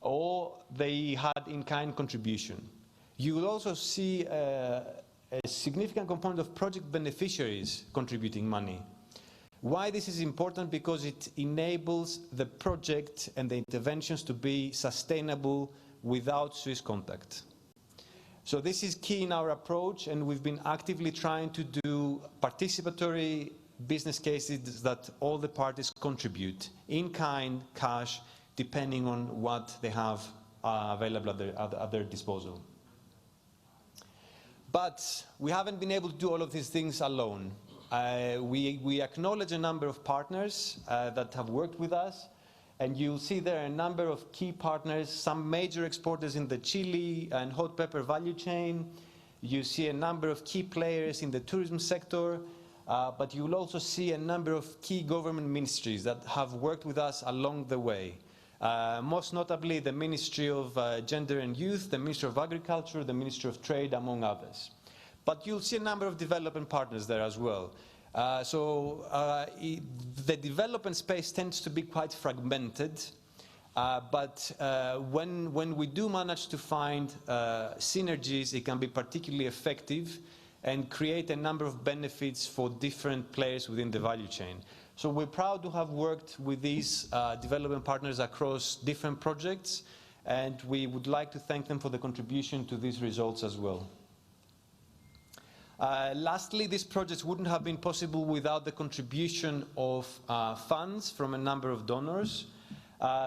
or they had in-kind contribution. You will also see a significant component of project beneficiaries contributing money. Why this is important? Because it enables the project and the interventions to be sustainable without Swiss contact. So this is key in our approach, and we've been actively trying to do participatory business cases that all the parties contribute, in kind, cash, depending on what they have available at their disposal. But we haven't been able to do all of these things alone. We acknowledge a number of partners that have worked with us, and you'll see there are a number of key partners, some major exporters in the chili and hot pepper value chain. You see a number of key players in the tourism sector, but you'll also see a number of key government ministries that have worked with us along the way. Most notably the Ministry of Gender and Youth, the Ministry of Agriculture, the Ministry of Trade, among others. But you'll see a number of development partners there as well. The development space tends to be quite fragmented, but when we do manage to find synergies, it can be particularly effective and create a number of benefits for different players within the value chain. So we're proud to have worked with these development partners across different projects, and we would like to thank them for the contribution to these results as well. Lastly, these projects wouldn't have been possible without the contribution of funds from a number of donors.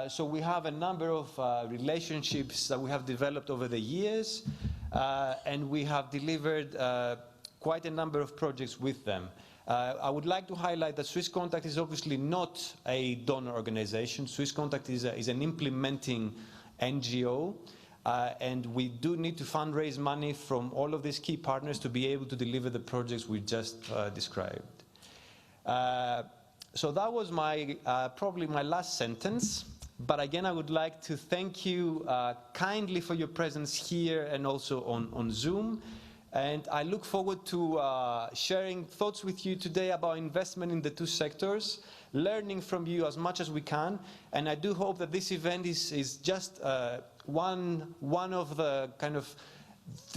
So we have a number of relationships that we have developed over the years, and we have delivered quite a number of projects with them. I would like to highlight that Swiss Contact is obviously not a donor organization. Swiss Contact is an implementing NGO. And we do need to fundraise money from all of these key partners to be able to deliver the projects we just described. So that was probably my last sentence. But again, I would like to thank you kindly for your presence here and also on Zoom. And I look forward to sharing thoughts with you today about investment in the two sectors, learning from you as much as we can. And I do hope that this event is just one of the kind of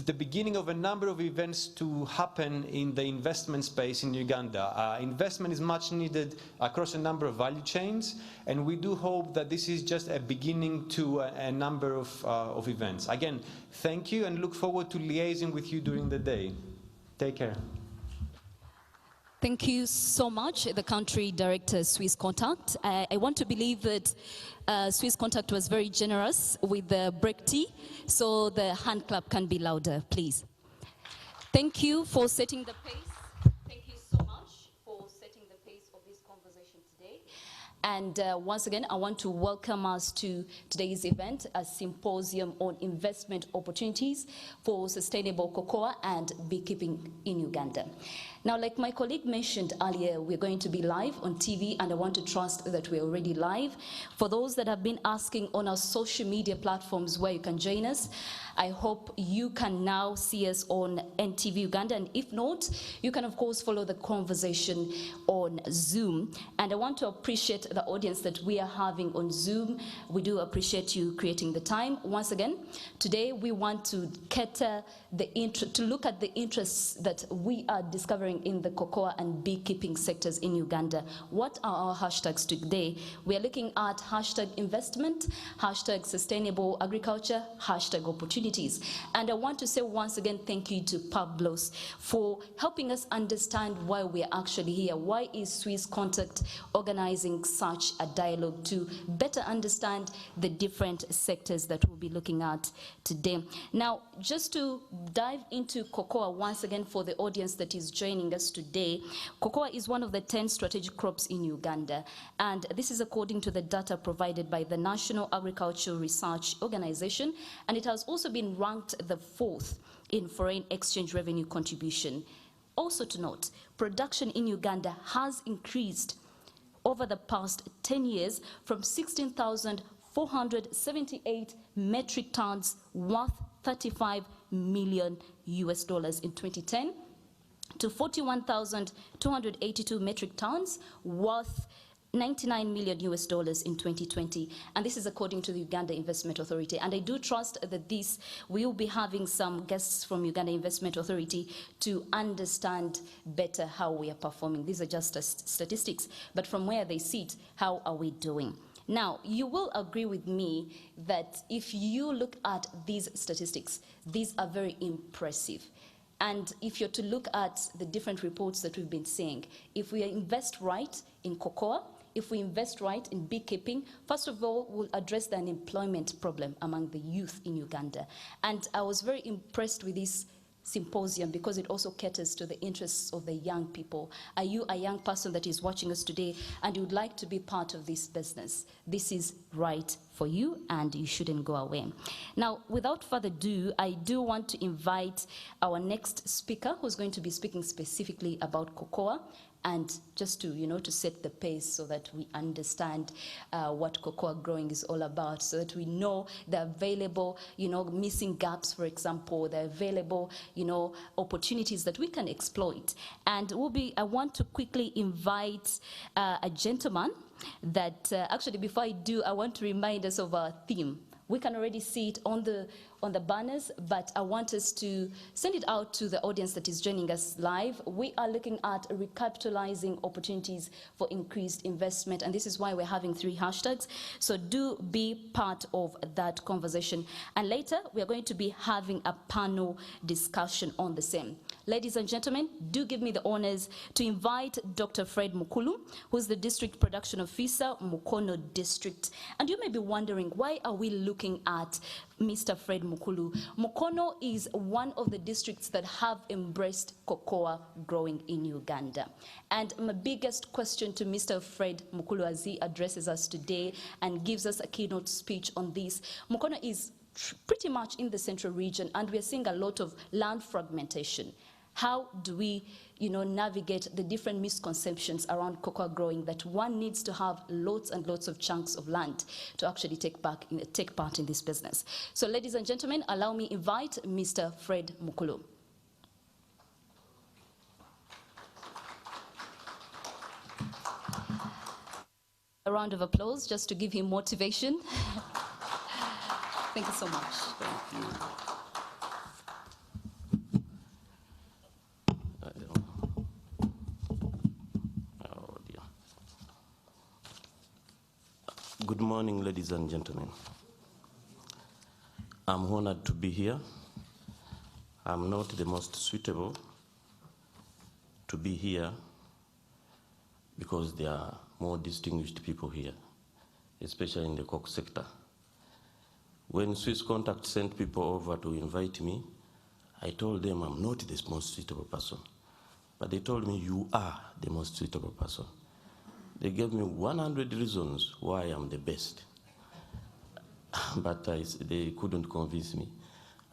the beginning of a number of events to happen in the investment space in Uganda. Investment is much needed across a number of value chains, and we do hope that this is just a beginning to a number of events. Again, thank you, and look forward to liaising with you during the day. Take care. Thank you so much, the country director, Swiss Contact. I want to believe that Swiss Contact was very generous with the break tea, so the hand clap can be louder, please. Thank you for setting the pace. Thank you so much for setting the pace of this conversation today. And once again, I want to welcome us to today's event, a symposium on investment opportunities for sustainable cocoa and beekeeping in Uganda. Now, like my colleague mentioned earlier, we're going to be live on TV, and I want to trust that we're already live. For those that have been asking on our social media platforms where you can join us, I hope you can now see us on NTV Uganda, and if not, you can of course follow the conversation on Zoom. And I want to appreciate the audience that we are having on Zoom. We do appreciate you creating the time. Once again, today we want to cater to look at the interests that we are discovering in the cocoa and beekeeping sectors in Uganda. What are our hashtags today? We are looking at hashtag investment, hashtag sustainable agriculture, hashtag opportunities. And I want to say once again thank you to Pablos for helping us understand why we are actually here. Why is Swiss Contact organizing such a dialogue to better understand the different sectors that we'll be looking at today? Now, just to dive into cocoa once again for the audience that is joining us today, cocoa is one of the 10 strategic crops in Uganda, and this is according to the data provided by the National Agricultural Research Organization, and it has also been ranked the 4th in foreign exchange revenue contribution. Also to note, production in Uganda has increased over the past 10 years from 16,478 metric tons worth $35 million in 2010 to 41,282 metric tons worth $99 million US in 2020, and this is according to the Uganda Investment Authority. And I do trust that this will be having some guests from Uganda Investment Authority to understand better how we are performing. These are just statistics, but from where they sit, how are we doing? Now, you will agree with me that if you look at these statistics, these are very impressive. And if you're to look at the different reports that we've been seeing, if we invest right in cocoa, if we invest right in beekeeping, first of all, we'll address the unemployment problem among the youth in Uganda. And I was very impressed with this symposium because it also caters to the interests of the young people. Are you a young person that is watching us today and you would like to be part of this business? This is right for you and you shouldn't go away. Now, without further ado, I do want to invite our next speaker who's going to be speaking specifically about cocoa, and just to, to set the pace so that we understand what cocoa growing is all about, so that we know the available, missing gaps, for example, the available, opportunities that we can exploit. And I want to quickly invite a gentleman that, actually, before I do, I want to remind us of our theme. We can already see it on the banners, but I want us to send it out to the audience that is joining us live. We are looking at recapitalizing opportunities for increased investment, and this is why we're having 3 hashtags. So do be part of that conversation. And later, we are going to be having a panel discussion on the same. Ladies and gentlemen, do give me the honors to invite Dr. Fred Mukulu, who's the District Production Officer, Mukono District. And you may be wondering, why are we looking at Mr. Fred Mukulu? Mukono is one of the districts that have embraced cocoa growing in Uganda. And my biggest question to Mr. Fred Mukulu as he addresses us today and gives us a keynote speech on this, Mukono is pretty much in the central region, and we're seeing a lot of land fragmentation. How do we, navigate the different misconceptions around cocoa growing, that one needs to have lots and lots of chunks of land to actually take part in this business? So, ladies and gentlemen, allow me invite Mr. Fred Mukulu. A round of applause just to give him motivation. Thank you so much. Thank you. Good morning, ladies and gentlemen. I'm honored to be here. I'm not the most suitable to be here because there are more distinguished people here, especially in the cocoa sector. When Swiss Contact sent people over to invite me, I told them I'm not the most suitable person. But they told me, you are the most suitable person. They gave me 100 reasons why I'm the best. But they couldn't convince me.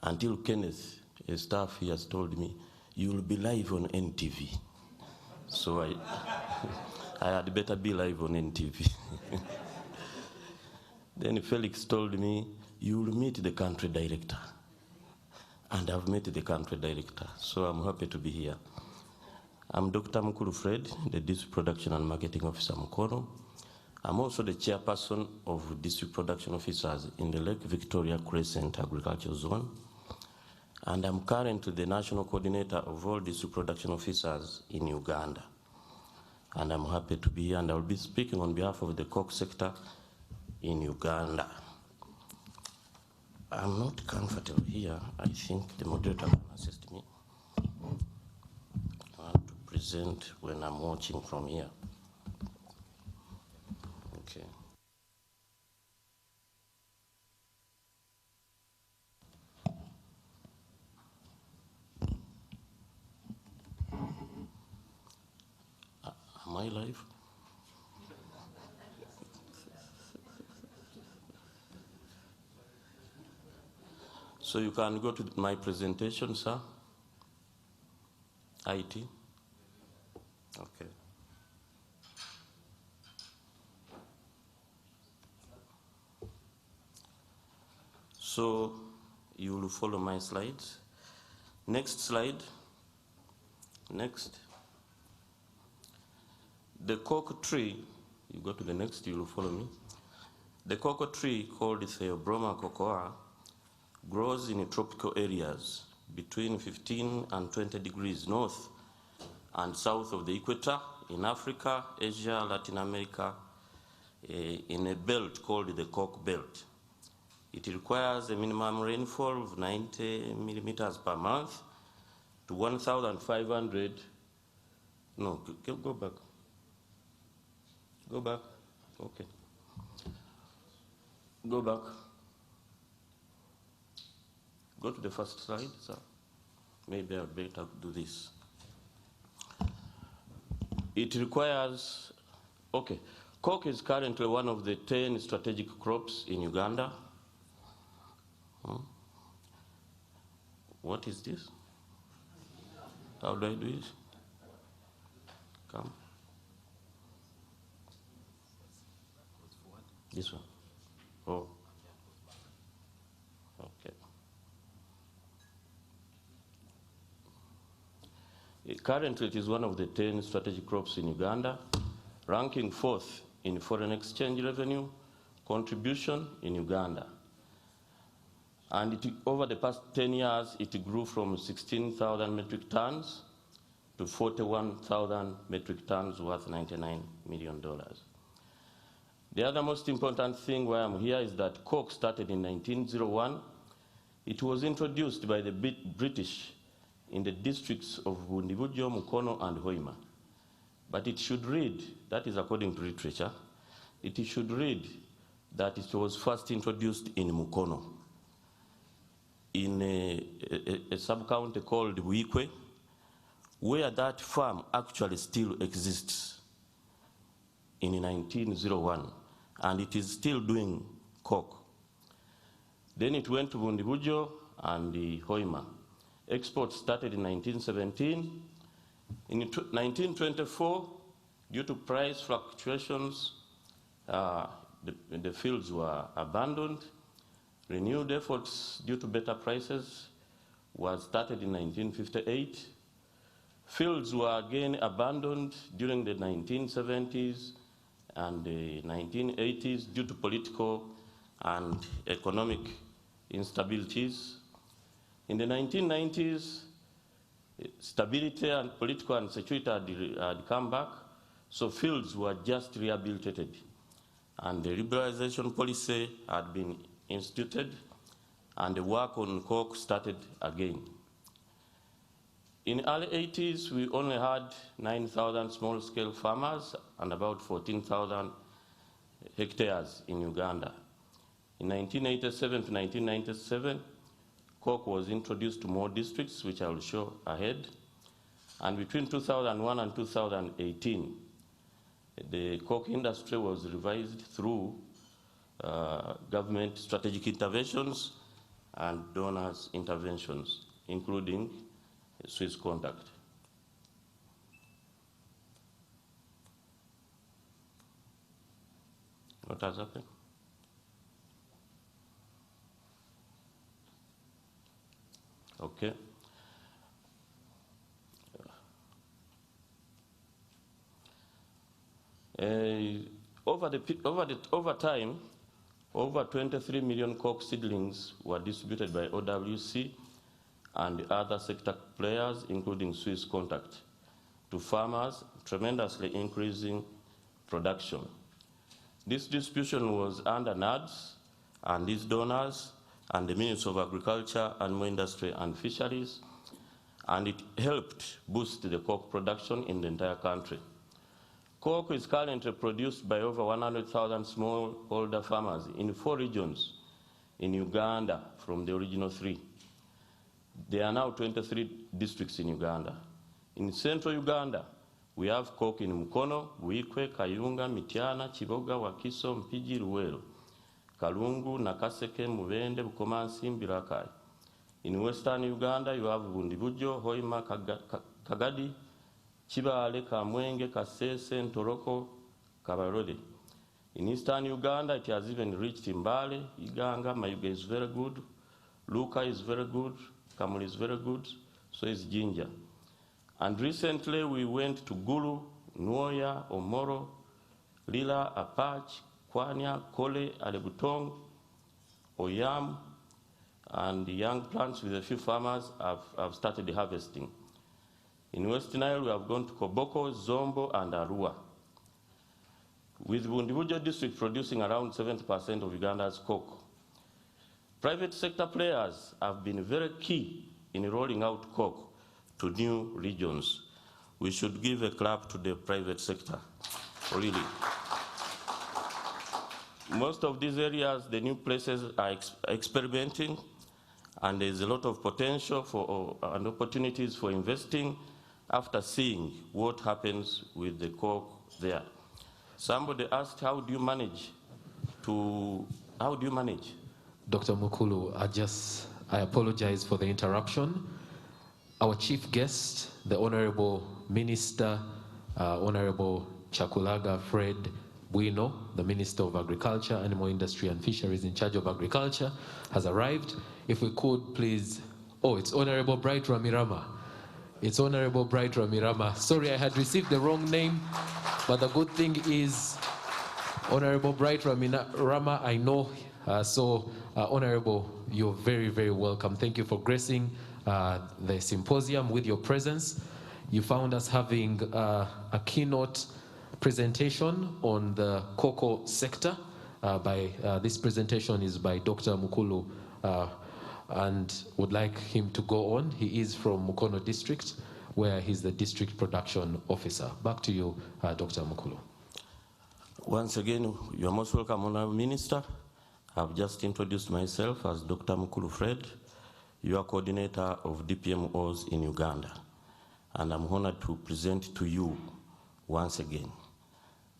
Until Kenneth, a staff here, has told me, you'll be live on NTV. So I had better be live on NTV. Then Felix told me, you'll meet the country director. And I've met the country director, so I'm happy to be here. I'm Dr. Mukulu Fred, the District Production and Marketing Officer Mukono. I'm also the chairperson of District Production Officers in the Lake Victoria Crescent Agricultural Zone. And I'm currently the National Coordinator of all District Production Officers in Uganda. And I'm happy to be here, and I'll be speaking on behalf of the cocoa sector in Uganda. I'm not comfortable here. I think the moderator can assist me. I have to present when I'm watching from here. Okay. Am I live? So you can go to my presentation, sir. IT. Okay. So you will follow my slides. Next slide. Next. The cocoa tree You go to the next, you will follow me. The cocoa tree, called Theobroma cocoa, grows in tropical areas between 15 and 20 degrees north and south of the equator in Africa, Asia, Latin America, in a belt called the Cork Belt. It requires a minimum rainfall of 90 millimeters per month to 1,500. No, go back. Go back. Okay. Go back. Go to the first slide, sir. Maybe I'd better do this. It requires, okay. Cork is currently one of the 10 strategic crops in Uganda. What is this? How do I do it? Come. This one. Oh. Okay. Currently, it is one of the 10 strategic crops in Uganda, ranking 4th in foreign exchange revenue contribution in Uganda. And over the past 10 years, it grew from 16,000 metric tons to 41,000 metric tons, worth $99 million. The other most important thing why I'm here is that Cork started in 1901. It was introduced by the British in the districts of Bundibujo, Mukono, and Hoima. But it should read, that is according to literature, it should read that it was first introduced in Mukono, in a sub-county called Buikwe, where that farm actually still exists in 1901, and it is still doing coke. Then it went to Bundibujo and the Hoima. Exports started in 1917. In 1924, due to price fluctuations, the fields were abandoned. Renewed efforts due to better prices was started in 1958. Fields were again abandoned during the 1970s and the 1980s due to political and economic instabilities. In the 1990s, stability and political and security had come back, so fields were just rehabilitated. And the liberalization policy had been instituted, and the work on coke started again. In the early 80s, we only had 9,000 small-scale farmers and about 14,000 hectares in Uganda. In 1987 to 1997, coke was introduced to more districts, which I will show ahead. And between 2001 and 2018, the coke industry was revised through government strategic interventions and donors' interventions, including Swiss Contact. What has happened? Okay. Over time, over 23 million coke seedlings were distributed by OWC and other sector players, including Swiss Contact, to farmers, tremendously increasing production. This distribution was under NADS and its donors and the Ministry of Agriculture, Animal Industry and Fisheries, and it helped boost the coke production in the entire country. Coke is currently produced by over 100,000 smallholder farmers in 4 regions in Uganda from the original 3. There are now 23 districts in Uganda. In central Uganda, we have coke in Mukono, Buikwe, Kayunga, Mityana, Chiboga, Wakiso, Mpigi, Luwero, Kalungu, Nakaseke, Mubende, Bukomansi, Mbirakai. In western Uganda, you have Bundibujo, Hoima, Kagadi, Chibale, Kamwenge, Kasese, Ntoroko, Kabarode. In eastern Uganda, it has even reached Mbale, Iganga, Mayuge is very good, Luka is very good, Kamuli is very good, so is Jinja. And recently we went to Gulu, Nuoya, Omoro, Lila, Apach, Kwanya, Kole, Alebutong, Oyam, and the young plants with a few farmers have started harvesting. In West Nile, we have gone to Koboko, Zombo, and Arua, with Bundibujo district producing around 70% of Uganda's cocoa. Private sector players have been very key in rolling out cocoa to new regions. We should give a clap to the private sector, really. Most of these areas, the new places are experimenting, and there's a lot of potential for and opportunities for investing after seeing what happens with the coke there. Somebody asked, how do you manage? Dr. Mukulu, I apologize for the interruption. Our chief guest, the Honorable Minister, Honorable Chakulaga Fred Bwino, the Minister of Agriculture, Animal Industry and Fisheries in charge of agriculture, has arrived. If we could please, it's Honorable Bright Ramirama. It's Honorable Bright Ramirama. Sorry, I had received the wrong name, but the good thing is, Honorable Bright Ramirama, I know, Honorable, you're very, very welcome. Thank you for gracing the symposium with your presence. You found us having a keynote presentation on the cocoa sector. This presentation is by Dr. Mukulu, and would like him to go on. He is from Mukono district, where he's the district production officer. Back to you, Dr. Mukulu. Once again, you're most welcome, Honorable Minister. I've just introduced myself as Dr. Mukulu Fred, your coordinator of DPMOs in Uganda. And I'm honored to present to you once again.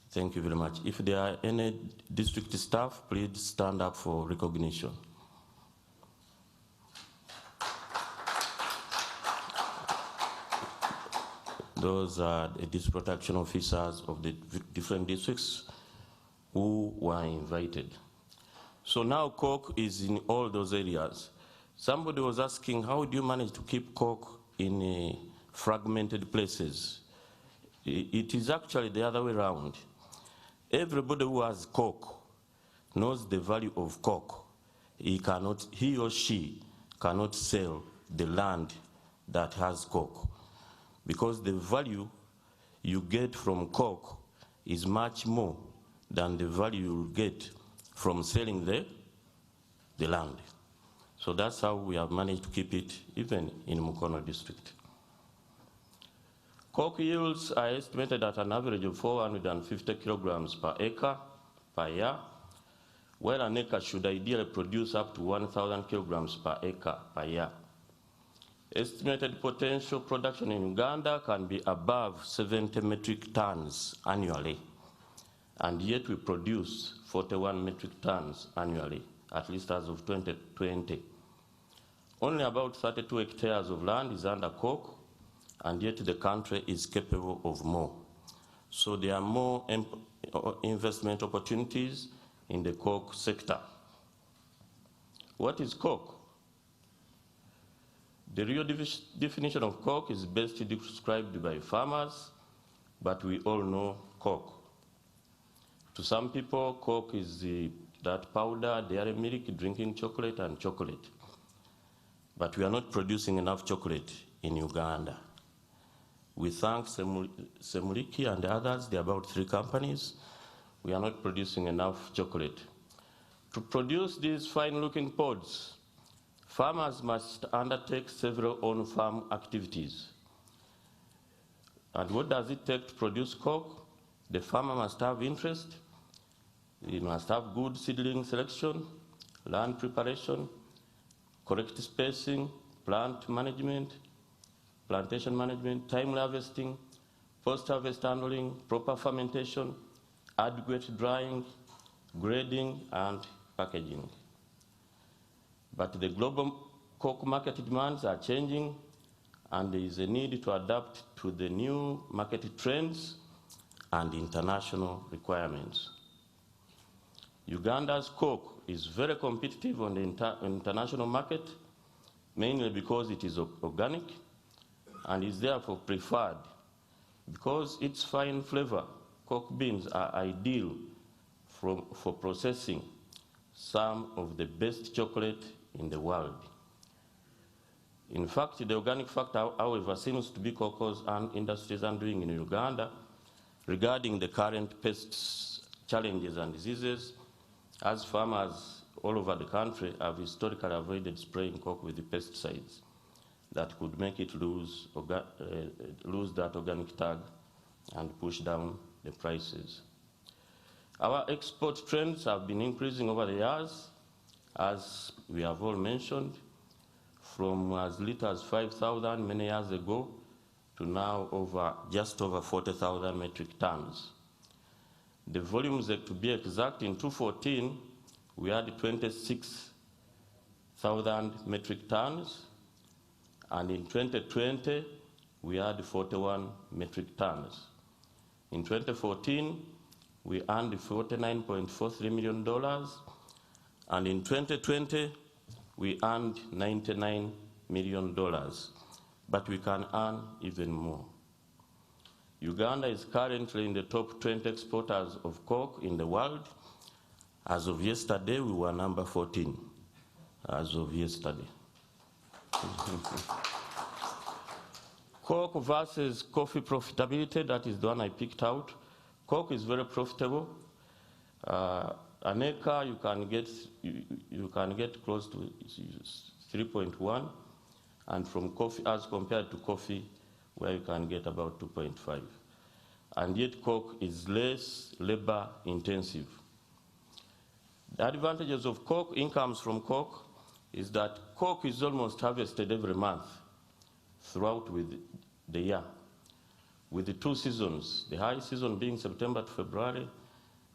Thank you very much. If there are any district staff, please stand up for recognition. Those are the district protection officers of the different districts who were invited. So now coke is in all those areas. Somebody was asking, how do you manage to keep coke in fragmented places? It is actually the other way around. Everybody who has coke knows the value of coke. He or she cannot sell the land that has coke, because the value you get from coke is much more than the value you'll get from selling the land. So that's how we have managed to keep it even in Mukono district. Coke yields are estimated at an average of 450 kilograms per acre per year, where an acre should ideally produce up to 1,000 kilograms per acre per year. Estimated potential production in Uganda can be above 70 metric tons annually, and yet we produce 41 metric tons annually, at least as of 2020. Only about 32 hectares of land is under coke, and yet the country is capable of more. So there are more investment opportunities in the coke sector. What is coke? The real definition of coke is best described by farmers, but we all know coke. To some people, coke is that powder, dairy milk, drinking chocolate, and chocolate. But we are not producing enough chocolate in Uganda. We thank Semuliki and others, there are about 3 companies. We are not producing enough chocolate. To produce these fine-looking pods, farmers must undertake several on-farm activities. And what does it take to produce coke? The farmer must have interest. He must have good seedling selection, land preparation, correct spacing, plant management, plantation management, timely harvesting, post-harvest handling, proper fermentation, adequate drying, grading, and packaging. But the global coke market demands are changing, and there is a need to adapt to the new market trends and international requirements. Uganda's coke is very competitive on the international market, mainly because it is organic and is therefore preferred because its fine flavor coke beans are ideal for processing some of the best chocolate in the world. In fact, the organic factor, however, seems to be cocoa's and industry's undoing in Uganda regarding the current pests challenges and diseases, as farmers all over the country have historically avoided spraying coke with the pesticides that could make it lose that organic tag and push down the prices. Our export trends have been increasing over the years, as we have all mentioned, from as little as 5,000 many years ago to now just over 40,000 metric tons. The volumes, to be exact, in 2014, we had 26,000 metric tons, and in 2020, we had 41 metric tons. In 2014, we earned $49.43 million, and in 2020, we earned $99 million, but we can earn even more. Uganda is currently in the top 20 exporters of coke in the world. As of yesterday, we were number 14, as of yesterday. Coke versus coffee profitability, that is the one I picked out. Coke is very profitable. An acre you can get close to 3.1, and from coffee, as compared to coffee, where you can get about 2.5. And yet coke is less labor intensive. The advantages of coke, incomes from coke, is that coke is almost harvested every month throughout with the year, with the 2 seasons, the high season being September to February,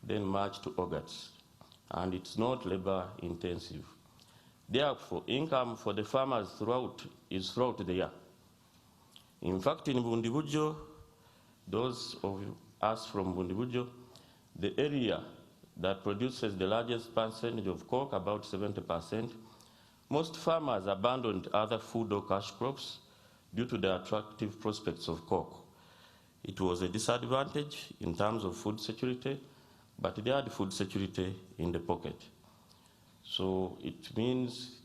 then March to August, and it's not labor intensive. Therefore, income for the farmers is throughout the year. In fact, in Bundibujo, those of us from Bundibujo, the area that produces the largest percentage of coke, about 70%, most farmers abandoned other food or cash crops due to the attractive prospects of coke. It was a disadvantage in terms of food security, but they had food security in the pocket. So it means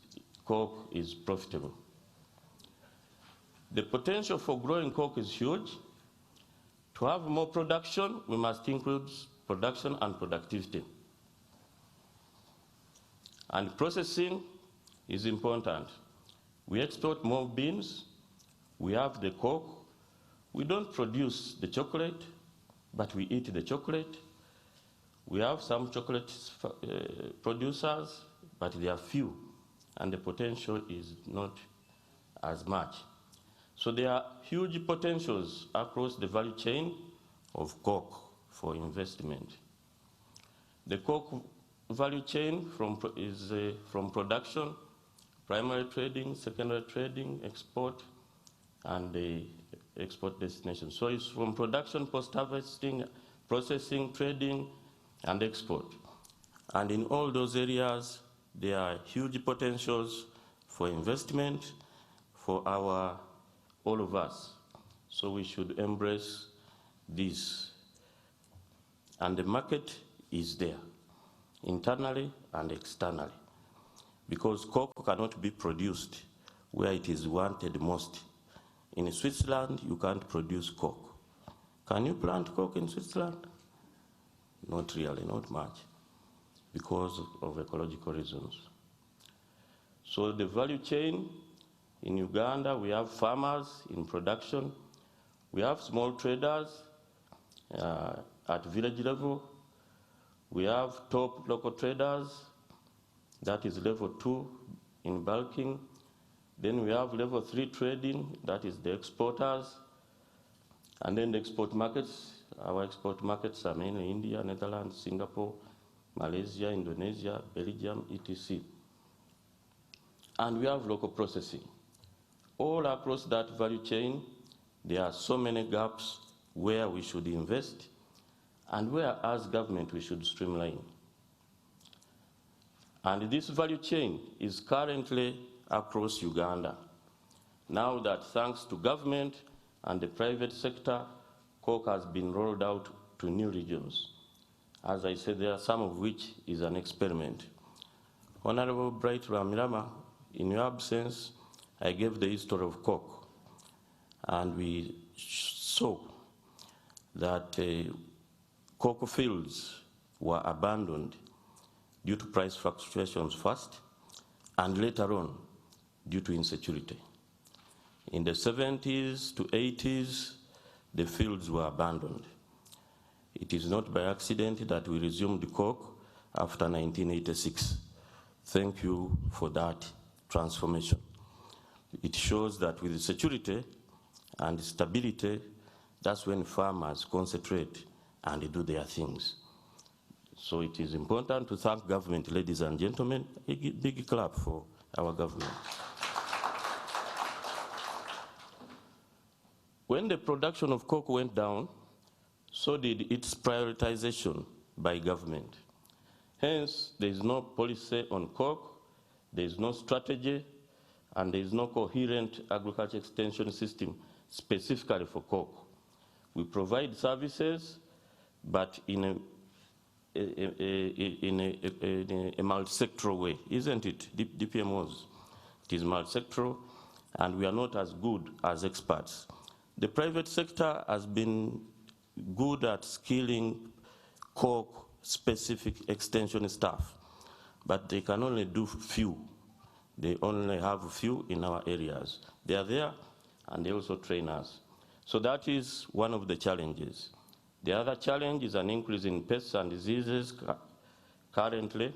coke is profitable. The potential for growing coke is huge. To have more production, we must include production and productivity. And processing is important. We export more beans, we have the coke, we don't produce the chocolate, but we eat the chocolate. We have some chocolate producers, but they are few, and the potential is not as much. So there are huge potentials across the value chain of coke for investment. The coke value chain is from production, primary trading, secondary trading, export, and the export destination. So it's from production, post-harvesting, processing, trading, and export. And in all those areas, there are huge potentials for investment for all of us. So we should embrace this. And the market is there, internally and externally, because coke cannot be produced where it is wanted most. In Switzerland, you can't produce coke. Can you plant coke in Switzerland? Not really, not much, because of ecological reasons. So the value chain in Uganda, we have farmers in production, we have small traders at village level, we have top local traders, that is level 2 in bulking. Then we have level 3 trading, that is the exporters. And then the export markets, our export markets are mainly India, Netherlands, Singapore, Malaysia, Indonesia, Belgium, etc. And we have local processing. All across that value chain, there are so many gaps where we should invest and where, as government, we should streamline. And this value chain is currently across Uganda. Now that, thanks to government and the private sector, coke has been rolled out to new regions. As I said, there are some of which is an experiment. Honorable Bright Ramirama, in your absence, I gave the history of coke, and we saw that cocoa fields were abandoned due to price fluctuations first, and later on due to insecurity. In the 70s to 80s, the fields were abandoned. It is not by accident that we resumed the coke after 1986. Thank you for that transformation. It shows that with security and stability, that's when farmers concentrate and do their things. So it is important to thank government, ladies and gentlemen. A big clap for our government. When the production of coke went down, so did its prioritization by government. Hence, there is no policy on coke, there is no strategy, and there is no coherent agriculture extension system specifically for coke. We provide services, but in a multi-sectoral way, isn't it? DPMOs, it is multi-sectoral, and we are not as good as experts. The private sector has been good at skilling coke-specific extension staff, but they can only do few. They only have few in our areas. They are there, and they also train us. So that is one of the challenges. The other challenge is an increase in pests and diseases currently,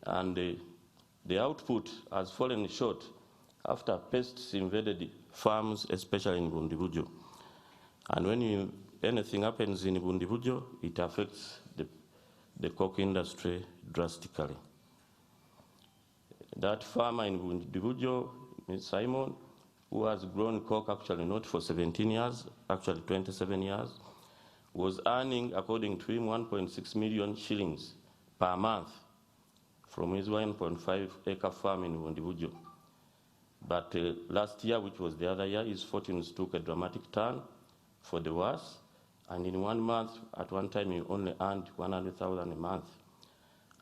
and the output has fallen short after pests invaded farms, especially in Bundibujo. And when anything happens in Bundibujo, it affects the coke industry drastically. That farmer in Bundibujo, Ms. Simon, who has grown coke actually not for 17 years, actually 27 years, was earning, according to him, 1.6 million shillings per month from his 1.5 acre farm in Bundibujo. But last year, which was the other year, his fortunes took a dramatic turn for the worse, and in 1 month, at one time, he only earned 100,000 a month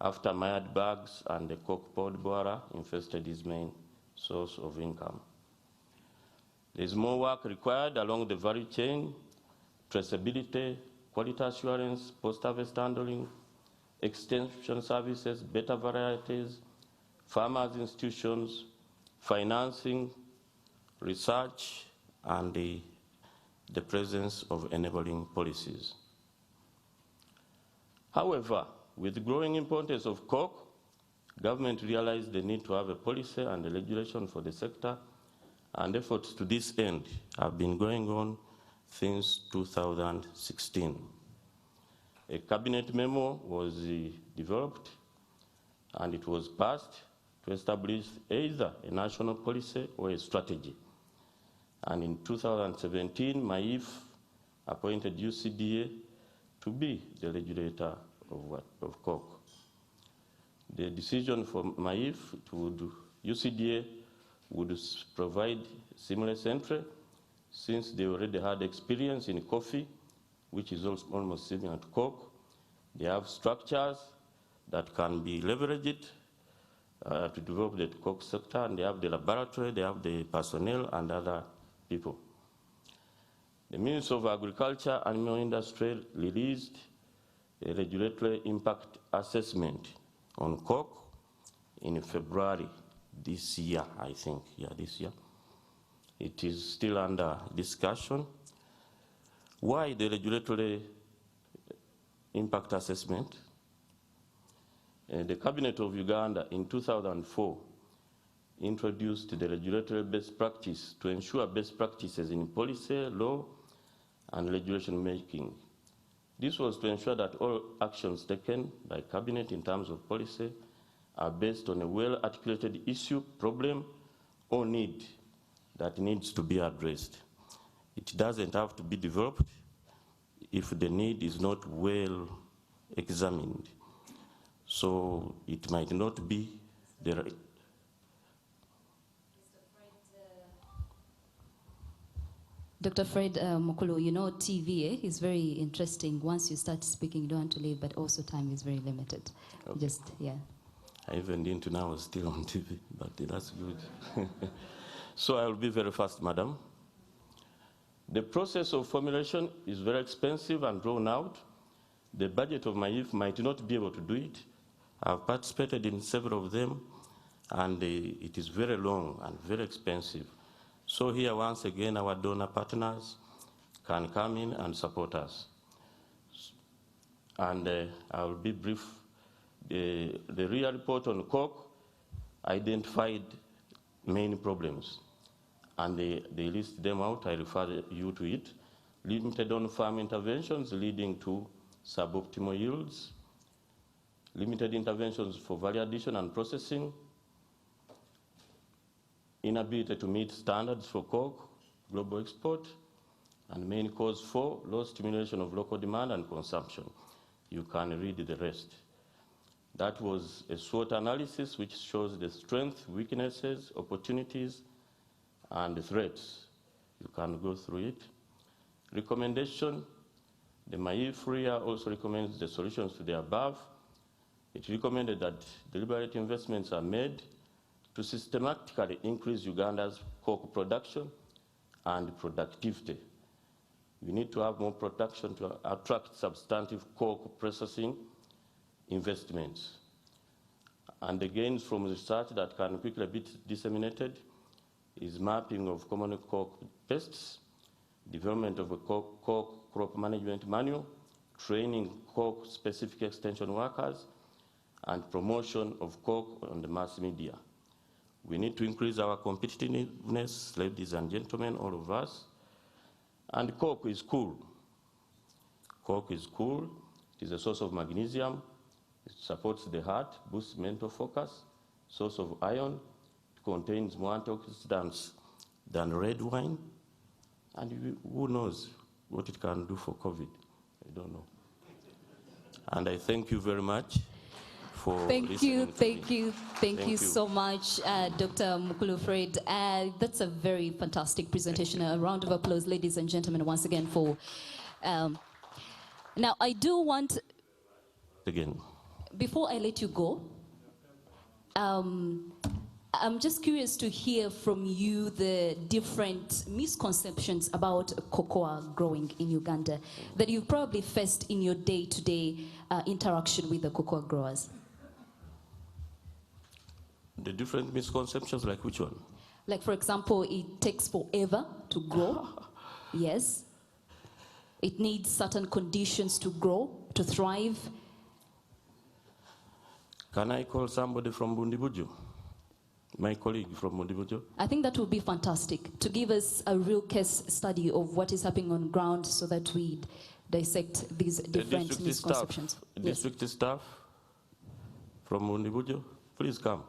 after mired bugs and the coke pod borer infested his main source of income. There's more work required along the value chain: traceability, quality assurance, post-harvest handling, extension services, better varieties, farmers' institutions, financing, research, and the presence of enabling policies. However, with the growing importance of coke, government realized the need to have a policy and a regulation for the sector, and efforts to this end have been going on since 2016. A cabinet memo was developed, and it was passed to establish either a national policy or a strategy. And in 2017, MAIF appointed UCDA to be the regulator of coke. The decision for MAIF UCDA would provide seamless entry, since they already had experience in coffee, which is also almost similar to coke. They have structures that can be leveraged to develop the coke sector, and they have the laboratory, they have the personnel and other people. The Ministry of Agriculture and Animal Industry released a regulatory impact assessment on coke in February this year, I think, this year. It is still under discussion. Why the regulatory impact assessment? The Cabinet of Uganda in 2004 introduced the regulatory best practice to ensure best practices in policy, law, and regulation making. This was to ensure that all actions taken by Cabinet in terms of policy are based on a well-articulated issue, problem, or need that needs to be addressed. It doesn't have to be developed if the need is not well examined. So it might not be the right. Dr. Fred Mukulu, you know TV is very interesting. Once you start speaking, you don't want to leave, but also time is very limited. Okay. Just, yeah. I even didn't know I was still on TV, but that's good. So I will be very fast, madam. The process of formulation is very expensive and drawn out. The budget of my youth might not be able to do it. I've participated in several of them, and it is very long and very expensive. So here, once again, our donor partners can come in and support us. And I will be brief. The real report on coke identified main problems, and they list them out. I refer you to it. Limited on-farm interventions leading to suboptimal yields, limited interventions for value addition and processing, inability to meet standards for coke, global export, and main cause for low stimulation of local demand and consumption. You can read the rest. That was a SWOT analysis which shows the strengths, weaknesses, opportunities, and threats. You can go through it. Recommendation, the MAIFRIA also recommends the solutions to the above. It recommended that deliberate investments are made to systematically increase Uganda's coke production and productivity. We need to have more production to attract substantive coke processing investments. And the gains from research that can quickly be disseminated is mapping of common coke pests, development of a coke crop management manual, training coke-specific extension workers, and promotion of coke on the mass media. We need to increase our competitiveness, ladies and gentlemen, all of us. And coke is cool. Coke is cool. It is a source of magnesium. It supports the heart, boosts mental focus, source of iron. It contains more antioxidants than red wine. And who knows what it can do for COVID? I don't know. And I thank you very much for listening to me. Thank you so much, Dr. Mukulu Fred. That's a very fantastic presentation. A round of applause, ladies and gentlemen, once again for... now, I do want... Again. Before I let you go, I'm just curious to hear from you the different misconceptions about cocoa growing in Uganda that you've probably faced in your day-to-day interaction with the cocoa growers. The different misconceptions, like which one? Like, for example, it takes forever to grow. Yes. It needs certain conditions to grow, to thrive. Can I call somebody from Bundibujo? My colleague from Bundibujo? I think that would be fantastic, to give us a real case study of what is happening on ground so that we dissect these different misconceptions. District staff from Bundibujo, please come.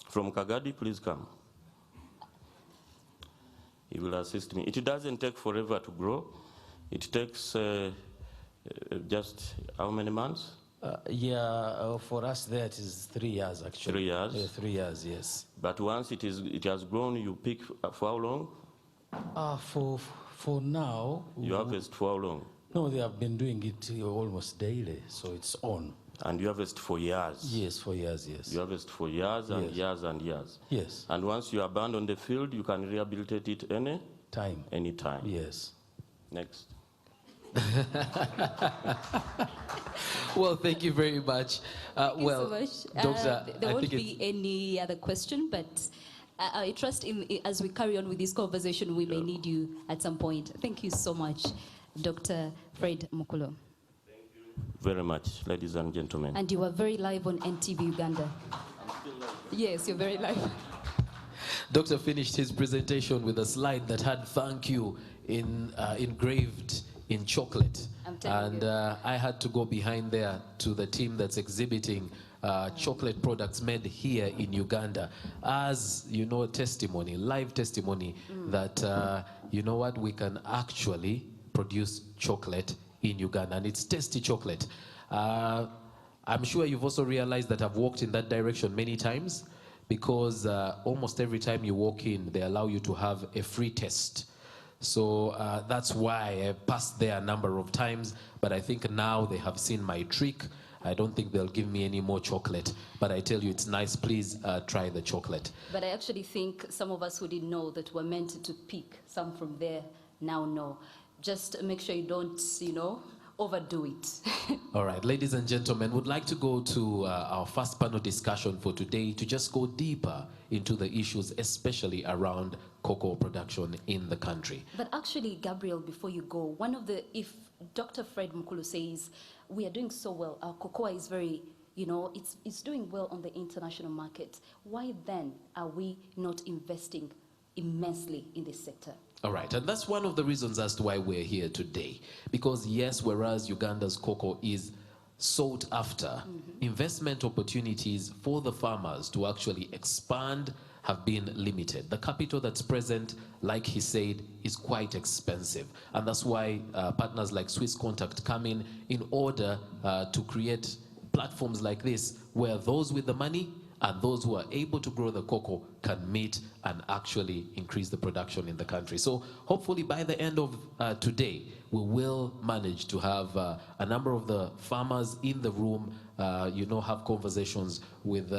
From Kagadi, please come. He will assist me. It doesn't take forever to grow. It takes just how many months? For us there it is 3 years actually. 3 years? Yeah, 3 years, yes. But once it has grown, you pick for how long? For now... You harvest for how long? No, they have been doing it almost daily, so it's on. And you harvest for years? Yes, for years, yes. You harvest for years and yes. years and years? Yes. And once you abandon the field, you can rehabilitate it any time? Yes. Next. Well, thank you very much. Thank you so much. Doctor, there won't be any other question, but I trust as we carry on with this conversation, we may need you at some point. Thank you so much, Dr. Fred Mukulu. Thank you very much, ladies and gentlemen. And you are very live on NTV Uganda. I'm still live. Yes, you're very live. Doctor finished his presentation with a slide that had "thank you" engraved in chocolate. And I had to go behind there to the team that's exhibiting chocolate products made here in Uganda as, you know, testimony, live testimony that, you know what, we can actually produce chocolate in Uganda, and it's tasty chocolate. I'm sure you've also realized that I've walked in that direction many times because almost every time you walk in, they allow you to have a free test. So that's why I passed there a number of times, but I think now they have seen my trick. I don't think they'll give me any more chocolate, but I tell you, it's nice. Please try the chocolate. But I actually think some of us who didn't know that we're meant to pick some from there now know. Just make sure you don't, overdo it. All right, ladies and gentlemen, would like to go to our first panel discussion for today to just go deeper into the issues, especially around cocoa production in the country. But actually, Gabriel, before you go, if Dr. Fred Mukulu says, we are doing so well, our cocoa is very, it's doing well on the international market, why then are we not investing immensely in this sector? All right, and that's one of the reasons as to why we're here today. Because yes, whereas Uganda's cocoa is sought after, investment opportunities for the farmers to actually expand have been limited. The capital that's present, like he said, is quite expensive. And that's why partners like Swiss Contact come in order to create platforms like this, where those with the money and those who are able to grow the cocoa can meet and actually increase the production in the country. So hopefully by the end of today, we will manage to have a number of the farmers in the room, have conversations with,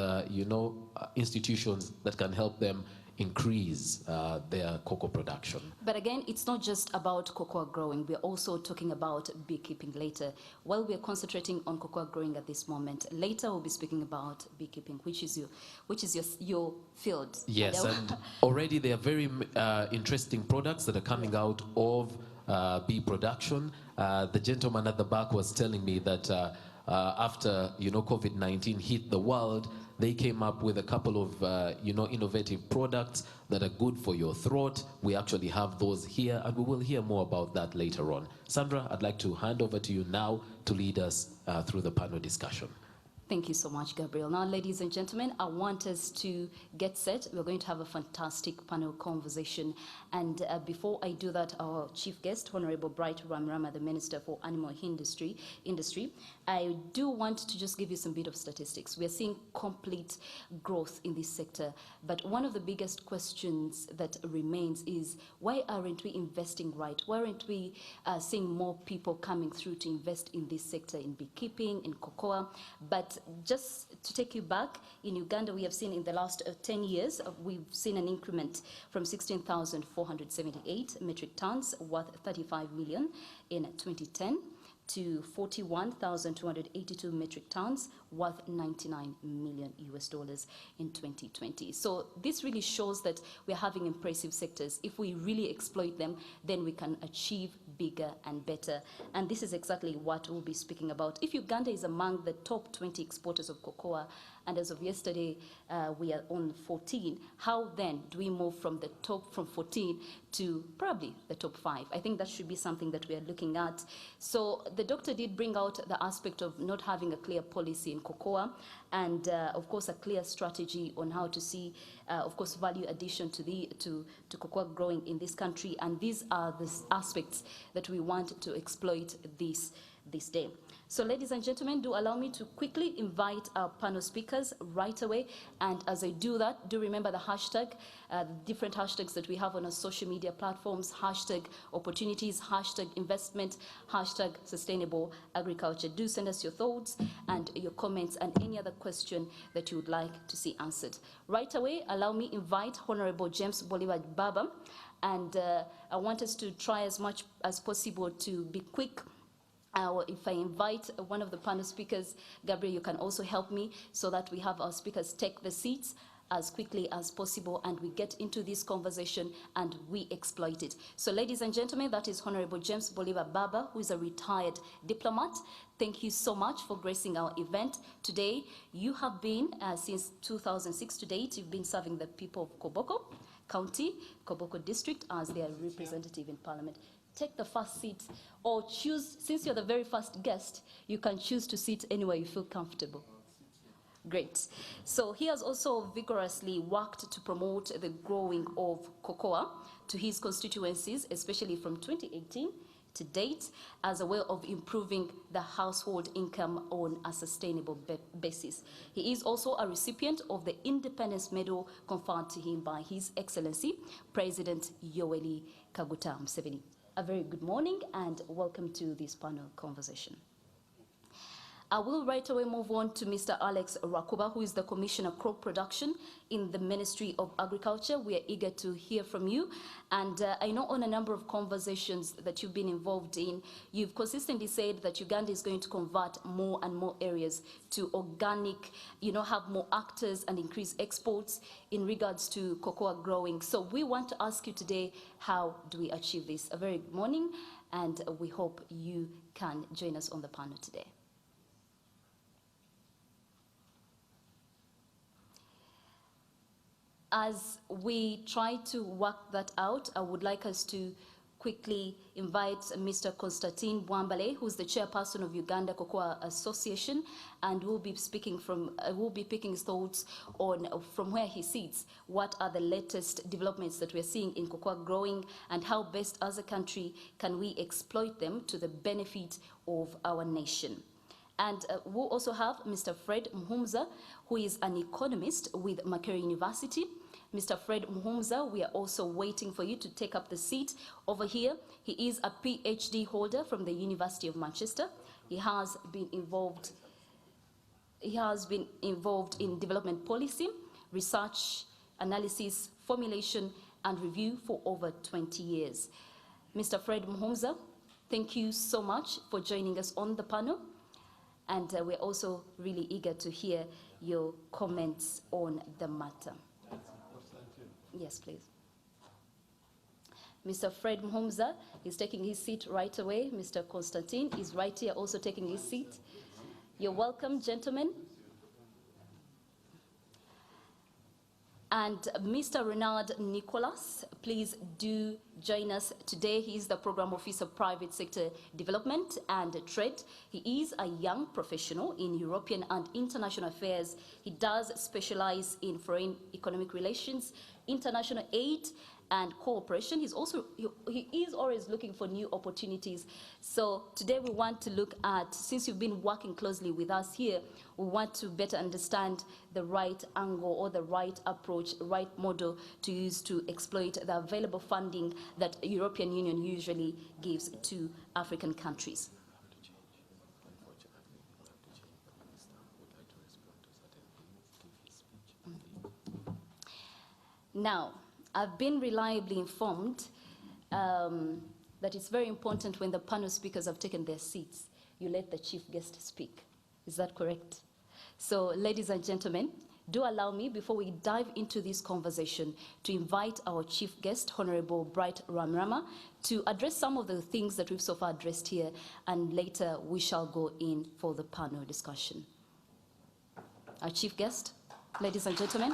institutions that can help them increase their cocoa production. But again, it's not just about cocoa growing. We're also talking about beekeeping later. While we're concentrating on cocoa growing at this moment, later we'll be speaking about beekeeping, which is your field. Yes, and already there are very interesting products that are coming out of bee production. The gentleman at the back was telling me that after COVID-19 hit the world, they came up with a couple of innovative products that are good for your throat. We actually have those here, and we will hear more about that later on. Sandra, I'd like to hand over to you now to lead us through the panel discussion. Thank you so much, Gabriel. Now, ladies and gentlemen, I want us to get set. We're going to have a fantastic panel conversation. And before I do that, our chief guest, Honorable Bright Ramrama, the Minister for Animal Industry, I do want to just give you some bit of statistics. We are seeing complete growth in this sector. But one of the biggest questions that remains is, why aren't we investing right? Why aren't we seeing more people coming through to invest in this sector, in beekeeping, in cocoa? But just to take you back, in Uganda, we have seen in the last 10 years, we've seen an increment from 16,478 metric tons, worth 35 million in 2010, to 41,282 metric tons, worth 99 million US dollars in 2020. So this really shows that we're having impressive sectors. If we really exploit them, then we can achieve bigger and better. And this is exactly what we'll be speaking about. If Uganda is among the top 20 exporters of cocoa, and as of yesterday, we are on 14, how then do we move from 14 to probably the top 5? I think that should be something that we are looking at. So the doctor did bring out the aspect of not having a clear policy in cocoa, and of course a clear strategy on how to see, of course, value addition to cocoa growing in this country. And these are the aspects that we want to exploit this day. So ladies and gentlemen, do allow me to quickly invite our panel speakers right away. And as I do that, do remember the hashtag, the different hashtags that we have on our social media platforms, hashtag opportunities, hashtag investment, hashtag sustainable agriculture. Do send us your thoughts and your comments and any other question that you would like to see answered. Right away, allow me invite Honorable James Bolivar Baba. And I want us to try as much as possible to be quick. If I invite one of the panel speakers, Gabriel, you can also help me so that we have our speakers take the seats as quickly as possible and we get into this conversation and we exploit it. So ladies and gentlemen, that is Honorable James Bolivar Baba, who is a retired diplomat. Thank you so much for gracing our event today. You have been, since 2006 to date, you've been serving the people of Koboko County, Koboko District, as their representative in Parliament. Take the first seat or choose, since you're the very first guest, you can choose to sit anywhere you feel comfortable. Great. So he has also vigorously worked to promote the growing of cocoa to his constituencies, especially from 2018 to date as a way of improving the household income on a sustainable basis. He is also a recipient of the Independence Medal conferred to him by His Excellency, President Yoweri Kaguta Museveni. A very good morning and welcome to this panel conversation. I will right away move on to Mr. Alex Rakuba, who is the Commissioner Crop Production in the Ministry of Agriculture. We are eager to hear from you. And I know on a number of conversations that you've been involved in, you've consistently said that Uganda is going to convert more and more areas to organic, have more actors and increase exports in regards to cocoa growing. So we want to ask you today, how do we achieve this? A very good morning, and we hope you can join us on the panel today. As we try to work that out, I would like us to quickly invite Mr. Constantine Bwambale, who's the chairperson of Uganda Cocoa Association, and will be speaking will be picking his thoughts on from where he sits, what are the latest developments that we're seeing in cocoa growing, and how best as a country can we exploit them to the benefit of our nation. And we'll also have Mr. Fred Muhumza, who is an economist with Makerere University. Mr. Fred Muhumza, we are also waiting for you to take up the seat over here. He is a PhD holder from the University of Manchester. He has been involved in development policy, research, analysis, formulation, and review for over 20 years. Mr. Fred Muhumza, thank you so much for joining us on the panel. And we're also really eager to hear your comments on the matter. Yes, please. Mr. Fred Muhumza is taking his seat right away. Mr. Constantine is right here also taking his seat. You're welcome, gentlemen. And Mr. Renard Nicholas, please do join us today. He is the Program Officer of Private Sector Development and Trade. He is a young professional in European and international affairs. He does specialize in foreign economic relations, international aid, and cooperation. He is always looking for new opportunities. So today we want to look at, since you've been working closely with us here, we want to better understand the right angle or the right approach, right model to use to exploit the available funding that the European Union usually gives to African countries. Now, I've been reliably informed that it's very important when the panel speakers have taken their seats, you let the chief guest speak. Is that correct? So, ladies and gentlemen, do allow me, before we dive into this conversation, to invite our chief guest, Honorable Bright Ramrama, to address some of the things that we've so far addressed here, and later we shall go in for the panel discussion. Our chief guest, ladies and gentlemen.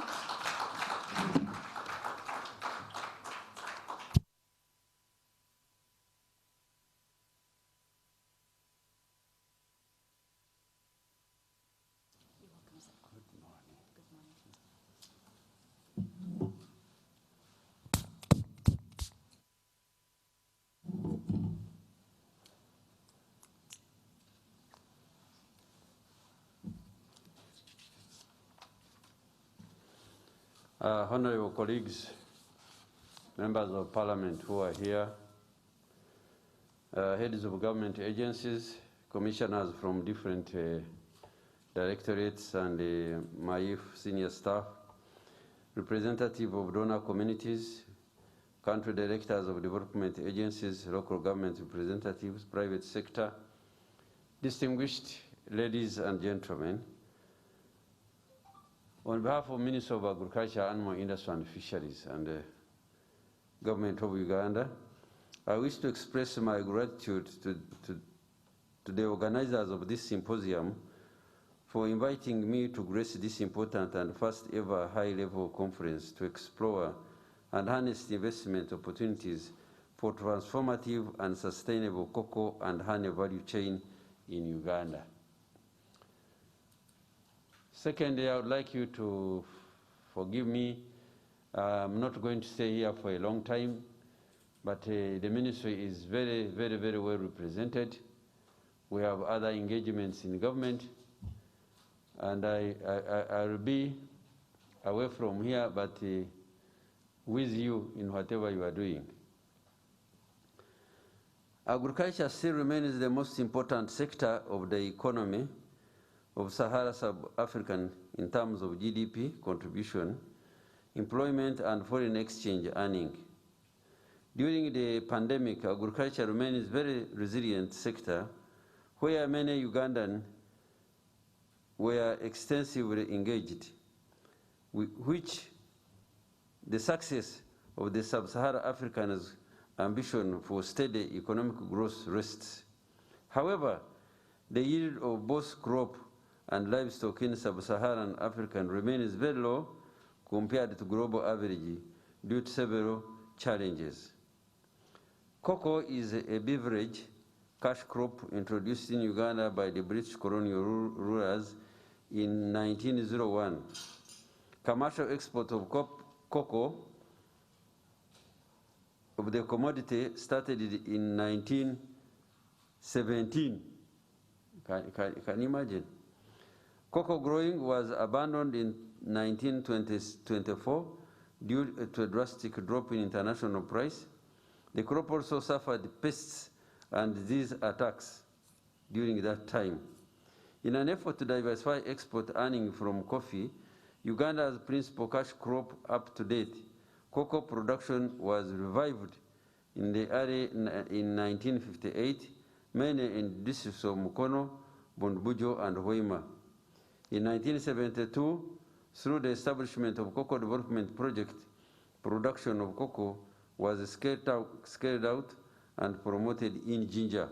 Honorable colleagues, members of parliament who are here, heads of government agencies, commissioners from different directorates and MAIF senior staff, representative of donor communities, country directors of development agencies, local government representatives, private sector, distinguished ladies and gentlemen, on behalf of Minister of Agriculture, Animal Industry and Fisheries and the Government of Uganda, I wish to express my gratitude to the organizers of this symposium for inviting me to grace this important and first ever high-level conference to explore and harness investment opportunities for transformative and sustainable cocoa and honey value chain in Uganda. Secondly, I would like you to forgive me. I'm not going to stay here for a long time. but the ministry is very, very, very well represented. We have other engagements in government, and I'll be away from here, but with you in whatever you are doing. Agriculture still remains the most important sector of the economy of Sahara Sub-African in terms of GDP contribution, employment, and foreign exchange earning. During the pandemic, agriculture remains a very resilient sector where many Ugandans were extensively engaged, which the success of the Sub-Saharan Africans' ambition for steady economic growth rests. However, the yield of both crop and livestock in Sub-Saharan Africa remains very low compared to global average due to several challenges. Cocoa is a beverage cash crop introduced in Uganda by the British colonial rulers in 1901. Commercial export of cocoa of the commodity started in 1917. Can you imagine? Cocoa growing was abandoned in 1924 due to a drastic drop in international price. The crop also suffered pests and disease attacks during that time. In an effort to diversify export earning from coffee, Uganda's principal cash crop up to date, cocoa production was revived in the area in 1958, mainly in districts of Mukono, Bundbujo, and Hoima. In 1972, through the establishment of Cocoa Development Project, production of cocoa was scaled out and promoted in Jinja,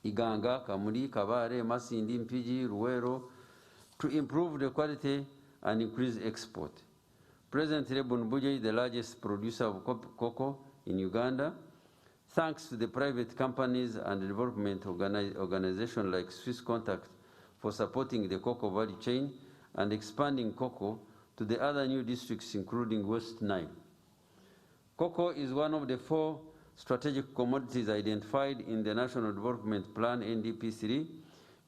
Iganga, Kamuli, Kabare, Masindi, Mpiji, Ruwero, to improve the quality and increase export. Presently, Bundbujo is the largest producer of cocoa in Uganda, thanks to the private companies and development organizations like Swiss Contact for supporting the cocoa value chain and expanding cocoa to the other new districts, including West Nile. Cocoa is one of the 4 strategic commodities identified in the National Development Plan, NDP3.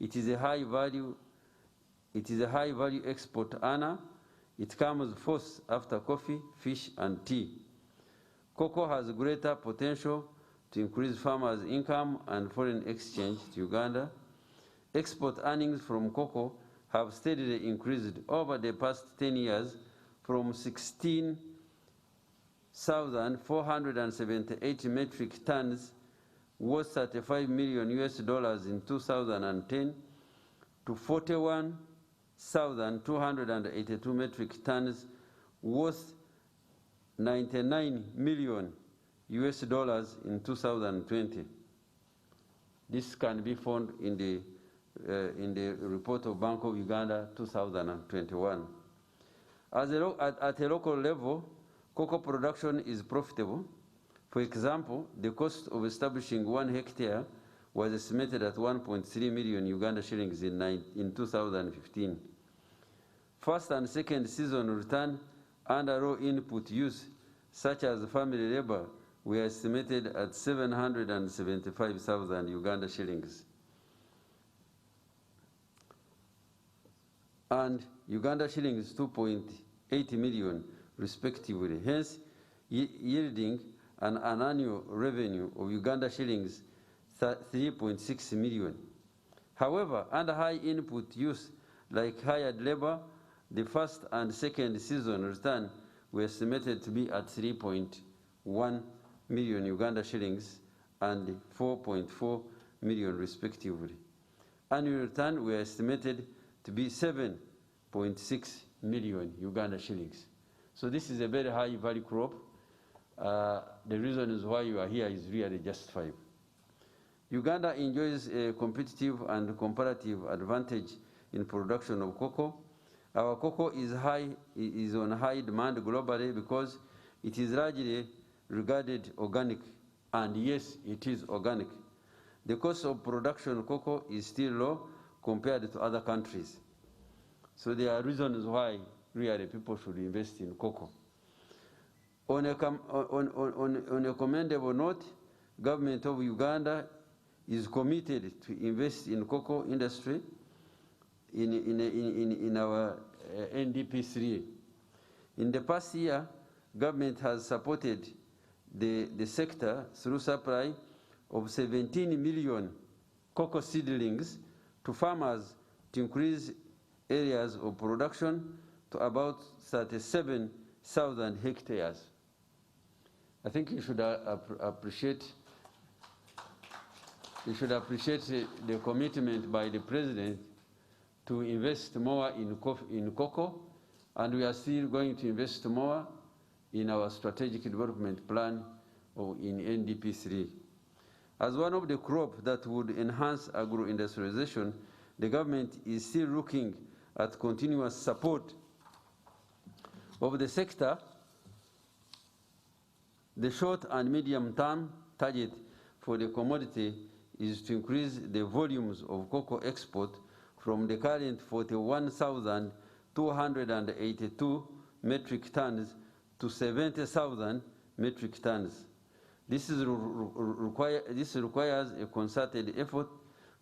It is a high value export earner. It comes fourth after coffee, fish, and tea. Cocoa has greater potential to increase farmers' income and foreign exchange to Uganda. Export earnings from cocoa have steadily increased over the past 10 years from 16,478 metric tons worth $35 million in 2010 to 41,282 metric tons worth $99 million in 2020. This can be found in the report of Bank of Uganda 2021. At a local level, cocoa production is profitable. For example, the cost of establishing 1 hectare was estimated at 1.3 million Uganda shillings in 2015. First and second season return under low input use, such as family labor, were estimated at 775,000 Uganda shillings. And Uganda shillings 2.8 million respectively, hence yielding an annual revenue of Uganda shillings 3.6 million. However, under high input use like hired labor, the first and second season return were estimated to be at 3.1 million Uganda shillings and 4.4 million respectively. Annual return were estimated to be 7.6 million Uganda shillings. So this is a very high value crop. The reason is why you are here is really justified. Uganda enjoys a competitive and comparative advantage in production of cocoa. Our cocoa is on high demand globally because it is largely regarded organic, and yes, it is organic. The cost of production of cocoa is still low compared to other countries. So there are reasons why really people should invest in cocoa. On a commendable note, government of Uganda is committed to invest in cocoa industry in our NDP3. In the past year, government has supported the sector through supply of 17 million cocoa seedlings to farmers to increase areas of production to about 37,000 hectares. I think you should appreciate the commitment by the president to invest more in cocoa, and we are still going to invest more in our strategic development plan in NDP3. As one of the crops that would enhance agro-industrialization, the government is still looking at continuous support of the sector. The short and medium-term target for the commodity is to increase the volumes of cocoa export from the current 41,282 metric tons to 70,000 metric tons. This requires a concerted effort,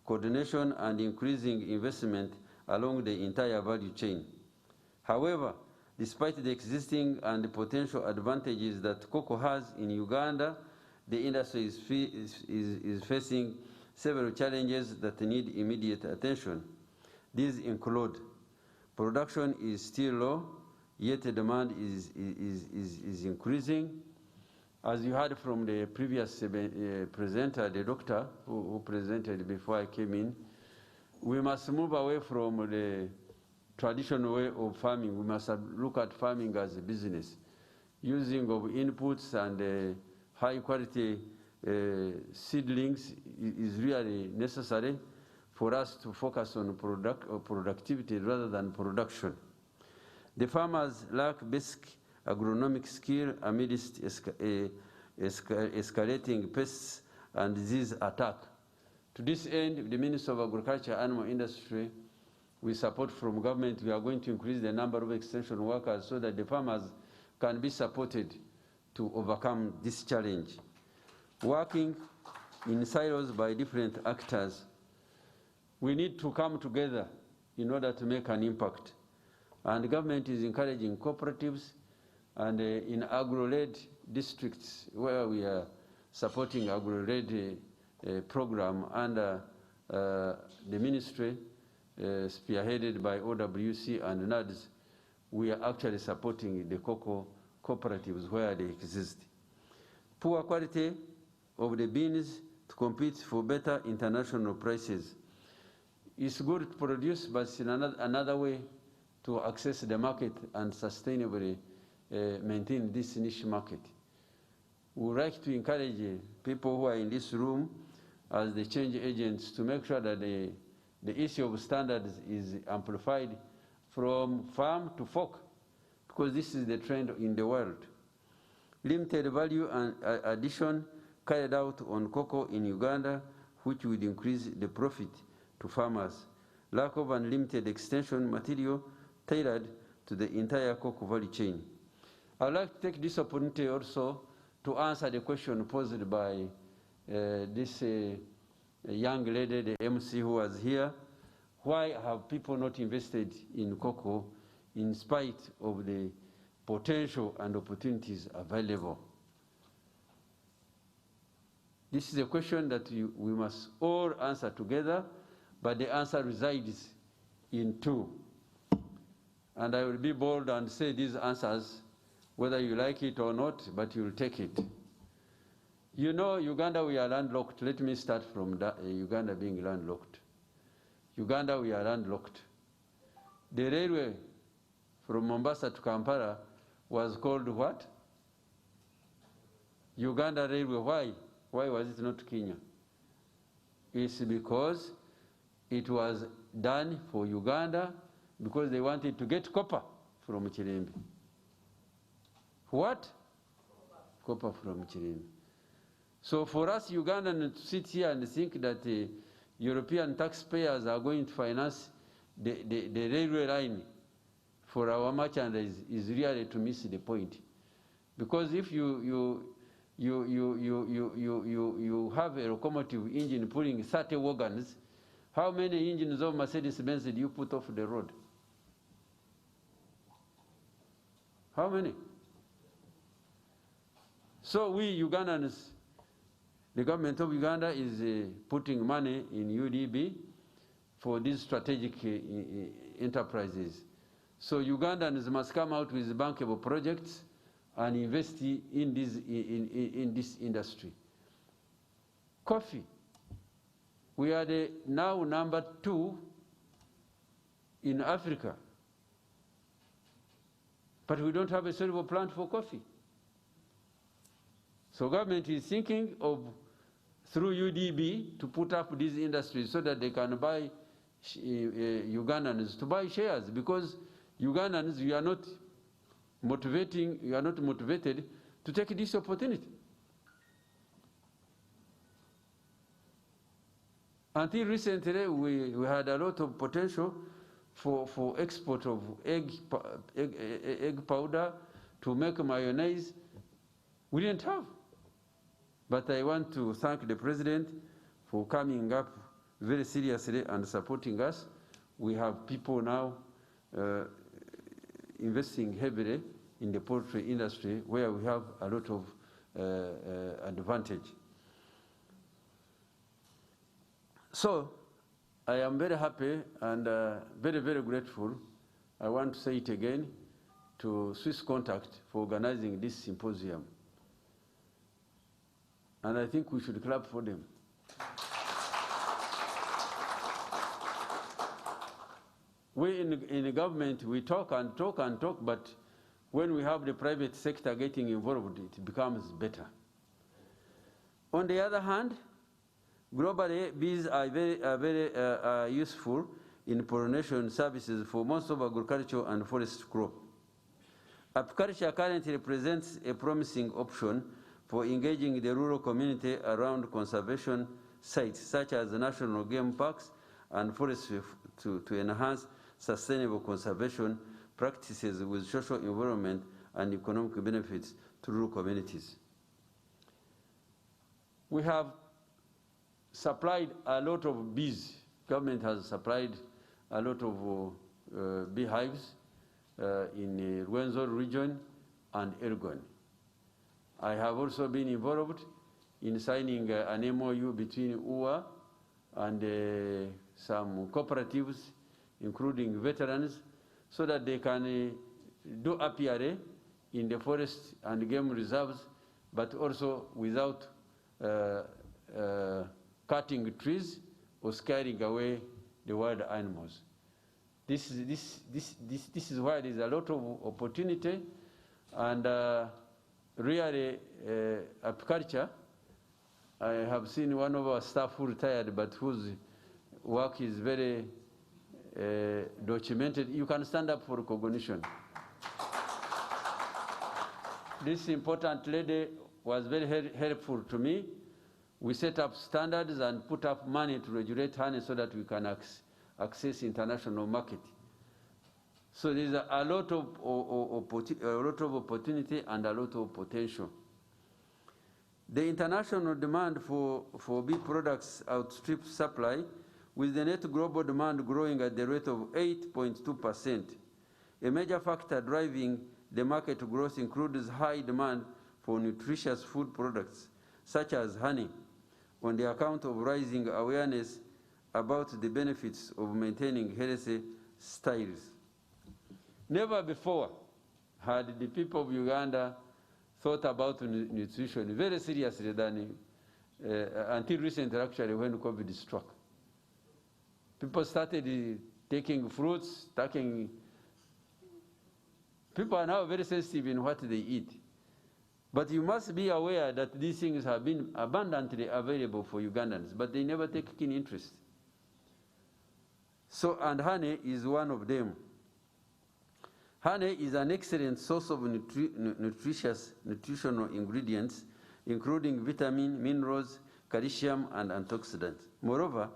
coordination, and increasing investment along the entire value chain. However, despite the existing and the potential advantages that cocoa has in Uganda, the industry is facing several challenges that need immediate attention. These include: production is still low, yet the demand is increasing. As you heard from the previous presenter, the doctor who presented before I came in, we must move away from the traditional way of farming. We must look at farming as a business. Using of inputs and high quality seedlings is really necessary for us to focus on productivity rather than production. The farmers lack basic agronomic skill amidst escalating pests and disease attack. To this end, the Minister of Agriculture and Animal Industry, with support from government, we are going to increase the number of extension workers so that the farmers can be supported to overcome this challenge. Working in silos by different actors, we need to come together in order to make an impact. And the government is encouraging cooperatives, and in agro-led districts where we are supporting agro-led program under the ministry, spearheaded by OWC and NADS, we are actually supporting the cocoa cooperatives where they exist. Poor quality of the beans to compete for better international prices. It's good to produce, but it's another way to access the market and sustainably maintain this niche market. We would like to encourage people who are in this room as the change agents to make sure that the issue of standards is amplified from farm to fork, because this is the trend in the world. Limited value and addition carried out on cocoa in Uganda, which would increase the profit to farmers. Lack of unlimited extension material tailored to the entire cocoa value chain. I'd like to take this opportunity also to answer the question posed by this young lady, the MC who was here. Why have people not invested in cocoa in spite of the potential and opportunities available? This is a question that we must all answer together, but the answer resides in two. And I will be bold and say these answers, whether you like it or not, but you'll take it. You know, Uganda, we are landlocked. Let me start from Uganda being landlocked. Uganda, we are landlocked. The railway from Mombasa to Kampala was called what? Uganda Railway. Why? Why was it not Kenya? It's because it was done for Uganda because they wanted to get copper from Chilembe. What? Copper from Chilembe. So for us Ugandans to sit here and think that European taxpayers are going to finance the railway line for our merchandise is really to miss the point. Because if you have a locomotive engine pulling 30 wagons, how many engines of Mercedes-Benz did you put off the road? How many? So we Ugandans, the government of Uganda is putting money in UDB for these strategic enterprises. So Ugandans must come out with bankable projects and invest in this industry. Coffee. We are now number 2 in Africa, but we don't have a suitable plant for coffee. So government is thinking of, through UDB, to put up these industries so that they can buy Ugandans to buy shares, because Ugandans, you are not motivated to take this opportunity. Until recently, we had a lot of potential for export of egg powder to make mayonnaise. We didn't have. But I want to thank the President for coming up very seriously and supporting us. We have people now investing heavily in the poultry industry, where we have a lot of advantage. So I am very happy and very, very grateful. I want to say it again to Swiss Contact for organizing this symposium. And I think we should clap for them. We in the government, we talk and talk and talk, but when we have the private sector getting involved, it becomes better. On the other hand, globally, bees are very useful in pollination services for most of agriculture and forest crop. Apiculture currently represents a promising option for engaging the rural community around conservation sites, such as national game parks and forests, to enhance sustainable conservation practices with social environment and economic benefits to rural communities. We have supplied a lot of bees. Government has supplied a lot of beehives in the Rwenzori region and Elgon. I have also been involved in signing an MOU between UA and some cooperatives, including veterans, so that they can do apiary in the forest and game reserves, but also without cutting trees or scaring away the wild animals. This is why there is a lot of opportunity, and really apiculture. I have seen one of our staff who retired, but whose work is very documented. You can stand up for recognition. This important lady was very helpful to me. We set up standards and put up money to regulate honey so that we can access international market. So there's a lot of opportunity and a lot of potential. The international demand for bee products outstrips supply, with the net global demand growing at the rate of 8.2%. A major factor driving the market growth includes high demand for nutritious food products, such as honey, on the account of rising awareness about the benefits of maintaining healthy styles. Never before had the people of Uganda thought about nutrition very seriously than until recently, actually, when COVID struck. People started taking fruits, people are now very sensitive in what they eat. But you must be aware that these things have been abundantly available for Ugandans, but they never take keen interest. So, and honey is one of them. Honey is an excellent source of nutritional ingredients, including vitamin, minerals, calcium, and antioxidants. Moreover,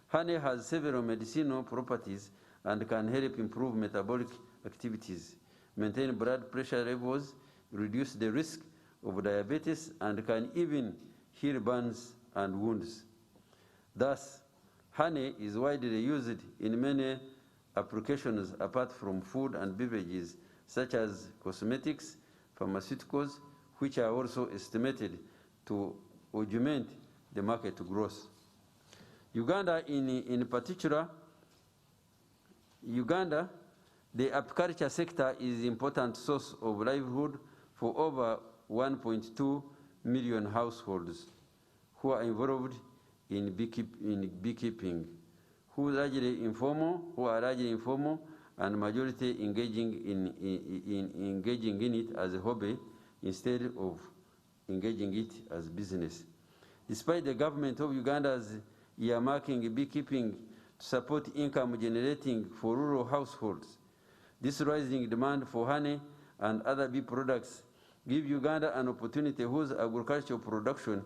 honey has several medicinal properties and can help improve metabolic activities, maintain blood pressure levels, reduce the risk of diabetes, and can even heal burns and wounds. Thus, honey is widely used in many applications apart from food and beverages, such as cosmetics, pharmaceuticals, which are also estimated to augment the market growth. Uganda, in particular, the apiculture sector is an important source of livelihood for over 1.2 million households who are involved in beekeeping, who are largely informal, and majority engaging in it as a hobby instead of engaging it as business. Despite the government of Uganda's earmarking beekeeping to support income generating for rural households, this rising demand for honey and other bee products give Uganda an opportunity whose agricultural production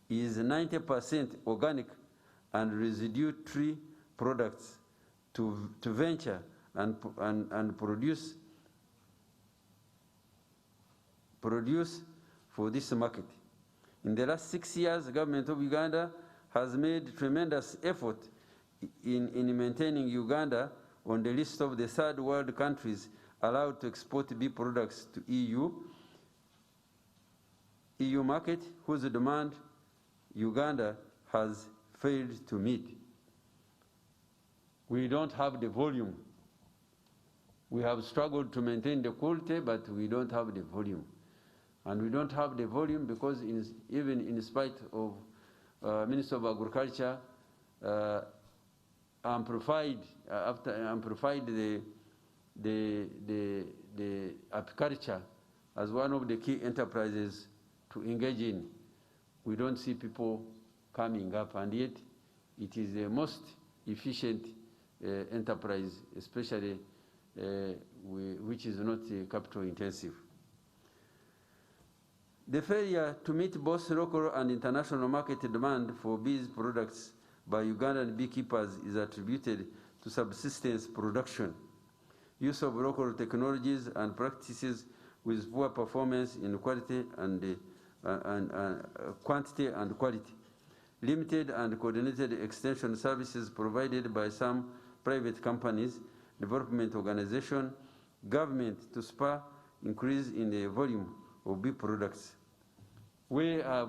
is 90% organic and residue tree products to venture and produce for this market. In the last 6 years, the government of Uganda has made tremendous effort in maintaining Uganda on the list of the third world countries allowed to export bee products to EU market, whose demand Uganda has failed to meet. We don't have the volume. We have struggled to maintain the quality, but we don't have the volume. And we don't have the volume because even in spite of Minister of Agriculture amplified the apiculture as one of the key enterprises to engage in, we don't see people coming up, and yet it is the most efficient enterprise, especially which is not capital intensive. The failure to meet both local and international market demand for bees products by Ugandan beekeepers is attributed to subsistence production, use of local technologies and practices with poor performance in quality and quantity and quality, limited and coordinated extension services provided by some private companies, development organization, government to spur increase in the volume of bee products. We are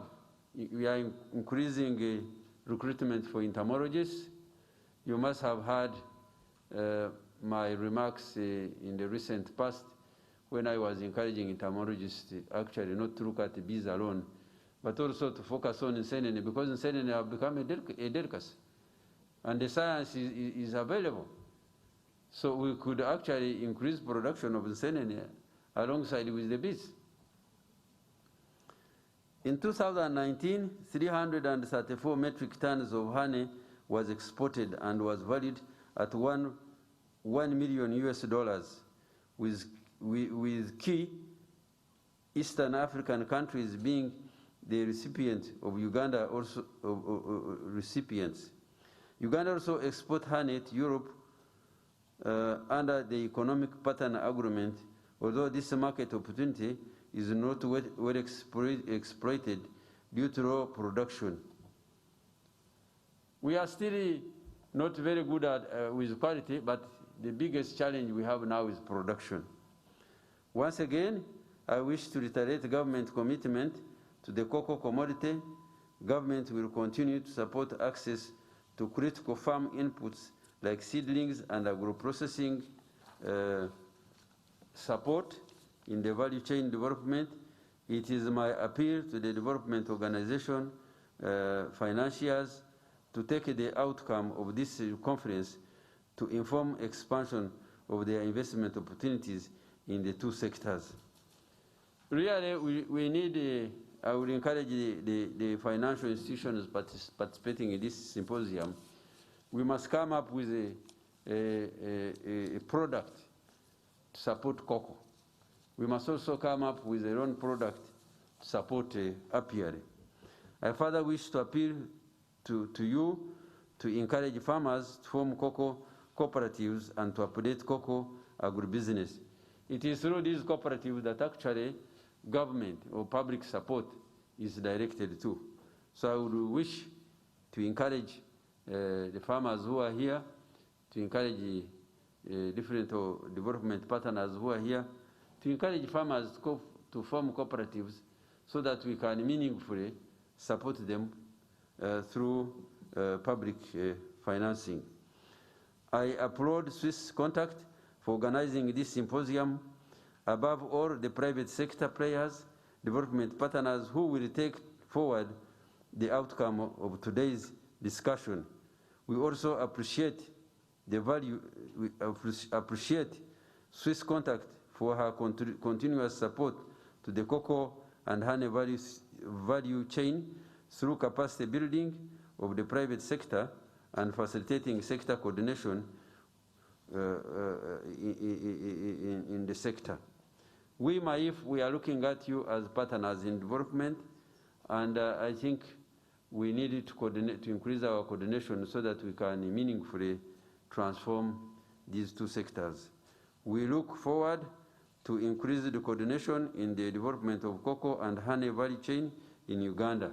increasing recruitment for entomologists. You must have heard my remarks in the recent past when I was encouraging entomologists actually not to look at the bees alone, but also to focus on Nsenene, because Nsenene have become a delicacy, and the science is available. So we could actually increase production of Nsenene alongside with the bees. In 2019, 334 metric tons of honey was exported and was valued at $1 million, with key Eastern African countries being the recipient of Uganda also recipients. Uganda also export honey to Europe under the economic partner agreement, although this market opportunity is not well exploited due to low production. We are still not very good at with quality, but the biggest challenge we have now is production. Once again, I wish to reiterate government commitment to the cocoa commodity. Government will continue to support access to critical farm inputs like seedlings and agro-processing support in the value chain development. It is my appeal to the development organization, financiers, to take the outcome of this conference to inform expansion of their investment opportunities in the two sectors. Really, we need, I would encourage the financial institutions participating in this symposium. We must come up with a product to support cocoa. We must also come up with our own product to support apiary. I further wish to appeal to you to encourage farmers to form cocoa cooperatives and to update cocoa agribusiness. It is through these cooperatives that actually government or public support is directed to. So I would wish to encourage the farmers who are here, to encourage different development partners who are here, to encourage farmers to form cooperatives so that we can meaningfully support them through public financing. I applaud Swiss Contact for organizing this symposium. Above all, the private sector players, development partners who will take forward the outcome of today's discussion. We also appreciate appreciate Swiss Contact for her continuous support to the cocoa and honey value chain through capacity building of the private sector and facilitating sector coordination in the sector. We, MAIF, we are looking at you as partners in development, and I think we need to coordinate, to increase our coordination so that we can meaningfully transform these two sectors. We look forward to increase the coordination in the development of cocoa and honey value chain in Uganda.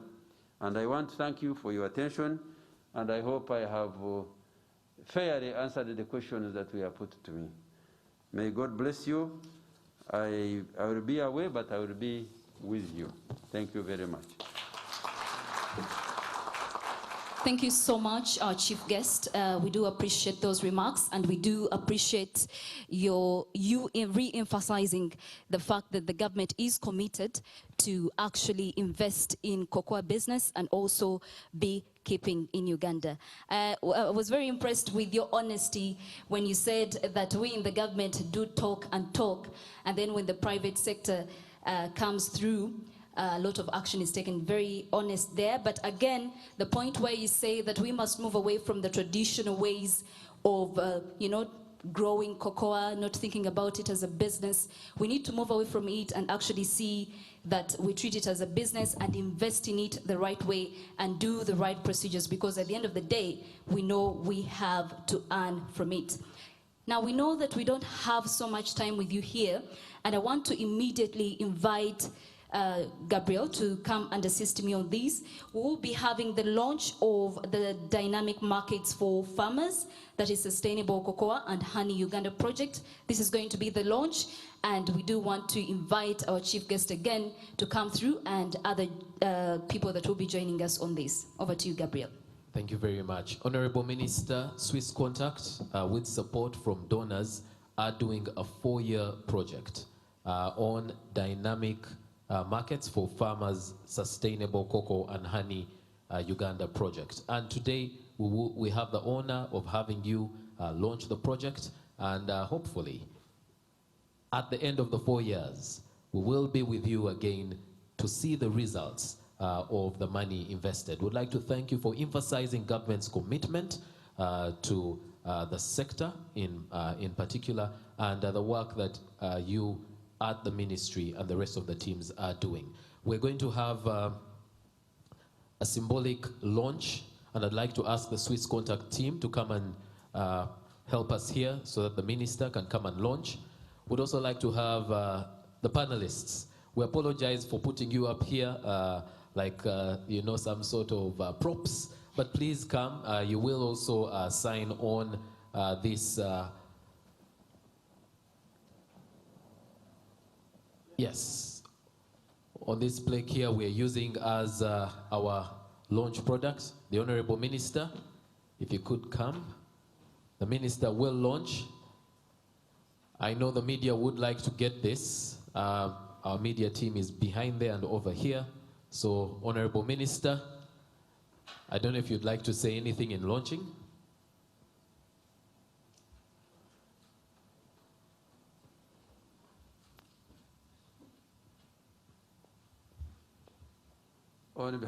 And I want to thank you for your attention, and I hope I have fairly answered the questions that were put to me. May God bless you. I will be away, but I will be with you. Thank you very much. Thank you so much, our chief guest. We do appreciate those remarks, and we do appreciate you re-emphasizing the fact that the government is committed to actually invest in cocoa business and also beekeeping in Uganda. I was very impressed with your honesty when you said that we in the government do talk, and then when the private sector comes through, a lot of action is taken. Very honest there. But again, the point where you say that we must move away from the traditional ways of, growing cocoa, not thinking about it as a business. We need to move away from it and actually see that we treat it as a business and invest in it the right way and do the right procedures, because at the end of the day, we know we have to earn from it. Now, we know that we don't have so much time with you here, and I want to immediately invite Gabriel to come and assist me on this. We will be having the launch of the Dynamic Markets for Farmers, that is Sustainable Cocoa and Honey Uganda project. This is going to be the launch, and we do want to invite our chief guest again to come through, and other people that will be joining us on this. Over to you, Gabriel. Thank you very much. Honorable Minister, Swiss Contact, with support from donors, are doing a 4-year project on dynamic markets for farmers, sustainable cocoa and honey Uganda project. And today we have the honor of having you launch the project, and hopefully at the end of the 4 years, we will be with you again to see the results of the money invested. We'd like to thank you for emphasizing government's commitment to the sector in particular, and the work that you at the ministry and the rest of the teams are doing. We're going to have a symbolic launch, and I'd like to ask the Swiss Contact team to come and help us here so that the minister can come and launch. We'd also like to have the panelists. We apologize for putting you up here like some sort of props, but please come. You will also sign on this. Yes, on this plaque here we're using as our launch products. The Honorable Minister, if you could come. The Minister will launch. I know the media would like to get this. Our media team is behind there and over here. So, Honorable Minister, I don't know if you'd like to say anything in launching. On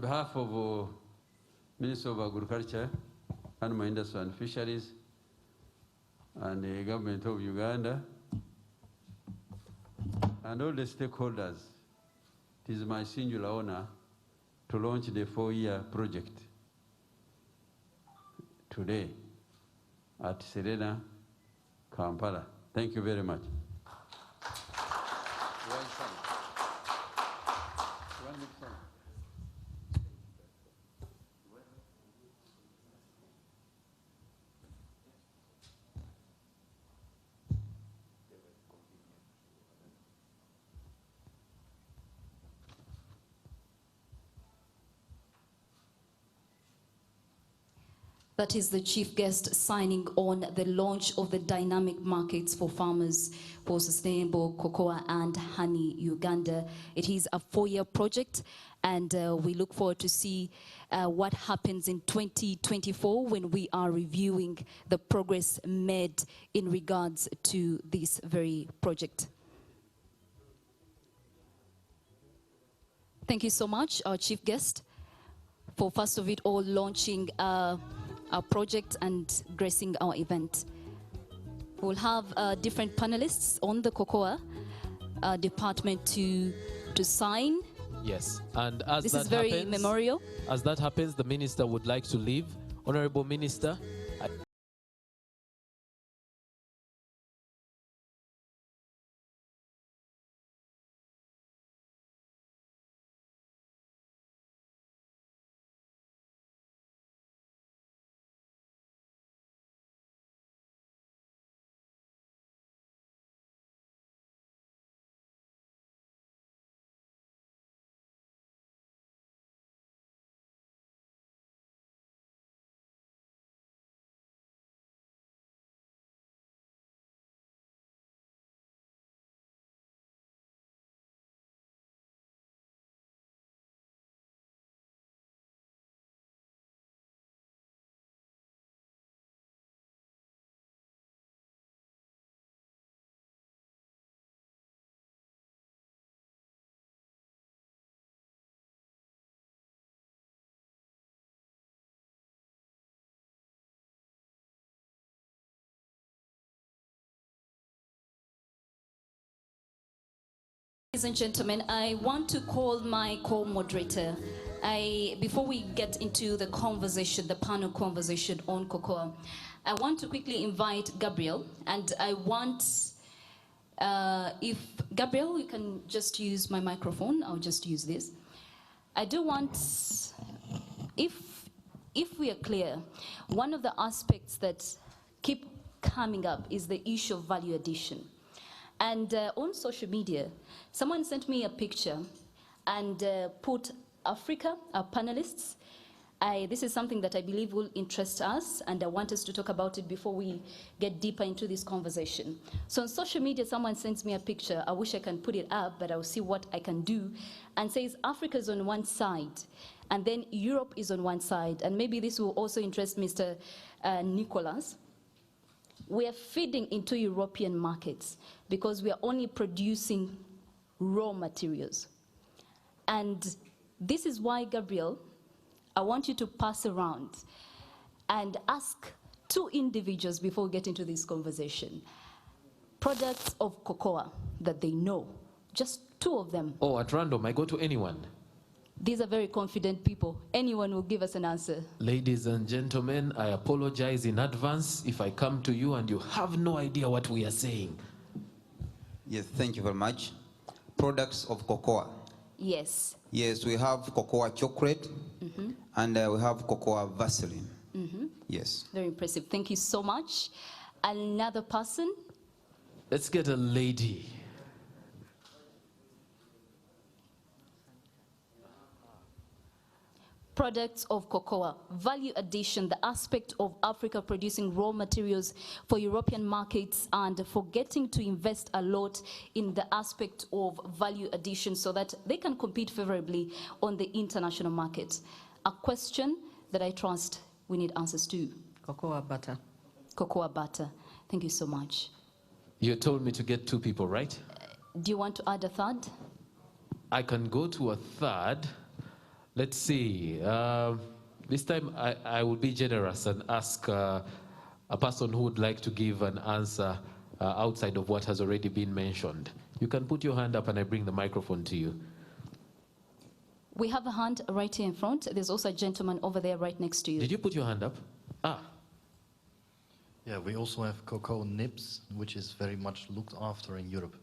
behalf of Minister of Agriculture, Animal Industry and Fisheries, and the government of Uganda, and all the stakeholders, it is my singular honor to launch the 4-year project today. at Serena, Kampala. Thank you very much. That is the chief guest signing on the launch of the dynamic markets for farmers for sustainable cocoa and honey Uganda. It is a 4-year project, and we look forward to see what happens in 2024 when we are reviewing the progress made in regards to this very project. Thank you so much, our chief guest, for first of it all launching our project and gracing our event. We'll have different panelists on the cocoa department to sign. Yes, and as This that is very happens, memorial. As that happens, the minister would like to leave. Honorable Minister. Ladies and gentlemen, I want to call my co-moderator. Before we get into the conversation, the panel conversation on cocoa, I want to quickly invite Gabriel, and I want, if Gabriel, you can just use my microphone, I'll just use this. I do want, if we are clear, one of the aspects that keep coming up is the issue of value addition. And on social media, someone sent me a picture and put Africa, our panelists. This is something that I believe will interest us, and I want us to talk about it before we get deeper into this conversation. So on social media, someone sends me a picture. I wish I can put it up, but I'll see what I can do, and says Africa is on one side, and then Europe is on one side. And maybe this will also interest Mr. Nicholas. We are feeding into European markets because we are only producing raw materials. And this is why, Gabriel, I want you to pass around and ask 2 individuals before we get into this conversation, products of cocoa that they know, just 2 of them. Oh, at random, I go to anyone. These are very confident people. Anyone will give us an answer. Ladies and gentlemen, I apologize in advance if I come to you and you have no idea what we are saying. Yes, thank you very much. Products of cocoa. Yes. Yes, we have cocoa chocolate, and we have cocoa Vaseline. Yes. Very impressive. Thank you so much. Another person? Let's get a lady. Products of cocoa, value addition, the aspect of Africa producing raw materials for European markets and forgetting to invest a lot in the aspect of value addition so that they can compete favorably on the international market. A question that I trust we need answers to. Cocoa butter. Cocoa butter. Thank you so much. You told me to get 2 people, right? Do you want to add a third? I can go to a third. Let's see. This time I will be generous and ask a person who would like to give an answer outside of what has already been mentioned. You can put your hand up and I bring the microphone to you. We have a hand right here in front. There's also a gentleman over there right next to you. Did you put your hand up? Ah. Yeah, we also have cocoa nibs, which is very much looked after in Europe.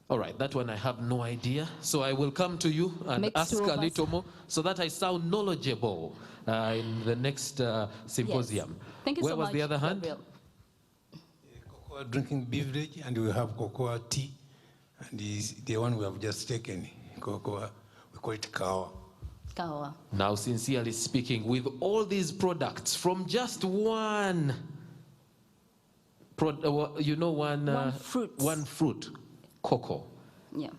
All right, that one I have no idea. So I will come to you and Mixed ask a robust. little more so that I sound knowledgeable in the next symposium. Yes. Thank you Where so was much, the other hand? Gabriel. Cocoa drinking beverage, and we have cocoa tea, and the one we have just taken, cocoa, we call it kawa. Kawa. Now, sincerely speaking, with all these products from just one, one fruit, cocoa, Yeah.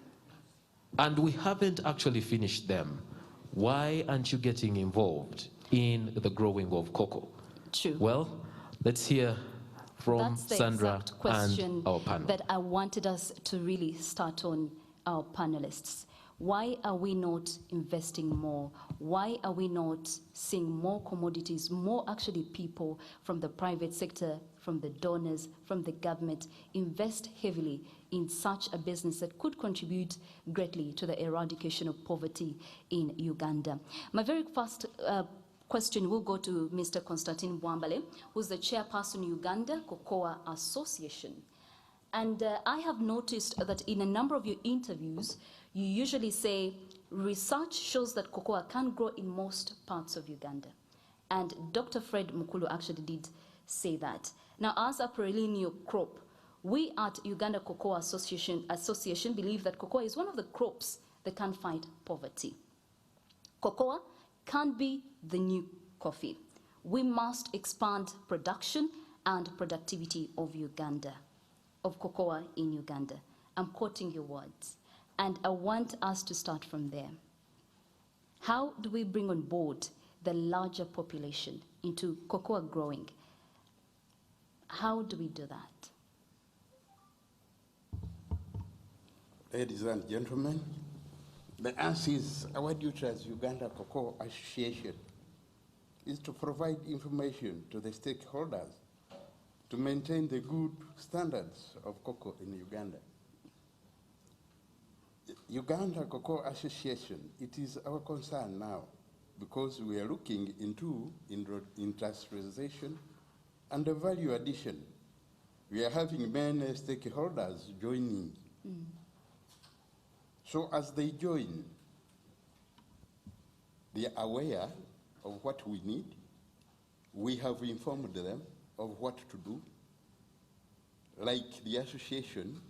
and we haven't actually finished them, why aren't you getting involved in the growing of cocoa? True. Well, let's hear from That's the Sandra exact question and our panel. that I wanted us to really start on our panelists. Why are we not investing more? Why are we not seeing more commodities, more actually people from the private sector, from the donors, from the government, invest heavily in such a business that could contribute greatly to the eradication of poverty in Uganda? My very first question will go to Mr. Constantine Bwambale, who's the chairperson Uganda Cocoa Association. And I have noticed that in a number of your interviews, you usually say research shows that cocoa can grow in most parts of Uganda. And Dr. Fred Mukulu actually did say that. Now, as a perennial crop, we at Uganda Cocoa Association believe that cocoa is one of the crops that can fight poverty. Cocoa can be the new coffee. We must expand production and productivity of Uganda, of cocoa in Uganda. I'm quoting your words, and I want us to start from there. How do we bring on board the larger population into cocoa growing? How do we do that? Ladies and gentlemen, the answer is our duty as Uganda Cocoa Association is to provide information to the stakeholders to maintain the good standards of cocoa in Uganda. Uganda Cocoa Association, it is our concern now because we are looking into industrialization and the value addition. We are having many stakeholders joining. So as they join, they are aware of what we need. We have informed them of what to do. Like the association,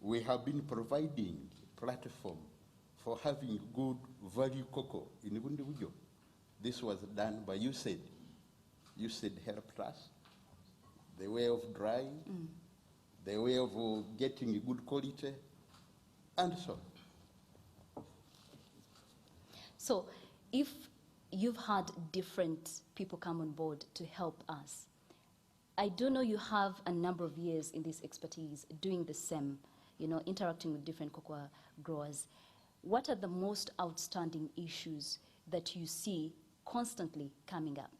we have been providing platform for having good value cocoa in Bundibujo. This was done by USAID. USAID helped us. The way of drying, the way of getting good quality, and so on. So if you've had different people come on board to help us, I do know you have a number of years in this expertise doing the same, you know, interacting with different cocoa growers. What are the most outstanding issues that you see constantly coming up?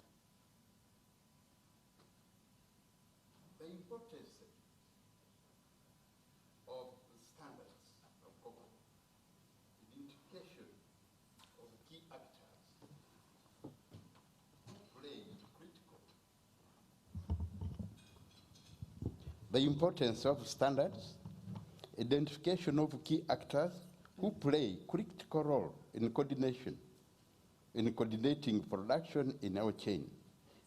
The importance of standards of cocoa, identification of key actors play critical. The importance of standards, identification of key actors who play critical role in coordination, in coordinating production in our chain,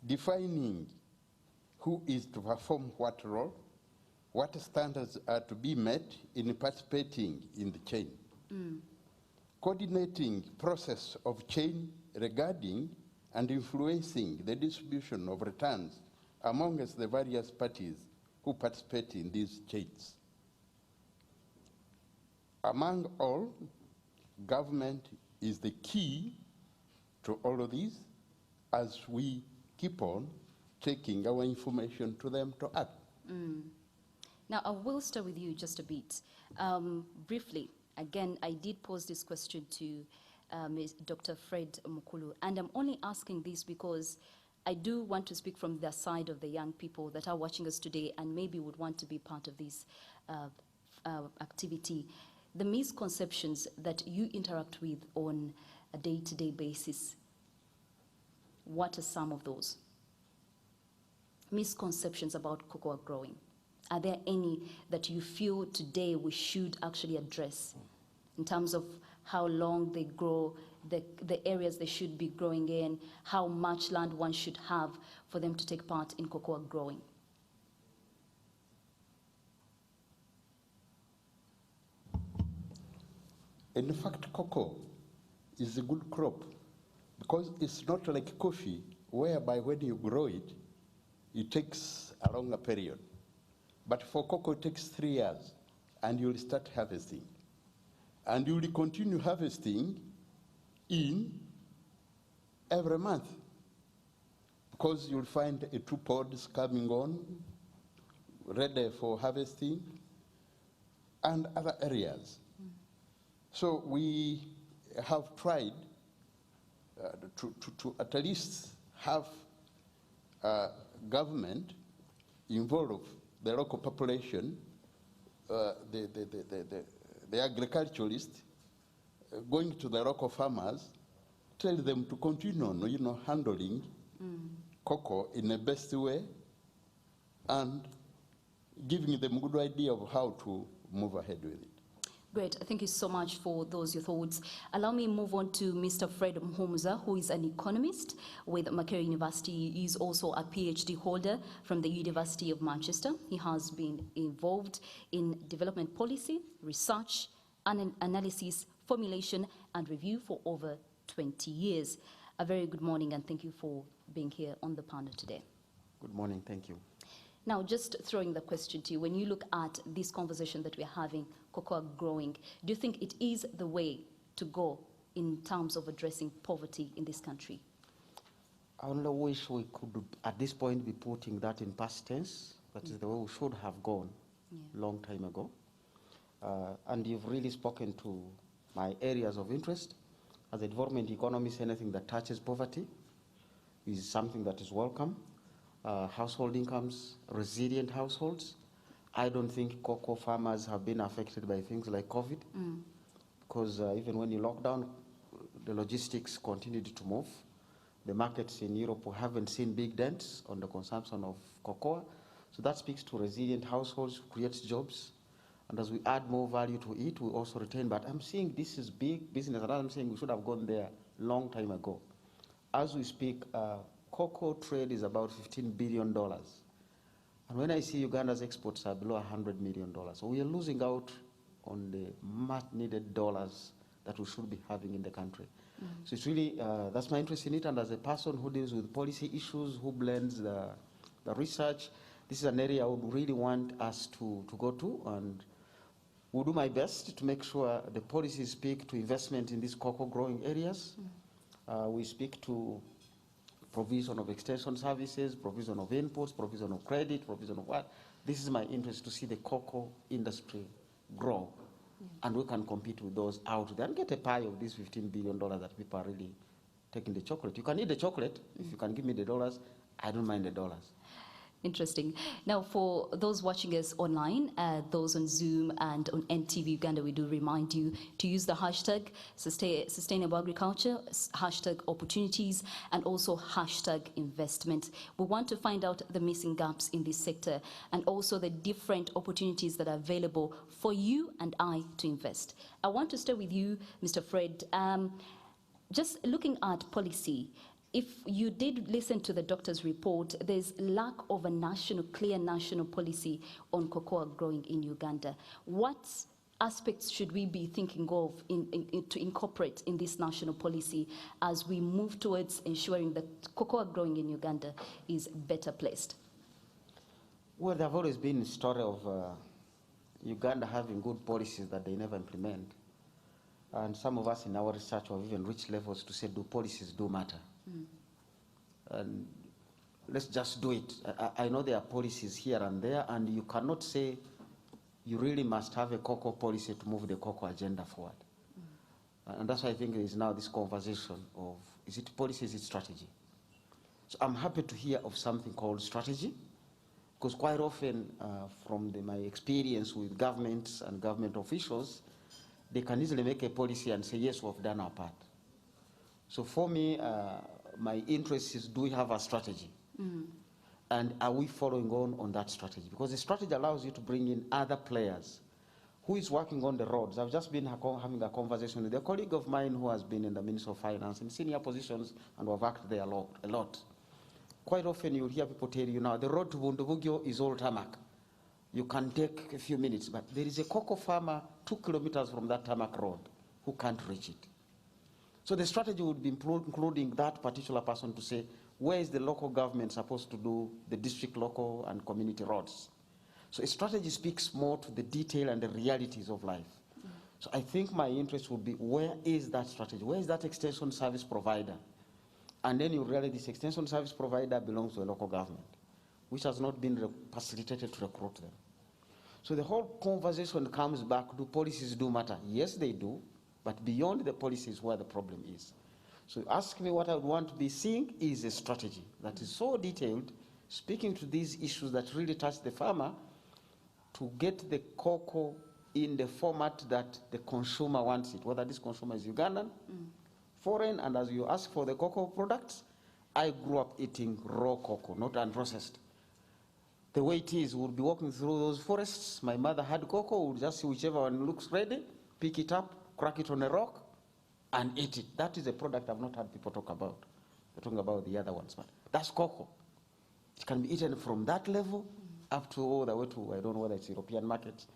defining who is to perform what role, what standards are to be met in participating in the chain. Coordinating process of chain regarding and influencing the distribution of returns amongst the various parties who participate in these chains. Among all, government is the key to all of these as we keep on taking our information to them to act. Now, I will start with you just a bit. Briefly, again, I did pose this question to Dr. Fred Mukulu, and I'm only asking this because I do want to speak from the side of the young people that are watching us today and maybe would want to be part of this activity. The misconceptions that you interact with on a day-to-day basis, what are some of those? misconceptions about cocoa growing? Are there any that you feel today we should actually address in terms of how long they grow, the areas they should be growing in, how much land one should have for them to take part in cocoa growing? In fact, cocoa is a good crop because it's not like coffee, whereby when you grow it, it takes a longer period. But for cocoa, it takes 3 years, and you'll start harvesting. And you'll continue harvesting in every month, because you'll find 2 pods coming on, ready for harvesting, and other areas. So we have tried to at least have government involve the local population, the agriculturalists, going to the local farmers, tell them to continue on, handling cocoa in the best way, and giving them a good idea of how to move ahead with it. Great, thank you so much for those your thoughts. Allow me to move on to Mr. Fred Mhumuza, who is an economist with Makerere University. He is also a PhD holder from the University of Manchester. He has been involved in development policy, research, analysis, formulation, and review for over 20 years. A very good morning, and thank you for being here on the panel today. Good morning, thank you. Now, just throwing the question to you, when you look at this conversation that we're having, cocoa growing, do you think it is the way to go in terms of addressing poverty in this country? I only wish we could, at this point, be putting that in past tense. That is the way we should have gone long time ago. And you've really spoken to my areas of interest. As a development economist, anything that touches poverty is something that is welcome. Household incomes, resilient households. I don't think cocoa farmers have been affected by things like COVID, because even when you lock down, the logistics continued to move. The markets in Europe haven't seen big dents on the consumption of cocoa. So that speaks to resilient households, creates jobs. And as we add more value to it, we also retain. But I'm saying this is big business, and I'm saying we should have gone there long time ago. As we speak, cocoa trade is about $15 billion. And when I see Uganda's exports are below $100 million, so we are losing out on the much needed dollars that we should be having in the country. So it's really, that's my interest in it, and as a person who deals with policy issues, who blends the research, this is an area I would really want us to go to, and we'll do my best to make sure the policies speak to investment in these cocoa growing areas. We speak to provision of extension services, provision of inputs, provision of credit, provision of what. This is my interest, to see the cocoa industry grow, and we can compete with those out there and get a pie of this $15 billion that people are really taking the chocolate. You can eat the chocolate. If you can give me the dollars, I don't mind the dollars. Interesting. Now, for those watching us online, those on Zoom and on NTV Uganda, we do remind you to use the hashtag sustainable agriculture, hashtag opportunities, and also hashtag investment. We want to find out the missing gaps in this sector and also the different opportunities that are available for you and I to invest. I want to start with you, Mr. Fred. Just looking at policy, if you did listen to the doctor's report, there's lack of a clear national policy on cocoa growing in Uganda. What aspects should we be thinking of to incorporate in this national policy as we move towards ensuring that cocoa growing in Uganda is better placed? Well, there have always been a story of Uganda having good policies that they never implement. And some of us in our research have even reached levels to say, do policies do matter? And let's just do it. I know there are policies here and there, and you cannot say you really must have a cocoa policy to move the cocoa agenda forward. And that's why I think there is now this conversation of, is it policy, is it strategy? So I'm happy to hear of something called strategy, because quite often from my experience with governments and government officials, they can easily make a policy and say, yes, we've done our part. So for me, my interest is, do we have a strategy? And are we following on that strategy? Because the strategy allows you to bring in other players. Who is working on the roads? I've just been having a conversation with a colleague of mine who has been in the Ministry of Finance in senior positions and who have worked there a lot. Quite often you'll hear people tell you now, the road to Bundubugyo is all tarmac. You can take a few minutes, but there is a cocoa farmer 2 kilometers from that tarmac road who can't reach it. So the strategy would be including that particular person to say, where is the local government supposed to do the district, local, and community roads? So a strategy speaks more to the detail and the realities of life. So I think my interest would be, where is that strategy? Where is that extension service provider? And then you realize this extension service provider belongs to a local government, which has not been facilitated to recruit them. So the whole conversation comes back, do policies do matter? Yes, they do, but beyond the policies where the problem is. So ask me what I would want to be seeing is a strategy that is so detailed, speaking to these issues that really touch the farmer, to get the cocoa in the format that the consumer wants it, whether this consumer is Ugandan, foreign, and as you ask for the cocoa products, I grew up eating raw cocoa, not unprocessed. The way it is, we'll be walking through those forests. My mother had cocoa, we'll just see whichever one looks ready, pick it up, crack it on a rock, and eat it. That is a product I've not had people talk about. They're talking about the other ones, but that's cocoa. It can be eaten from that level up to all the way to, I don't know whether it's European markets.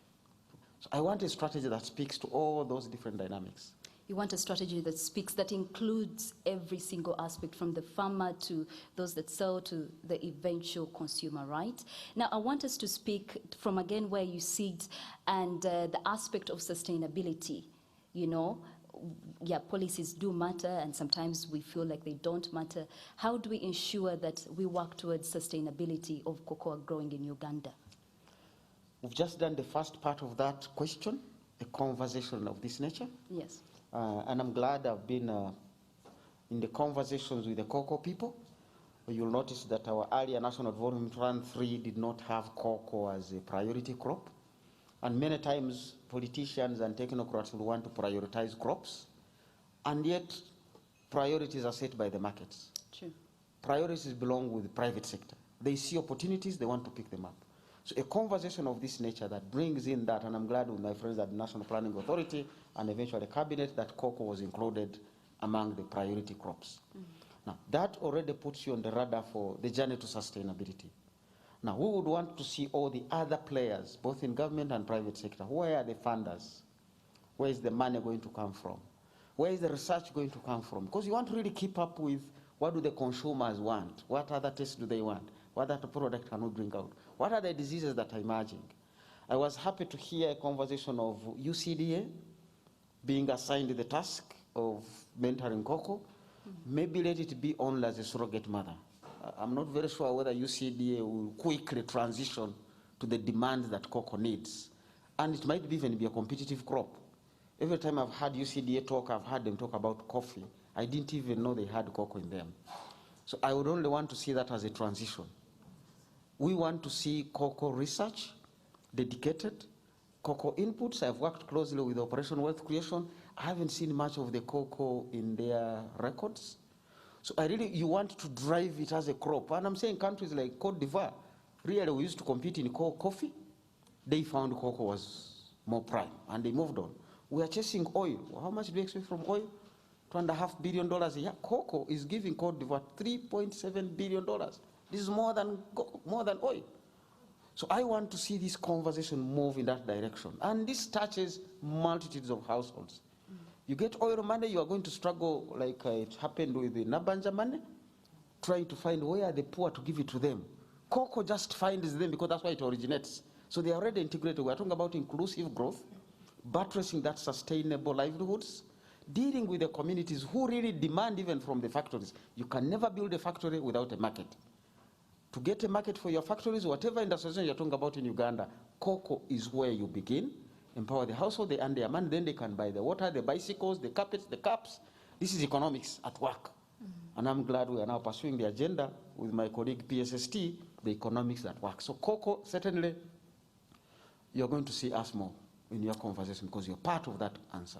So I want a strategy that speaks to all those different dynamics. You want a strategy that speaks, that includes every single aspect, from the farmer to those that sell to the eventual consumer, right? Now, I want us to speak from, again, where you sit and the aspect of sustainability. You know, yeah, policies do matter, and sometimes we feel like they don't matter. How do we ensure that we work towards sustainability of cocoa growing in Uganda? We've just done the first part of that question, a conversation of this nature. Yes. And I'm glad I've been in the conversations with the cocoa people. You'll notice that our earlier National Development Plan 3 did not have cocoa as a priority crop. And many times politicians and technocrats will want to prioritize crops, and yet priorities are set by the markets. True. Priorities belong with the private sector. They see opportunities, they want to pick them up. So a conversation of this nature that brings in that, and I'm glad with my friends at the National Planning Authority and eventually the cabinet that cocoa was included among the priority crops. Now, that already puts you on the radar for the journey to sustainability. Now, we would want to see all the other players, both in government and private sector. Where are the funders? Where is the money going to come from? Where is the research going to come from? Because you want to really keep up with what do the consumers want? What other tastes do they want? What other product can we bring out? What are the diseases that are emerging? I was happy to hear a conversation of UCDA being assigned the task of mentoring cocoa. Maybe let it be only as a surrogate mother. I'm not very sure whether UCDA will quickly transition to the demand that cocoa needs. And it might even be a competitive crop. Every time I've had UCDA talk, I've heard them talk about coffee. I didn't even know they had cocoa in them. So I would only want to see that as a transition. We want to see cocoa research, dedicated, cocoa inputs. I've worked closely with Operation Wealth Creation. I haven't seen much of the cocoa in their records. So you want to drive it as a crop. And I'm saying countries like Cote d'Ivoire, really we used to compete in coffee. They found cocoa was more prime, and they moved on. We are chasing oil. How much do we expect from oil? $2.5 billion a year. Cocoa is giving Cote d'Ivoire $3.7 billion. This is more than oil. So I want to see this conversation move in that direction. And this touches multitudes of households. You get oil money, you are going to struggle like it happened with the Nabanja money, trying to find where are the poor to give it to them. Cocoa just finds them because that's why it originates. So they are already integrated. We are talking about inclusive growth, buttressing that sustainable livelihoods, dealing with the communities who really demand even from the factories. You can never build a factory without a market. To get a market for your factories, whatever industrialization you're talking about in Uganda, cocoa is where you begin. Empower the household, they earn their money, then they can buy the water, the bicycles, the carpets, the cups. This is economics at work. And I'm glad we are now pursuing the agenda with my colleague PSST, the economics that work. So cocoa, certainly, you're going to see us more in your conversation because you're part of that answer.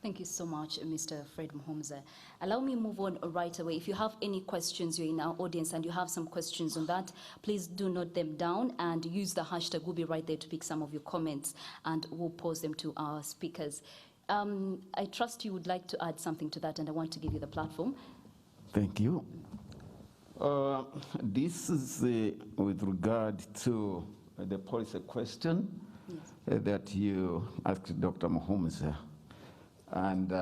Thank you so much, Mr. Fred Muhomza. Allow me move on right away. If you have any questions, you're in our audience and you have some questions on that, please do note them down and use the hashtag. We'll be right there to pick some of your comments and we'll post them to our speakers. I trust you would like to add something to that and I want to give you the platform. Thank you. This is with regard to the policy question that you asked Dr. Muhomza. And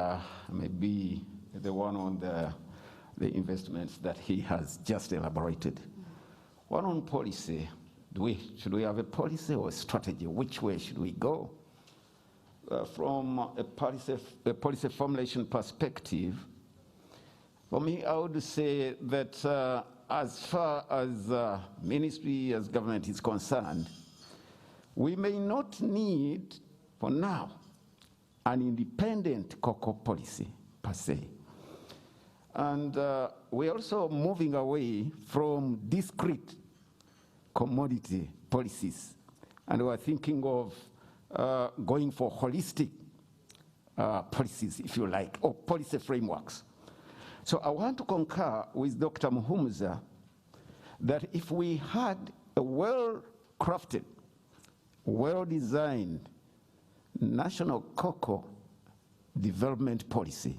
maybe the one on the investments that he has just elaborated. One on policy, should we have a policy or a strategy? Which way should we go? From a policy formulation perspective, for me, I would say that as far as ministry, as government is concerned, we may not need, for now, an independent cocoa policy per se. And we're also moving away from discrete commodity policies. And we're thinking of going for holistic policies, if you like, or policy frameworks. So I want to concur with Dr. Muhomza that if we had a well-crafted, well-designed national cocoa development policy,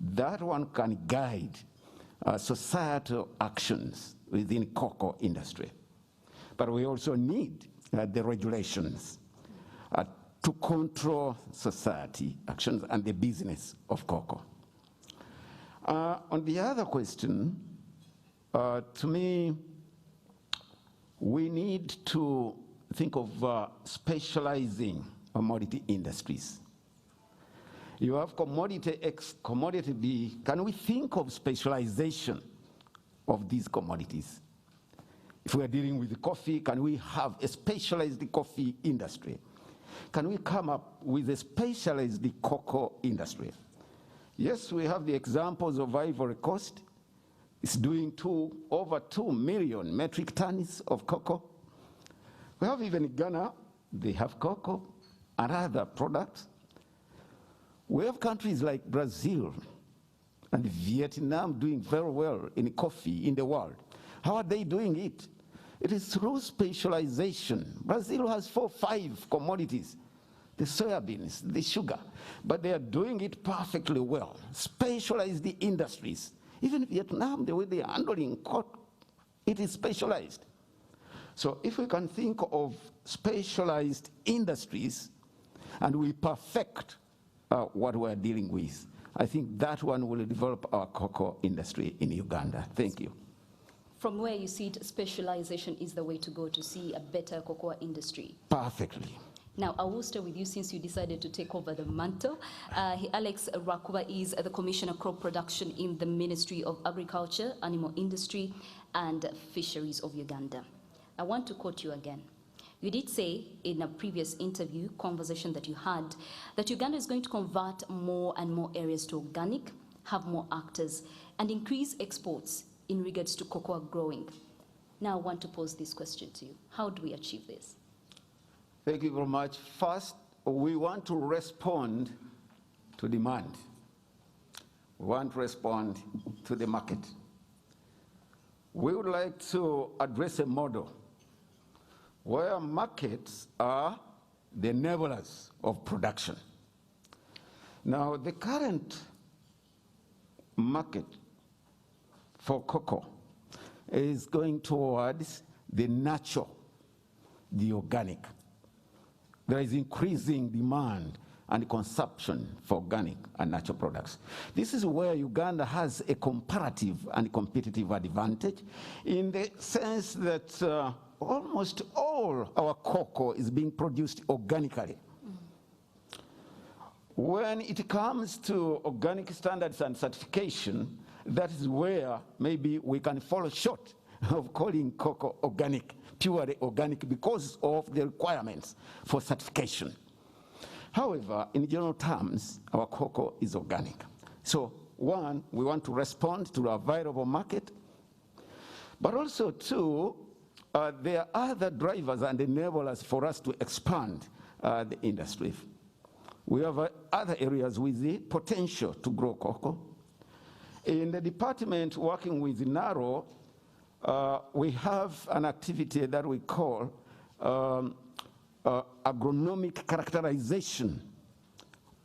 that one can guide societal actions within cocoa industry. But we also need the regulations to control society actions and the business of cocoa. On the other question, to me, we need to think of specializing commodity industries. You have commodity X, commodity B. Can we think of specialization of these commodities? If we are dealing with coffee, can we have a specialized coffee industry? Can we come up with a specialized cocoa industry? Yes, we have the examples of Ivory Coast. It's doing over 2 million metric tons of cocoa. We have even Ghana, they have cocoa and other products. We have countries like Brazil and Vietnam doing very well in coffee in the world. How are they doing it? It is through specialization. Brazil has 4 or 5 commodities, the soybeans, the sugar, but they are doing it perfectly well. Specialized industries. Even Vietnam, the way they are handling cotton, it is specialized. So if we can think of specialized industries and we perfect what we're dealing with, I think that one will develop our cocoa industry in Uganda. Thank you. From where you see it, specialization is the way to go to see a better cocoa industry. Perfectly. Now, I will stay with you since you decided to take over the mantle. Alex Rakuba is the Commissioner of Crop Production in the Ministry of Agriculture, Animal Industry, and Fisheries of Uganda. I want to quote you again. You did say in a previous interview, conversation that you had, that Uganda is going to convert more and more areas to organic, have more actors, and increase exports in regards to cocoa growing. Now I want to pose this question to you. How do we achieve this? Thank you very much. First, we want to respond to demand. We want to respond to the market. We would like to address a model where markets are the enablers of production. Now, the current market for cocoa is going towards the natural, the organic. There is increasing demand and consumption for organic and natural products. This is where Uganda has a comparative and competitive advantage in the sense that almost all our cocoa is being produced organically. When it comes to organic standards and certification, that is where maybe we can fall short of calling cocoa organic, purely organic, because of the requirements for certification. However, in general terms, our cocoa is organic. So, one, we want to respond to a viable market, but also, two, there are other drivers and enablers for us to expand the industry. We have other areas with the potential to grow cocoa. In the department working with NARO, we have an activity that we call agronomic characterization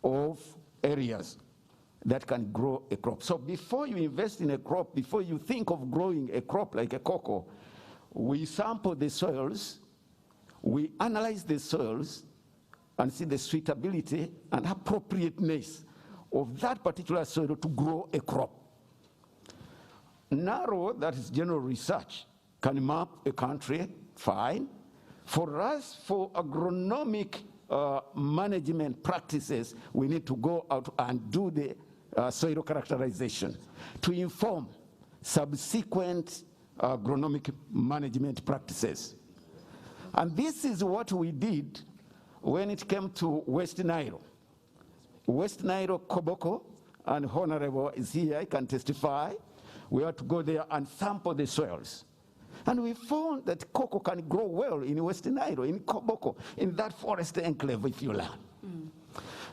of areas that can grow a crop. So before you invest in a crop, before you think of growing a crop like a cocoa, we sample the soils, we analyze the soils, and see the suitability and appropriateness of that particular soil to grow a crop. NARO, that is general research, can map a country, fine. For us, for agronomic management practices, we need to go out and do the soil characterization to inform subsequent agronomic management practices. And this is what we did when it came to West Nile. West Nile, Koboko, and Honorable is here, I can testify. We had to go there and sample the soils. And we found that cocoa can grow well in West Nile, in Koboko, in that forest enclave, if you like.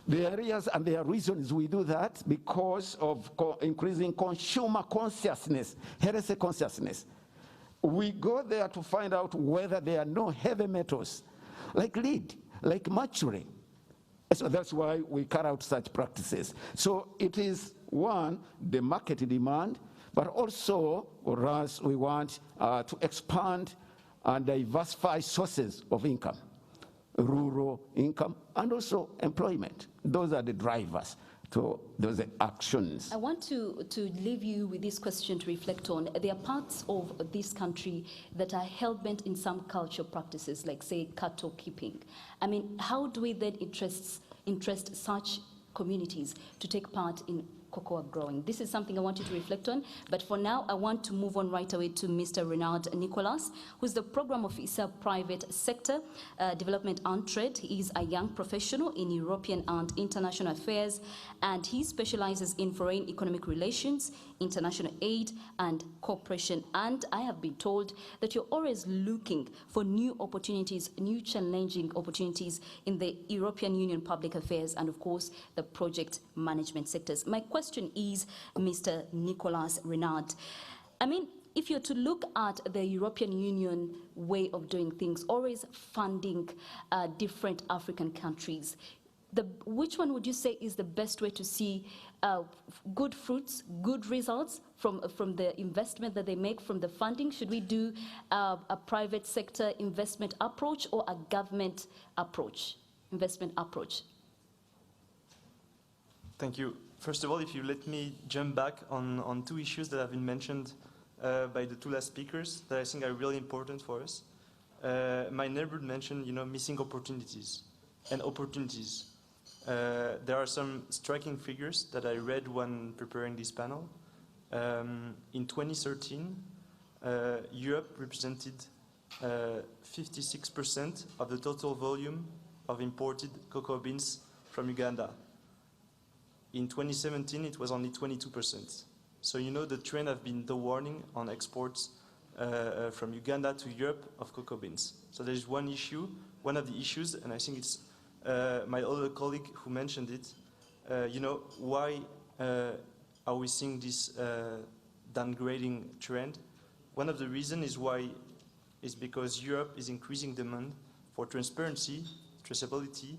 The areas and the reasons we do that because of increasing consumer consciousness, health consciousness. We go there to find out whether there are no heavy metals, like lead, like mercury. So that's why we carry out such practices. So it is, one, the market demand, but also, for us, we want to expand and diversify sources of income, rural income, and also employment. Those are the drivers to those actions. I want to leave you with this question to reflect on. There are parts of this country that are hell-bent in some cultural practices, like, say, cattle keeping. I mean, how do we then interest such communities to take part in cocoa growing? This is something I want you to reflect on, but for now I want to move on right away to Mr. Renard Nicholas, who's the Program Officer, Private Sector Development and Trade. He is a young professional in European and international affairs, and he specializes in foreign economic relations, international aid, and cooperation. And I have been told that you're always looking for new opportunities, new challenging opportunities in the European Union public affairs and, of course, the project management sectors. My question is, Mr. Nicholas Renard, I mean, if you're to look at the European Union way of doing things, always funding different African countries, which one would you say is the best way to see good fruits, good results from the investment that they make, from the funding? Should we do a private sector investment approach or a government approach, investment approach? Thank you. First of all, if you let me jump back on two issues that have been mentioned by the two last speakers that I think are really important for us. My neighbor mentioned, missing opportunities and opportunities. There are some striking figures that I read when preparing this panel. In 2013, Europe represented 56% of the total volume of imported cocoa beans from Uganda. In 2017, it was only 22%. So the trend has been the warning on exports from Uganda to Europe of cocoa beans. So there is one issue, one of the issues, and I think it's my other colleague who mentioned it. Why are we seeing this downgrading trend? One of the reasons is because Europe is increasing demand for transparency, traceability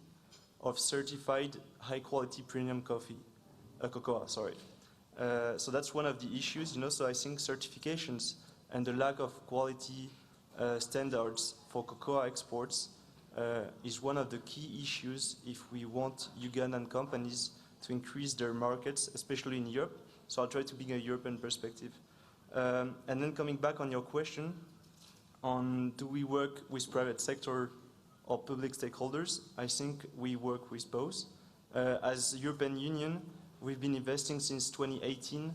of certified high-quality premium cocoa. So that's one of the issues. So I think certifications and the lack of quality standards for cocoa exports is one of the key issues if we want Ugandan companies to increase their markets, especially in Europe. So I'll try to bring a European perspective. And then coming back on your question on do we work with private sector or public stakeholders, I think we work with both. As European Union, we've been investing since 2018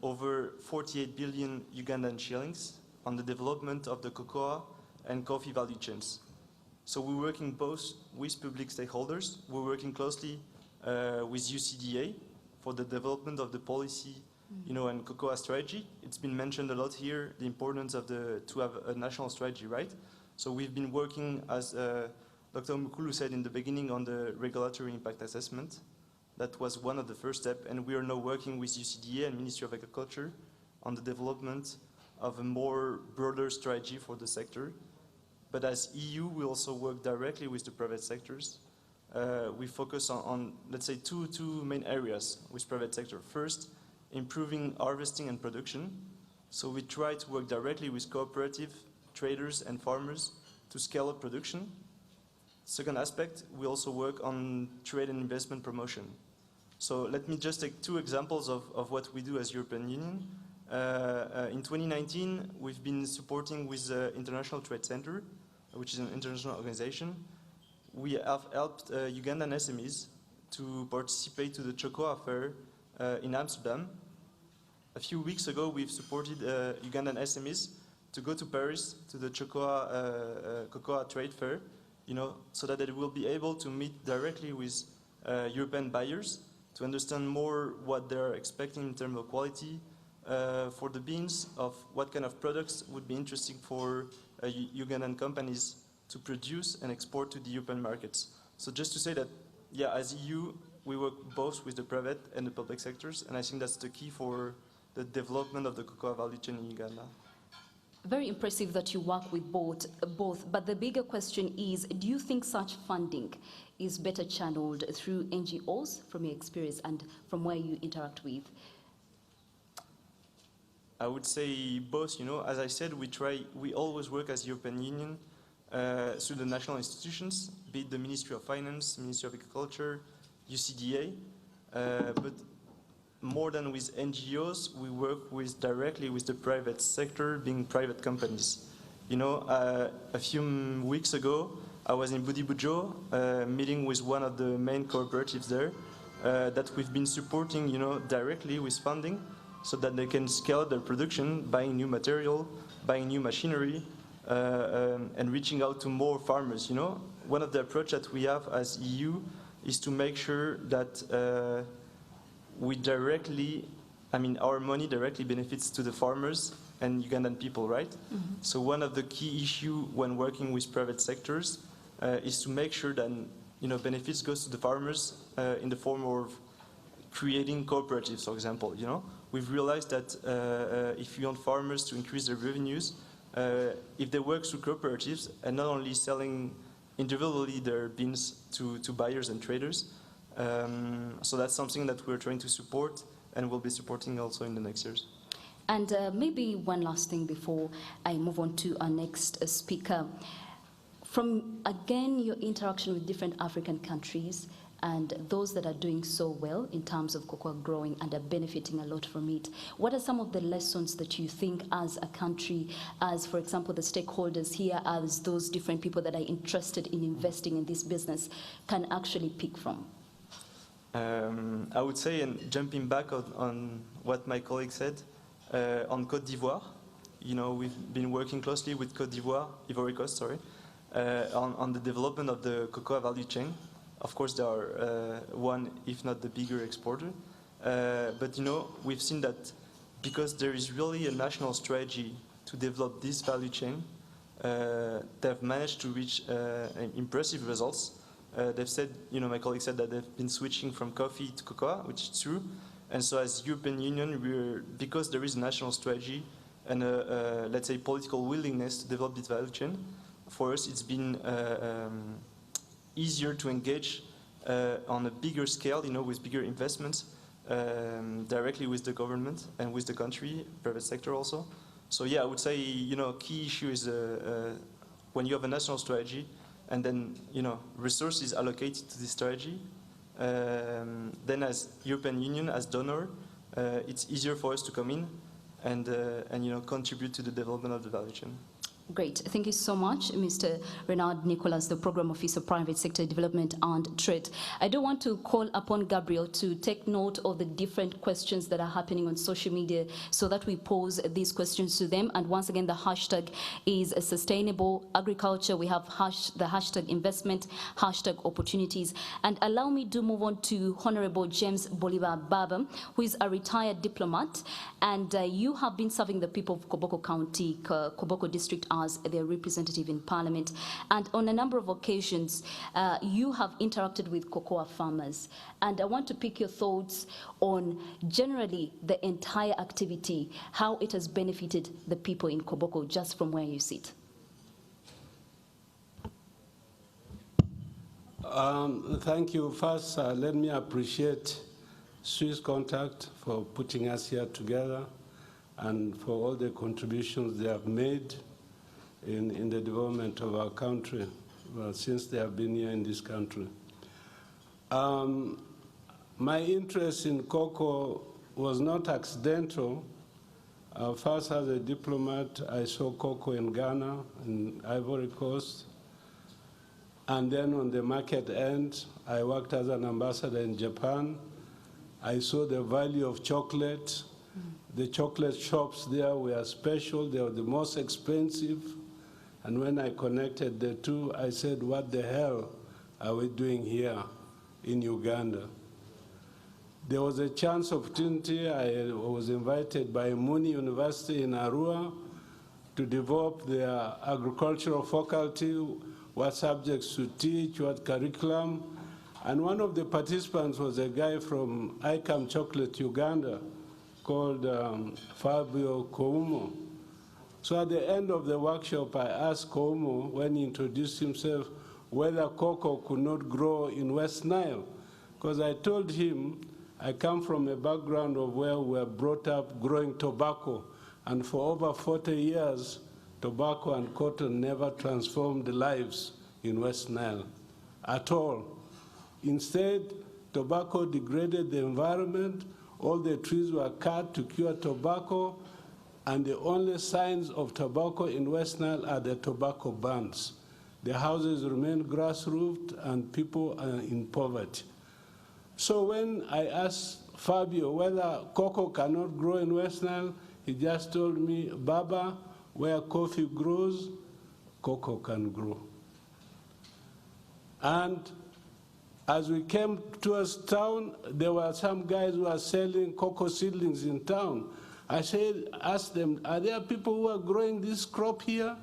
over 48 billion Ugandan shillings on the development of the cocoa and coffee value chains. So we're working both with public stakeholders. We're working closely with UCDA for the development of the policy, and cocoa strategy. It's been mentioned a lot here, the importance of to have a national strategy, right? So we've been working as Dr. Mukulu said in the beginning on the regulatory impact assessment. That was one of the first steps, and we are now working with UCDA and Ministry of Agriculture on the development of a more broader strategy for the sector. But as EU, we also work directly with the private sectors. We focus on, let's say, two main areas with private sector. First, improving harvesting and production. So we try to work directly with cooperative traders and farmers to scale up production. Second aspect, we also work on trade and investment promotion. So let me just take two examples of what we do as European Union. In 2019, we've been supporting with the International Trade Center, which is an international organization. We have helped Ugandan SMEs to participate to the Chocoa Fair in Amsterdam. A few weeks ago, we've supported Ugandan SMEs to go to Paris to the Cocoa Trade Fair, so that they will be able to meet directly with European buyers to understand more what they're expecting in terms of quality for the beans, of what kind of products would be interesting for Ugandan companies to produce and export to the European markets. So just to say that, yeah, as EU, we work both with the private and the public sectors, and I think that's the key for the development of the cocoa value chain in Uganda. Very impressive that you work with both, but the bigger question is, do you think such funding is better channeled through NGOs, from your experience and from where you interact with? I would say both. As I said, we always work as European Union through the national institutions, be it the Ministry of Finance, Ministry of Agriculture, UCDA, but more than with NGOs, we work directly with the private sector, being private companies. A few weeks ago, I was in Budibujo, meeting with one of the main cooperatives there, that we've been supporting, directly with funding, so that they can scale up their production, buying new material, buying new machinery, and reaching out to more farmers. One of the approaches that we have as EU is to make sure that we directly, our money directly benefits to the farmers and Ugandan people, right? Mm-hmm. So one of the key issues when working with private sectors is to make sure that benefits goes to the farmers in the form of creating cooperatives, for example. We've realized that if you want farmers to increase their revenues, if they work through cooperatives and not only selling individually their beans to buyers and traders, so that's something that we're trying to support and will be supporting also in the next years. And maybe one last thing before I move on to our next speaker. From, again, your interaction with different African countries and those that are doing so well in terms of cocoa growing and are benefiting a lot from it, what are some of the lessons that you think as a country, as, for example, the stakeholders here, as those different people that are interested in investing in this business, can actually pick from? I would say, and jumping back on what my colleague said, on Côte d'Ivoire, we've been working closely with Côte d'Ivoire, Ivory Coast, sorry, on the development of the cocoa value chain. Of course, they are one, if not the bigger exporter. But we've seen that because there is really a national strategy to develop this value chain, they've managed to reach impressive results. They've said, my colleague said that they've been switching from coffee to cocoa, which is true. And so as European Union, because there is a national strategy and let's say political willingness to develop this value chain, for us it's been easier to engage on a bigger scale, with bigger investments, directly with the government and with the country, private sector also. So yeah, I would say, key issue is when you have a national strategy, and then resources allocated to this strategy, then as European Union, as donor, it's easier for us to come in and contribute to the development of the value chain. Great. Thank you so much, Mr. Renard Nicholas, the Program Officer, Private Sector Development and Trade. I do want to call upon Gabriel to take note of the different questions that are happening on social media so that we pose these questions to them. And once again, the hashtag is sustainable agriculture. We have the hashtag investment, hashtag opportunities. And allow me to move on to Honorable James Bolivar Baba, who is a retired diplomat. And you have been serving the people of Koboko County, Koboko District as their representative in Parliament. And on a number of occasions, you have interacted with cocoa farmers. And I want to pick your thoughts on generally the entire activity, how it has benefited the people in Koboko, just from where you sit. Thank you. First, let me appreciate Swiss Contact for putting us here together and for all the contributions they have made in the development of our country since they have been here in this country. My interest in cocoa was not accidental. First, as a diplomat, I saw cocoa in Ghana, in Ivory Coast. And then on the market end, I worked as an ambassador in Japan. I saw the value of chocolate. The chocolate shops there were special. They were the most expensive. And when I connected the two, I said, what the hell are we doing here in Uganda? There was a chance opportunity. I was invited by Muni University in Arua to develop their agricultural faculty, what subjects to teach, what curriculum. And one of the participants was a guy from ICAM Chocolate Uganda called Fabio Koumo. So at the end of the workshop, I asked Koumo, when he introduced himself, whether cocoa could not grow in West Nile. Because I told him, I come from a background of where we were brought up growing tobacco. And for over 40 years, tobacco and cotton never transformed the lives in West Nile at all. Instead, tobacco degraded the environment. All the trees were cut to cure tobacco, and the only signs of tobacco in West Nile are the tobacco bans. The houses remain grass-roofed, and people are in poverty. So when I asked Fabio whether cocoa cannot grow in West Nile, he just told me, Baba, where coffee grows, cocoa can grow. And as we came towards town, there were some guys who were selling cocoa seedlings in town. I said, asked them, are there people who are growing this crop here?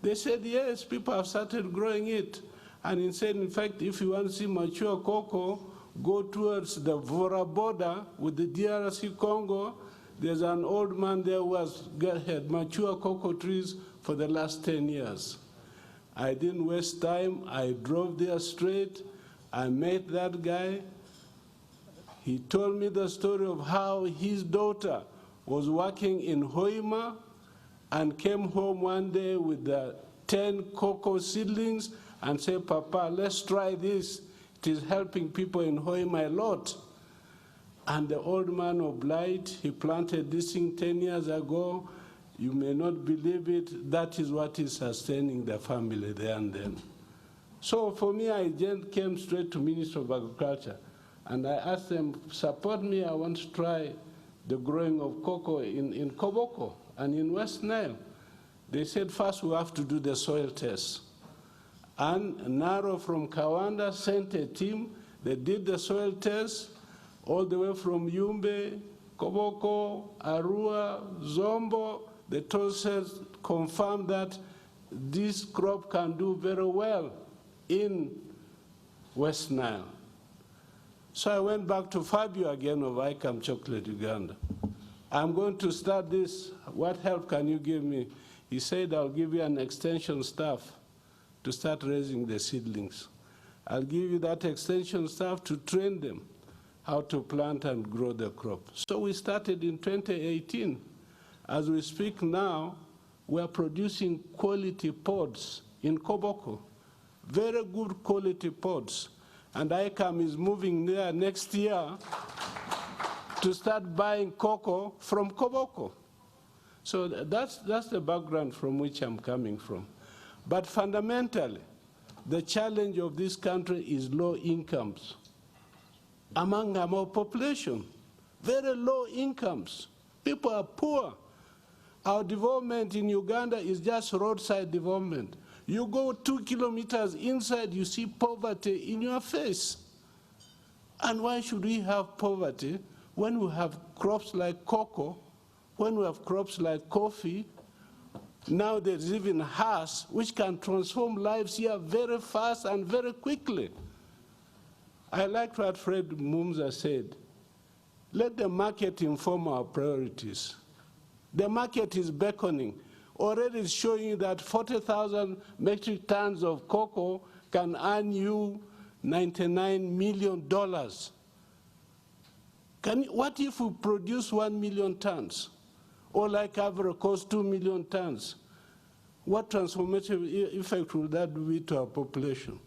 They said, yes, people have started growing it. And he said, in fact, if you want to see mature cocoa, go towards the Vora border with the DRC Congo. There's an old man there who had mature cocoa trees for the last 10 years. I didn't waste time. I drove there straight. I met that guy. He told me the story of how his daughter was working in Hoima and came home one day with the 10 cocoa seedlings and said, Papa, let's try this. It is helping people in Hoima a lot. And the old man obliged. He planted this thing 10 years ago. You may not believe it. That is what is sustaining the family there and then. So for me, I just came straight to Minister of Agriculture. And I asked them, support me. I want to try the growing of cocoa in Koboko and in West Nile. They said, first we have to do the soil test. And Naro from Kawanda sent a team. They did the soil test all the way from Yumbe, Koboko, Arua, Zombo. The test confirmed that this crop can do very well in West Nile. So I went back to Fabio again of ICAM Chocolate Uganda. I'm going to start this. What help can you give me? He said, I'll give you an extension staff to start raising the seedlings. I'll give you that extension staff to train them how to plant and grow the crop. So we started in 2018. As we speak now, we're producing quality pods in Koboko, very good quality pods. And ICAM is moving there next year to start buying cocoa from Koboko. So that's the background from which I'm coming from. But fundamentally, the challenge of this country is low incomes among our population, very low incomes. People are poor. Our development in Uganda is just roadside development. You go 2 kilometers inside, you see poverty in your face. And why should we have poverty when we have crops like cocoa, when we have crops like coffee, Now there's even hash, which can transform lives here very fast and very quickly. I like what Fred Mumza said. Let the market inform our priorities. The market is beckoning. Already it's showing that 40,000 metric tons of cocoa can earn you $99 million. What if we produce 1 million tons? Or like Ivory Coast, 2 million tons? What transformative effect will that be to our population?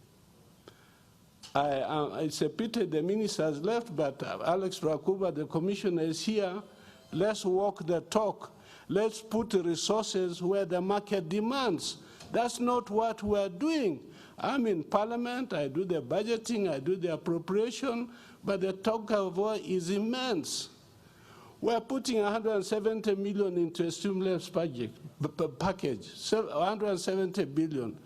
It's a pity the minister has left, but Alex Rakuba, the commissioner, is here. Let's walk the talk. Let's put the resources where the market demands. That's not what we're doing. I'm in parliament, I do the budgeting, I do the appropriation, but the talk of war is immense. We're putting 170 million into a stimulus package, 170 billion.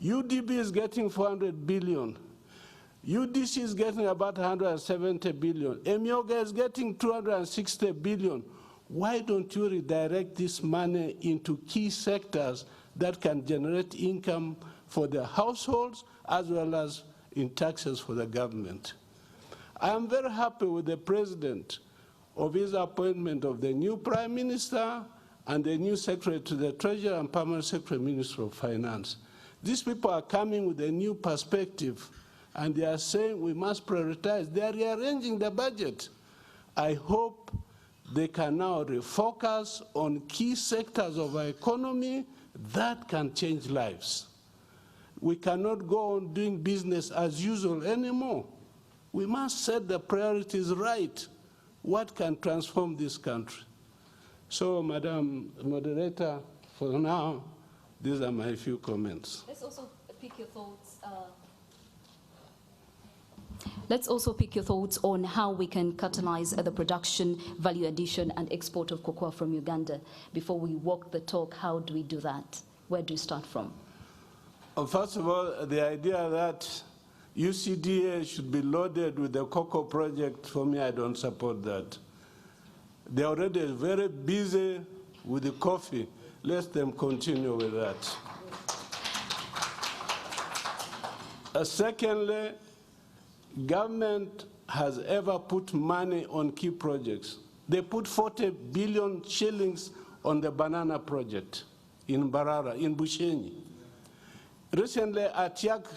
UDB is getting 400 billion. UDC is getting about 170 billion. Emyoga is getting 260 billion. Why don't you redirect this money into key sectors that can generate income for the households as well as in taxes for the government? I am very happy with the president of his appointment of the new prime minister and the new secretary to the treasury and permanent secretary minister of finance. These people are coming with a new perspective, and they are saying we must prioritize. They are rearranging the budget. I hope they can now refocus on key sectors of our economy that can change lives. We cannot go on doing business as usual anymore. We must set the priorities right. What can transform this country? So, Madam Moderator, for now, these are my few comments. Let's also pick your thoughts. Let's also pick your thoughts on how we can catalyze the production, value addition, and export of cocoa from Uganda. Before we walk the talk, how do we do that? Where do you start from? First of all, the idea that UCDA should be loaded with the cocoa project, for me, I don't support that. They're already very busy with the coffee. Let them continue with that. Secondly, government has ever put money on key projects. They put 40 billion shillings on the banana project in Barara, in Bushenyi. Recently, Atiak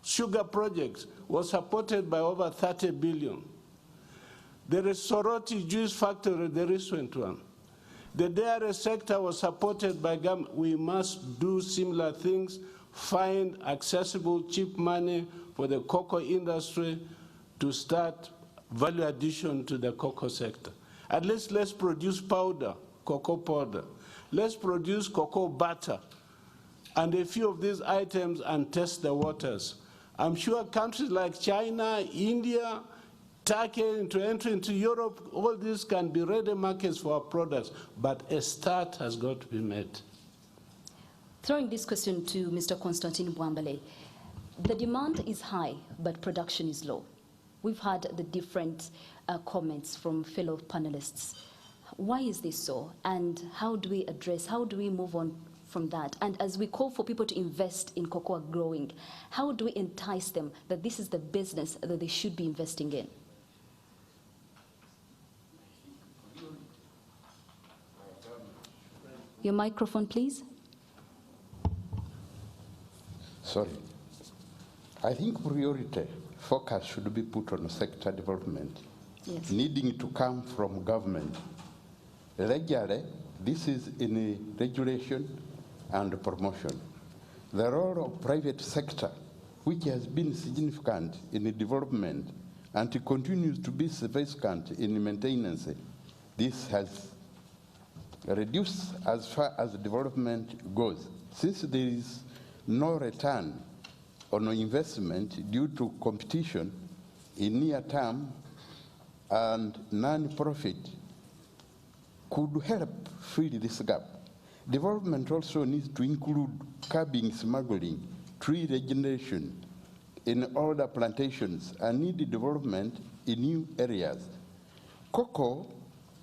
sugar project was supported by over 30 billion. The Soroti juice factory, the recent one. The dairy sector was supported by government. We must do similar things, find accessible, cheap money for the cocoa industry to start value addition to the cocoa sector. At least let's produce powder, cocoa powder. Let's produce cocoa butter and a few of these items and test the waters. I'm sure countries like China, India, Turkey, to enter into Europe, all these can be ready markets for our products, but a start has got to be made. Throwing this question to Mr. Constantine Bwambale. The demand is high, but production is low. We've had the different comments from fellow panelists. Why is this so? And how do we address, how do we move on from that? And as we call for people to invest in cocoa growing, how do we entice them that this is the business that they should be investing in? Your microphone, please. Sorry. I think priority focus should be put on sector development, yes, needing to come from government. Regularly, this is in regulation and promotion. The role of private sector, which has been significant in the development and continues to be significant in maintenance, this has reduced as far as development goes. Since there is no return on investment due to competition in near term, and non-profit could help fill this gap. Development also needs to include curbing smuggling, tree regeneration in older plantations, and need development in new areas. Cocoa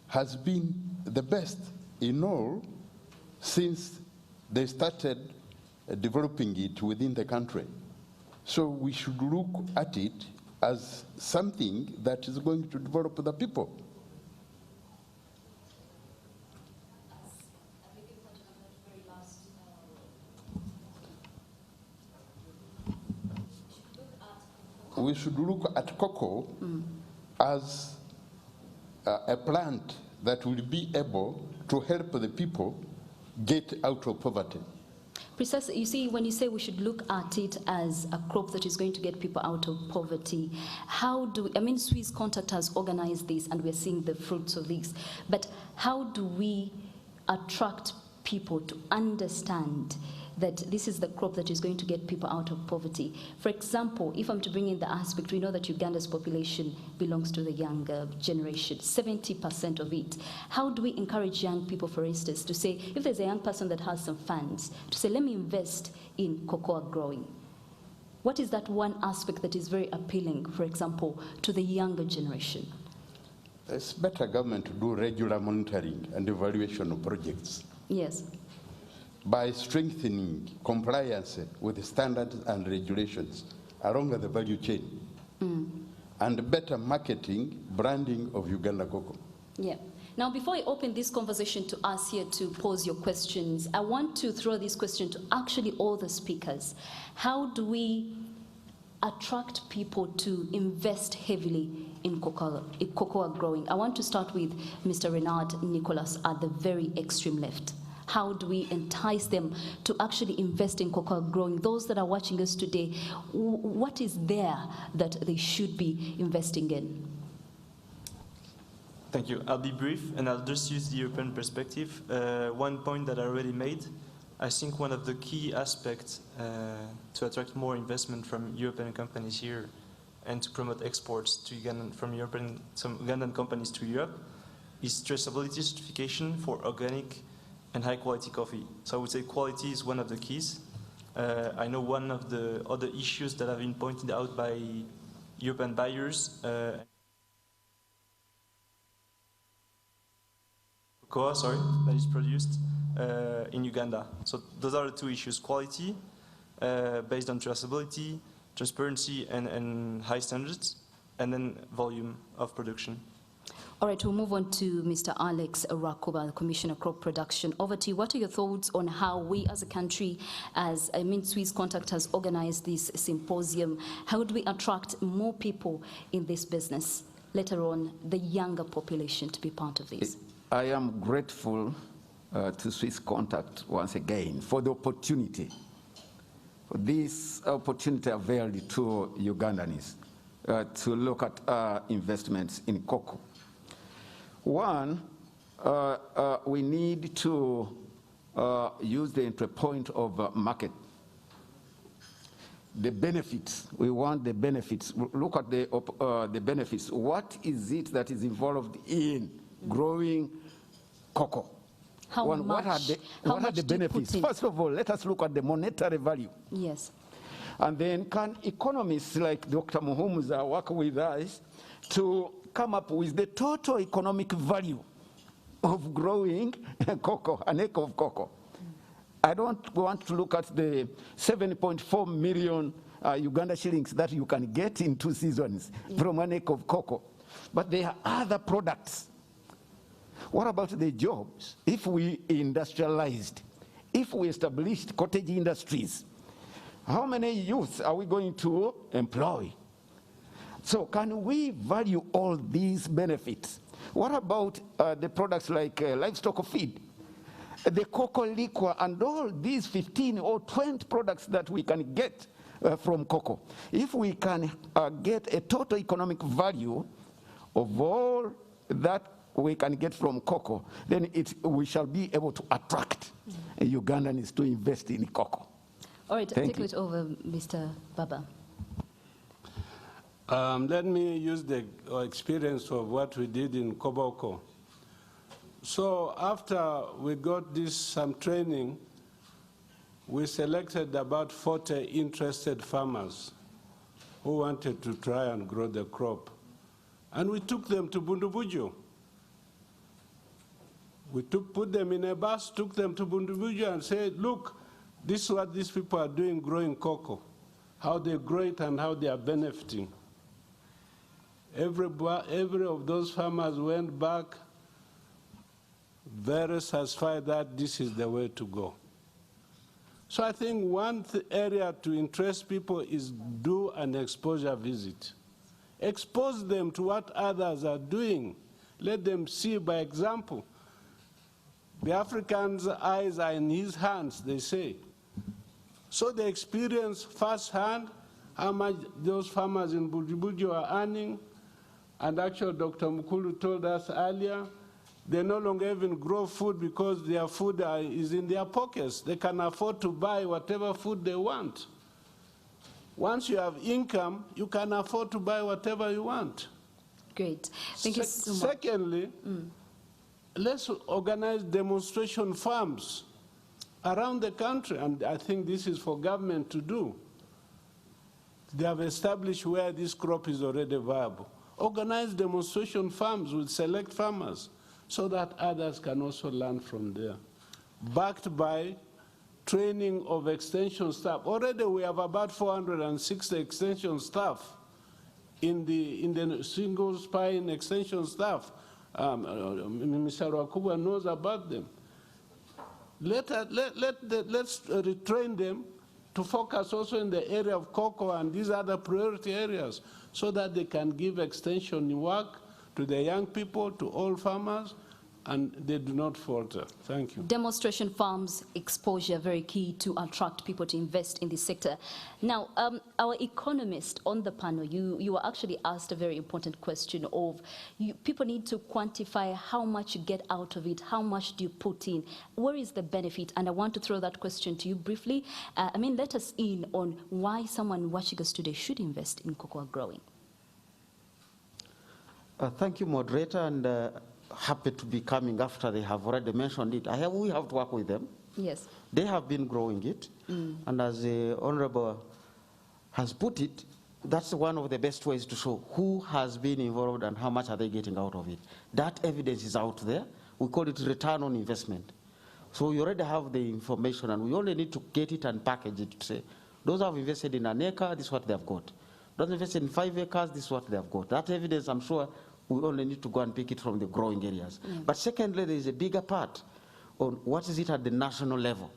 has been the best in all since they started developing it within the country. So we should look at it as something that is going to develop the people. We should look at cocoa as a plant that will be able to help the people get out of poverty. Precisely. You see, when you say we should look at it as a crop that is going to get people out of poverty, how do, I mean, Swiss Contact has organized this and we're seeing the fruits of this, but how do we attract people to understand that this is the crop that is going to get people out of poverty? For example, if I'm to bring in the aspect, we know that Uganda's population belongs to the younger generation, 70% of it. How do we encourage young people, for instance, to say, if there's a young person that has some funds, to say, let me invest in cocoa growing? What is that one aspect that is very appealing, for example, to the younger generation? It's better government to do regular monitoring and evaluation of projects. Yes. By strengthening compliance with standards and regulations along the value chain, and better marketing, branding of Uganda cocoa. Yeah. Now, before I open this conversation to us here to pose your questions, I want to throw this question to actually all the speakers. How do we attract people to invest heavily in cocoa growing? I want to start with Mr. Renard Nicholas at the very extreme left. How do we entice them to actually invest in cocoa growing? Those that are watching us today, what is there that they should be investing in? Thank you. I'll be brief, and I'll just use the European perspective. One point that I already made, I think one of the key aspects to attract more investment from European companies here and to promote exports to Ugandan, from some Ugandan companies to Europe is traceability certification for organic and high-quality coffee. So I would say quality is one of the keys. I know one of the other issues that have been pointed out by European buyers, cocoa, that is produced in Uganda. So those are the two issues: quality, based on traceability, transparency, and high standards, and then volume of production. All right, we'll move on to Mr. Alex Rakoba, Commissioner Crop Production. Over to you. What are your thoughts on how we as a country, Swiss Contact has organized this symposium? How do we attract more people in this business, later on the younger population, to be part of this? I am grateful to Swiss Contact once again for the opportunity. This opportunity availed to Ugandans to look at investments in cocoa. One, we need to use the entry point of market. The benefits, we want the benefits. Look at the benefits. What is it that is involved in growing cocoa? What are the benefits? First of all, let us look at the monetary value. Yes. And then can economists like Dr. Muhumuza work with us to come up with the total economic value of growing cocoa, an acre of cocoa. I don't want to look at the 7.4 million Uganda shillings that you can get in 2 seasons from an acre of cocoa. But there are other products. What about the jobs? If we industrialized, if we established cottage industries, how many youths are we going to employ? So can we value all these benefits? What about the products like livestock feed, the cocoa liquor, and all these 15 or 20 products that we can get from cocoa? If we can get a total economic value of all that we can get from cocoa, then we shall be able to attract Ugandans to invest in cocoa. All right, take it over, Mr. Baba. Let me use the experience of what we did in Koboko. So after we got some training, we selected about 40 interested farmers who wanted to try and grow the crop. And we took them to Bundubuju. We put them in a bus, took them to Bundubujo and said, look, this is what these people are doing growing cocoa, how they grow it and how they are benefiting. Every of those farmers went back very satisfied that this is the way to go. So I think one area to interest people is do an exposure visit. Expose them to what others are doing. Let them see by example. The African's eyes are in his hands, they say. So they experience firsthand how much those farmers in Bujubuju are earning. And actually, Dr. Mukulu told us earlier, they no longer even grow food because their food is in their pockets. They can afford to buy whatever food they want. Once you have income, you can afford to buy whatever you want. Great. Thank you so much. Secondly, let's organize demonstration farms around the country, and I think this is for government to do. They have established where this crop is already viable. Organize demonstration farms with select farmers so that others can also learn from there. Backed by training of extension staff. Already we have about 460 extension staff in the single spine extension staff. Mr. Wakuba knows about them. Let's retrain them to focus also in the area of cocoa and these other priority areas so that they can give extension work to the young people, to all farmers, and they do not falter. Thank you. Demonstration farms, exposure, very key to attract people to invest in this sector. Now, our economist on the panel, you were actually asked a very important question of, people need to quantify how much you get out of it, how much do you put in, where is the benefit? And I want to throw that question to you briefly. Let us in on why someone watching us today should invest in cocoa growing. Thank you, moderator, and happy to be coming after they have already mentioned it. We have to work with them. Yes. They have been growing it, and as the Honorable has put it, that's one of the best ways to show who has been involved and how much are they getting out of it. That evidence is out there. We call it return on investment. So we already have the information, and we only need to get it and package it to say, those who have invested in an acre, this is what they have got. Those invested in 5 acres, this is what they have got. That evidence, I'm sure, we only need to go and pick it from the growing areas. But secondly, there is a bigger part on what is it at the national level.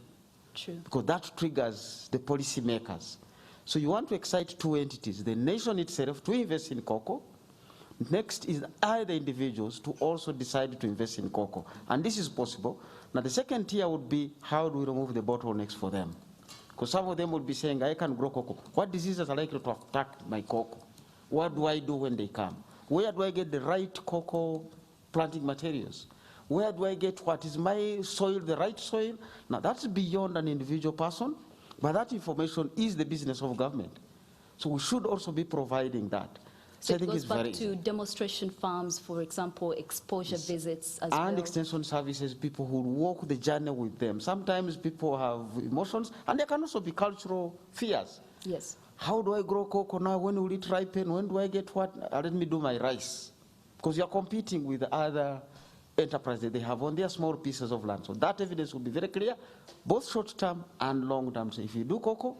True. Because that triggers the policy makers. So you want to excite two entities, the nation itself to invest in cocoa. Next is other individuals to also decide to invest in cocoa. And this is possible. Now the second tier would be, how do we remove the bottlenecks for them? Because some of them would be saying, I can grow cocoa. What diseases are likely to attack my cocoa? What do I do when they come? Where do I get the right cocoa planting materials? Where do I get what is my soil, the right soil? Now that's beyond an individual person, but that information is the business of government. So we should also be providing that. So it goes back to demonstration farms, for example, exposure visits as well. And extension services, people who walk the journey with them. Sometimes people have emotions, and there can also be cultural fears. Yes. How do I grow cocoa now? When will it ripen? When do I get what? Let me do my rice. Because you're competing with other enterprises they have on their small pieces of land. So that evidence will be very clear, both short-term and long-term. So if you do cocoa,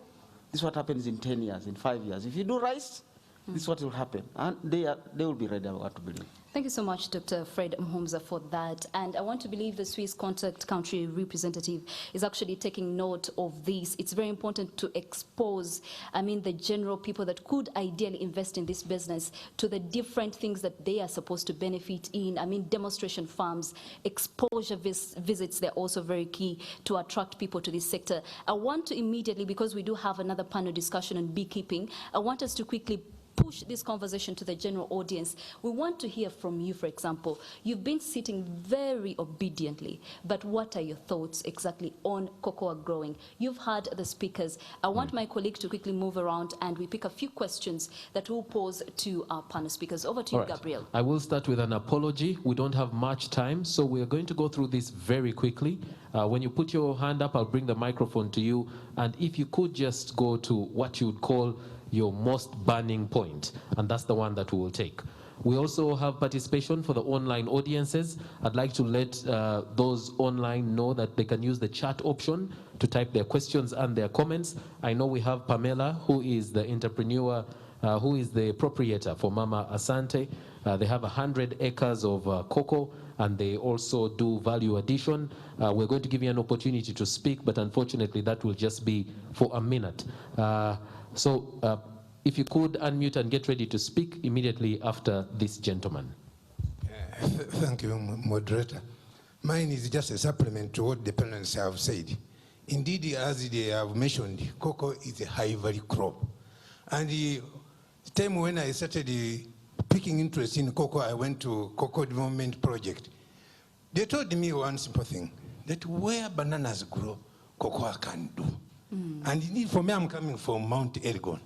this is what happens in 10 years, in 5 years. If you do rice, this is what will happen. And they will be ready to believe. Thank you so much, Dr. Fred Mhumza, for that. And I want to believe the Swiss Contact Country representative is actually taking note of this. It's very important to expose, the general people that could ideally invest in this business to the different things that they are supposed to benefit in. Demonstration farms, exposure visits, they're also very key to attract people to this sector. I want to immediately, because we do have another panel discussion on beekeeping, I want us to quickly push this conversation to the general audience. We want to hear from you, for example. You've been sitting very obediently, but what are your thoughts exactly on cocoa growing? You've heard the speakers. I want my colleague to quickly move around and we pick a few questions that we'll pose to our panel speakers. Over to you, Gabriel. I will start with an apology. We don't have much time, so we're going to go through this very quickly. When you put your hand up, I'll bring the microphone to you, and if you could just go to what you would call your most burning point, and that's the one that we will take. We also have participation for the online audiences. I'd like to let those online know that they can use the chat option to type their questions and their comments. I know we have Pamela, who is the entrepreneur, who is the proprietor for Mama Asante. They have 100 acres of cocoa, and they also do value addition. We're going to give you an opportunity to speak, but unfortunately that will just be for a minute. If you could unmute and get ready to speak immediately after this gentleman. Thank you, moderator. Mine is just a supplement to what the panelists have said. Indeed, as they have mentioned, cocoa is a high-value crop. And the time when I started picking interest in cocoa, I went to Cocoa Development Project. They told me one simple thing, that where bananas grow, cocoa can do. And indeed, for me, I'm coming from Mount Elgon.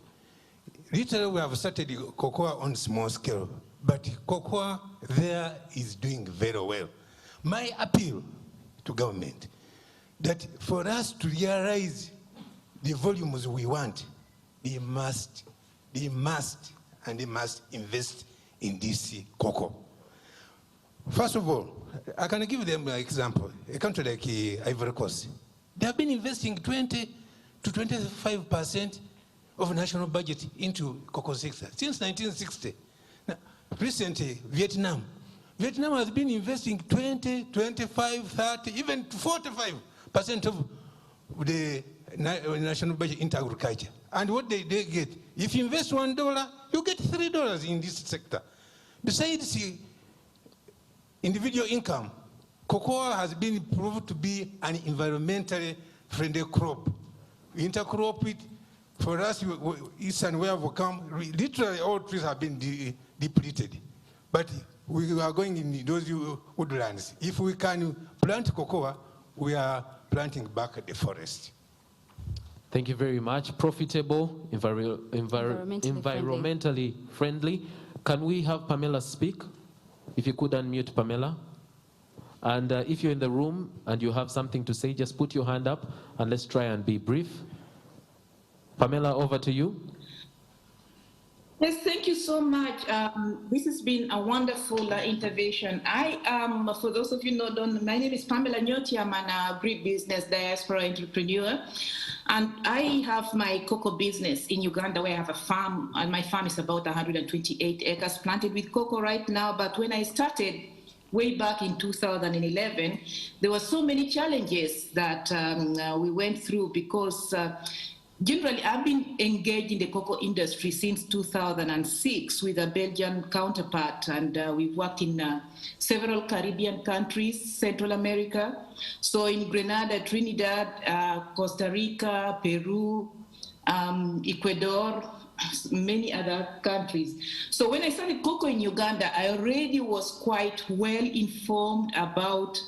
Literally, we have started cocoa on small scale, but cocoa there is doing very well. My appeal to government, that for us to realize the volumes we want, they must invest in this cocoa. First of all, I can give them an example. A country like Ivory Coast, they have been investing 20 to 25% of national budget into cocoa sector since 1960. Now, recently, Vietnam has been investing 20, 25, 30, even 45% of the national budget into agriculture. And what they get, if you invest $1, you get $3 in this sector. Besides individual income, cocoa has been proved to be an environmentally friendly crop. Intercrop it. For us, east and where we come, literally all trees have been depleted. But we are going in those woodlands. If we can plant cocoa, we are planting back the forest. Thank you very much. Profitable, environmentally friendly. Can we have Pamela speak? If you could unmute Pamela. And if you're in the room and you have something to say, just put your hand up and let's try and be brief. Pamela, over to you. Yes, thank you so much. This has been a wonderful intervention. For those of you who don't know, my name is Pamela Nyoti. I'm an agribusiness diaspora entrepreneur. And I have my cocoa business in Uganda where I have a farm, and my farm is about 128 acres planted with cocoa right now. But when I started way back in 2011, there were so many challenges that we went through because generally, I've been engaged in the cocoa industry since 2006 with a Belgian counterpart, and we've worked in several Caribbean countries, Central America. So in Grenada, Trinidad, Costa Rica, Peru, Ecuador, many other countries. So when I started cocoa in Uganda, I already was quite well informed about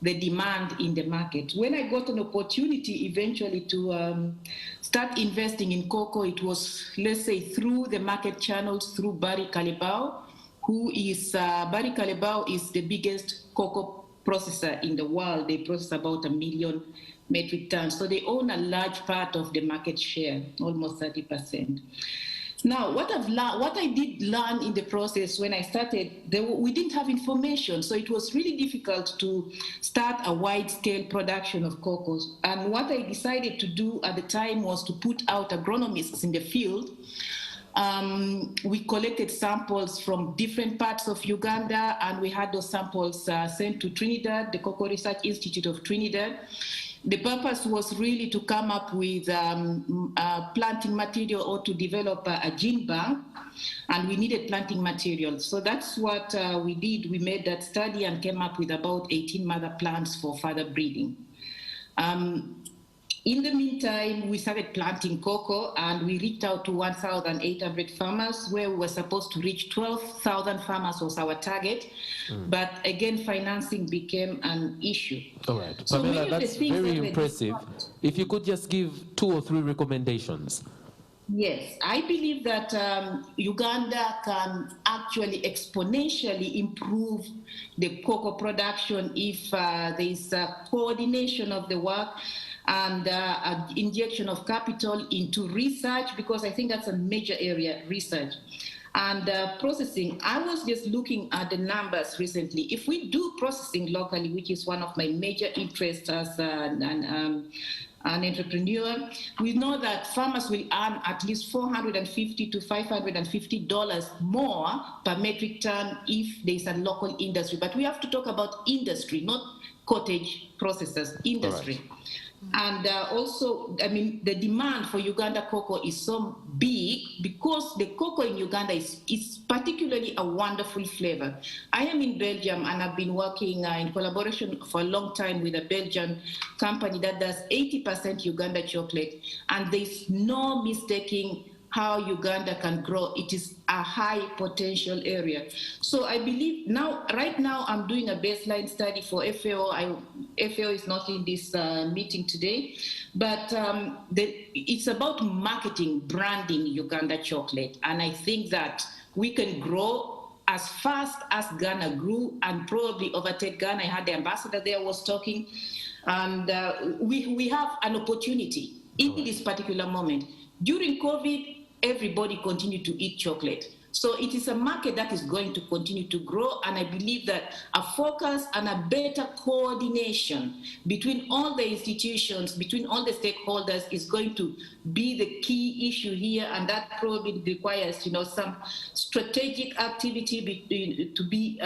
the demand in the market. When I got an opportunity eventually to start investing in cocoa, it was, let's say, through the market channels, through Barry Callebaut, who is, Barry Callebaut is the biggest cocoa processor in the world. They process about 1 million metric tons. So they own a large part of the market share, almost 30%. Now, what I did learn in the process when I started, we didn't have information, so it was really difficult to start a wide-scale production of cocoa. And what I decided to do at the time was to put out agronomists in the field. We collected samples from different parts of Uganda, and we had those samples sent to Trinidad, the Cocoa Research Institute of Trinidad. The purpose was really to come up with planting material or to develop a gene bank, and we needed planting material. So that's what we did. We made that study and came up with about 18 mother plants for further breeding. In the meantime, we started planting cocoa, and we reached out to 1,800 farmers, where we were supposed to reach 12,000 farmers was our target. But again, financing became an issue. All right, So Pamela, that's very impressive. If you could just give 2 or 3 recommendations. Yes, I believe that Uganda can actually exponentially improve the cocoa production if there is a coordination of the work and an injection of capital into research, because I think that's a major area, research. And processing, I was just looking at the numbers recently. If we do processing locally, which is one of my major interests as an entrepreneur, we know that farmers will earn at least $450 to $550 more per metric ton if there's a local industry. But we have to talk about industry, not cottage processors, industry. Right. And also, I mean, the demand for Uganda cocoa is so big because the cocoa in Uganda is particularly a wonderful flavor. I am in Belgium and I've been working in collaboration for a long time with a Belgian company that does 80% Uganda chocolate. And there's no mistaking how Uganda can grow. It is a high potential area. So I believe now, right now, I'm doing a baseline study for FAO. FAO is not in this meeting today, but it's about marketing, branding Uganda chocolate. And I think that we can grow as fast as Ghana grew and probably overtake Ghana. I had the ambassador there was talking. And we have an opportunity in this particular moment. During COVID, everybody continued to eat chocolate. So it is a market that is going to continue to grow, and I believe that a focus and a better coordination between all the institutions, between all the stakeholders is going to be the key issue here, and that probably requires, you know, some strategic activity to be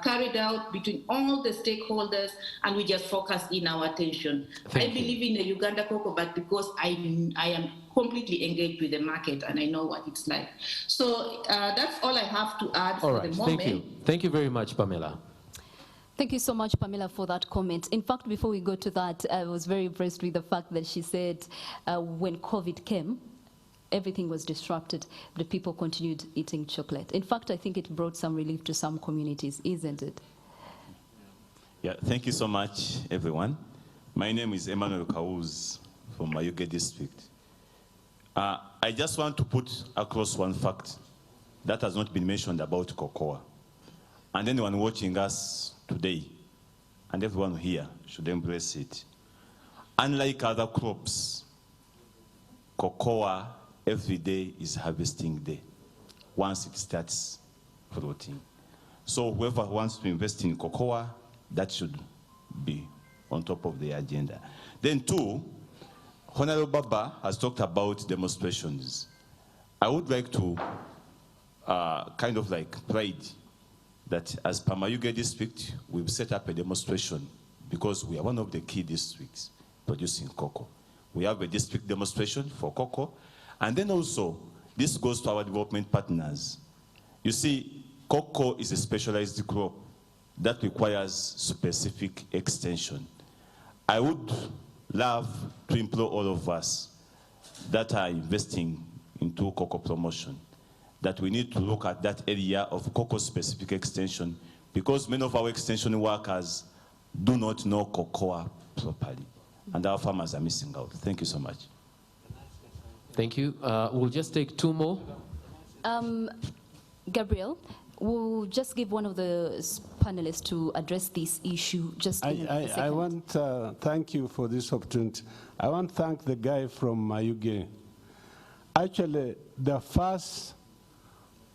carried out between all the stakeholders, and we just focus in our attention. I believe in the Uganda cocoa, but because I am completely engaged with the market and I know what it's like. So that's all I have to add for the moment. Thank you. Thank you very much, Pamela. Thank you so much, Pamela, for that comment. In fact, before we go to that, I was very impressed with the fact that she said when COVID came, everything was disrupted, the people continued eating chocolate. In fact, I think it brought some relief to some communities, isn't it? Yeah, thank you so much, everyone. My name is Emmanuel Kauz from Mayuge district. I just want to put across one fact that has not been mentioned about cocoa. And anyone watching us today, and everyone here, should embrace it. Unlike other crops, cocoa every day is harvesting day once it starts fruiting. So whoever wants to invest in cocoa, that should be on top of the agenda. Then two, Honorable Baba has talked about demonstrations. I would like to kind of like pride that as Pamayuge district, we've set up a demonstration because we are one of the key districts producing cocoa. We have a district demonstration for cocoa. And then also, this goes to our development partners. You see, cocoa is a specialized crop that requires specific extension. I would love to implore all of us that are investing into cocoa promotion that we need to look at that area of cocoa-specific extension because many of our extension workers do not know cocoa properly, and our farmers are missing out. Thank you so much. Thank you. We'll just take two more. Gabriel, we'll just give one of the panelists to address this issue. Just I want to thank you for this opportunity. I want to thank the guy from Mayuge. Actually, the first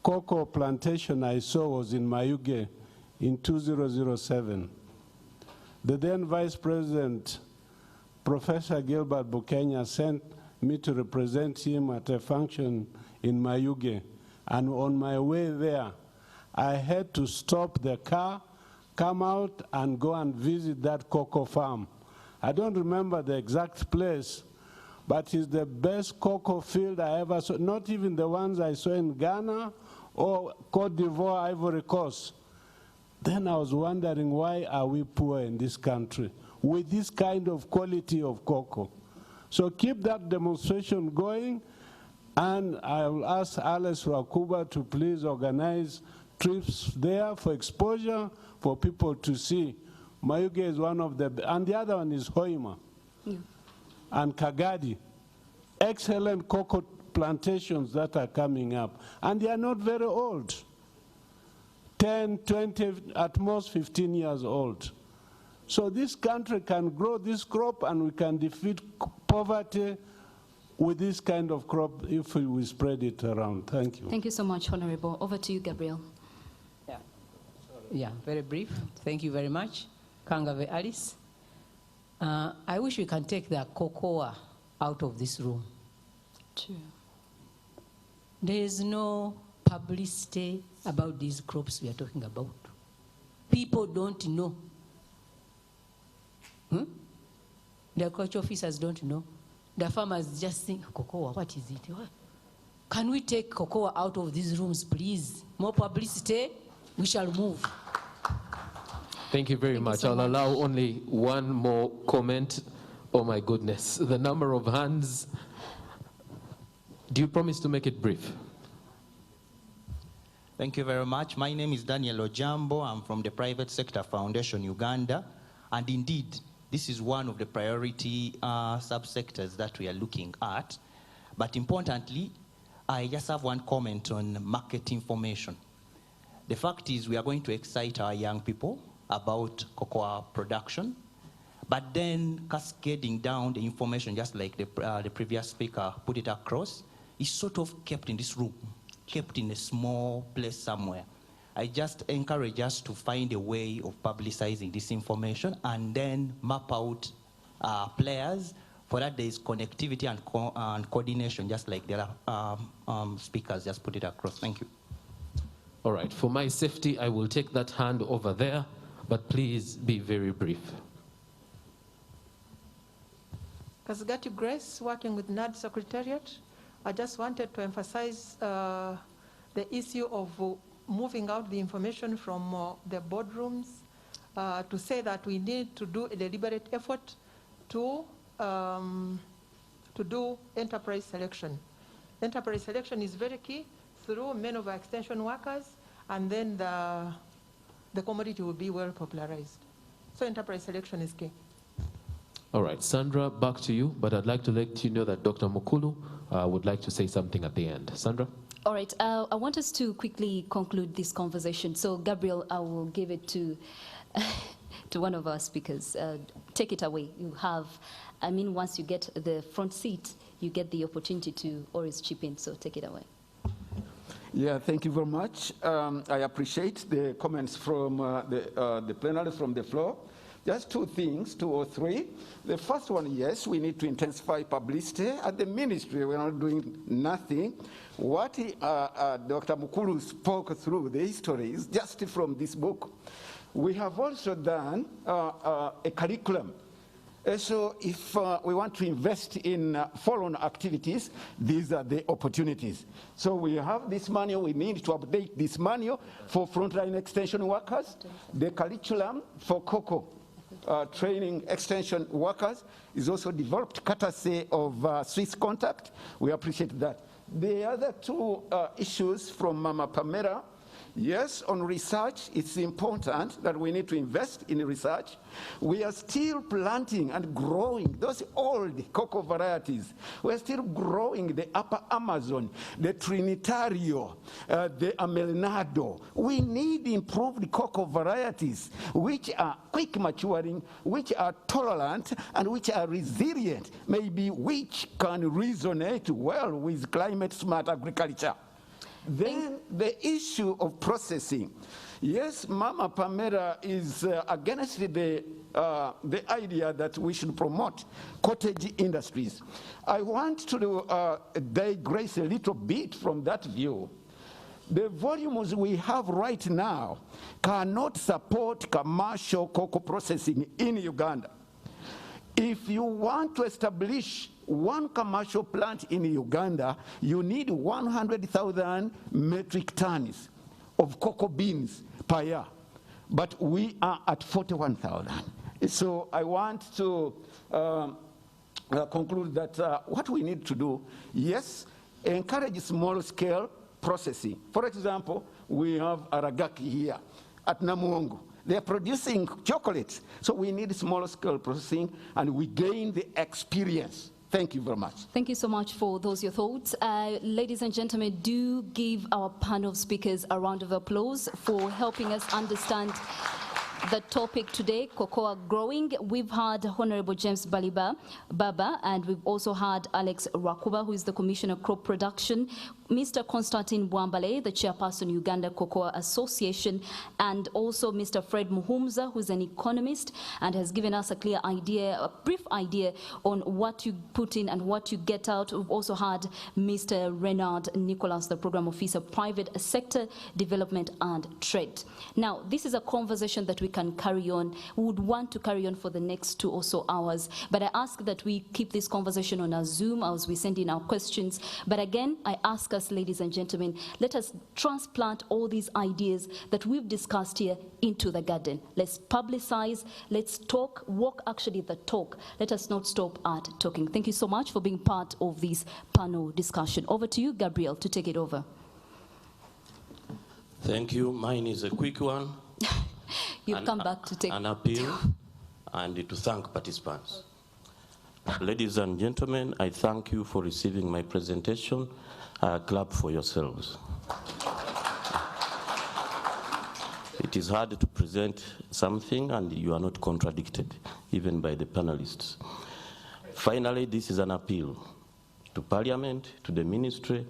cocoa plantation I saw was in Mayuge in 2007. The then Vice President, Professor Gilbert Bukenya, sent me to represent him at a function in Mayuge. And on my way there, I had to stop the car, come out, and go and visit that cocoa farm. I don't remember the exact place, but it's the best cocoa field I ever saw, not even the ones I saw in Ghana or Cote d'Ivoire, Ivory Coast. Then I was wondering, why are we poor in this country with this kind of quality of cocoa? So keep that demonstration going, and I will ask Alice Wakuba to please organize trips there for exposure for people to see. Mayuge is one of the, and the other one is Hoima and Kagadi. Excellent cocoa plantations that are coming up. And they are not very old. 10, 20, at most 15 years old. So this country can grow this crop and we can defeat poverty with this kind of crop if we spread it around. Thank you. Thank you so much, Honorable. Over to you, Gabriel. Yeah, very brief. Thank you very much. Kangave Alice. I wish we can take the cocoa out of this room. True. There is no publicity about these crops we are talking about. People don't know. The agriculture officers don't know. The farmers just think, cocoa, what is it? What? Can we take cocoa out of these rooms, please? More publicity, we shall move. Thank you very much. I'll allow only one more comment. Oh my goodness, the number of hands. Do you promise to make it brief? Thank you very much. My name is Daniel Ojambo. I'm from the Private Sector Foundation, Uganda. And indeed, this is one of the priority subsectors that we are looking at. But importantly, I just have one comment on market information. The fact is we are going to excite our young people about cocoa production, but then cascading down the information, just like the previous speaker put it across, is sort of kept in this room, kept in a small place somewhere. I just encourage us to find a way of publicizing this information and then map out players. For that, there is connectivity and coordination, just like the other speakers just put it across. Thank you. All right, for my safety, I will take that hand over there, but please be very brief. Kasgati Grace, working with NAD Secretariat. I just wanted to emphasize the issue of moving out the information from the boardrooms to say that we need to do a deliberate effort to do enterprise selection. Enterprise selection is very key through many of our extension workers, and then the commodity will be well popularized. So enterprise selection is key. All right, Sandra, back to you, but I'd like to let you know that Dr. Mukulu would like to say something at the end. Sandra? All right, I want us to quickly conclude this conversation. So, Gabriel, I will give it to one of our speakers. Take it away. You have, I mean, once you get the front seat, you get the opportunity to always chip in, so take it away. Yeah, thank you very much. I appreciate the comments from the plenary from the floor. Just two things, two or three. The first one, yes, we need to intensify publicity. At the ministry, we're not doing nothing. What Dr. Mukulu spoke through, the history, is just from this book. We have also done a curriculum. So if we want to invest in follow-on activities, these are the opportunities. So we have this manual, we need to update this manual for frontline extension workers. The curriculum for cocoa training extension workers is also developed courtesy of Swiss Contact. We appreciate that. The other two issues from Mama Pamela, yes, on research, it's important that we need to invest in research. We are still planting and growing those old cocoa varieties. We're still growing the Upper Amazon, the Trinitario, the Amelnado. We need improved cocoa varieties which are quick maturing, which are tolerant, and which are resilient, maybe which can resonate well with climate-smart agriculture. Then the issue of processing. Yes, Mama Pamela is against the idea that we should promote cottage industries. I want to digress a little bit from that view. The volumes we have right now cannot support commercial cocoa processing in Uganda. If you want to establish one commercial plant in Uganda, you need 100,000 metric tons of cocoa beans per year. But we are at 41,000. So I want to conclude that what we need to do, yes, encourage small-scale processing. For example, we have Aragaki here at Namuongo. They're producing chocolate, so we need small-scale processing, and we gain the experience. Thank you very much. Thank you so much for those your thoughts. Ladies and gentlemen, do give our panel of speakers a round of applause for helping us understand the topic today, cocoa growing. We've had Honorable James Baba, and we've also had Alex Rakuba, who is the Commissioner of Crop Production, Mr. Constantine Bwambale, the Chairperson, Uganda Cocoa Association, and also Mr. Fred Muhumza, who's an economist and has given us a clear idea, a brief idea on what you put in and what you get out. We've also had Mr. Renard Nicholas, the Program Officer, Private Sector Development and Trade. Now, this is a conversation that we can carry on. We would want to carry on for the next 2 or so hours, but I ask that we keep this conversation on our Zoom as we send in our questions. But again, I ask us, ladies and gentlemen, let us transplant all these ideas that we've discussed here into the garden. Let's publicize, let's talk, walk actually the talk. Let us not stop at talking. Thank you so much for being part of this panel discussion. Over to you, Gabriel, to take it over. Thank you. Mine is a quick one. You've come back to take an appeal and to thank participants. Ladies and gentlemen, I thank you for receiving my presentation. Clap for yourselves. It is hard to present something and you are not contradicted, even by the panelists. Finally, this is an appeal to Parliament, to the Ministry,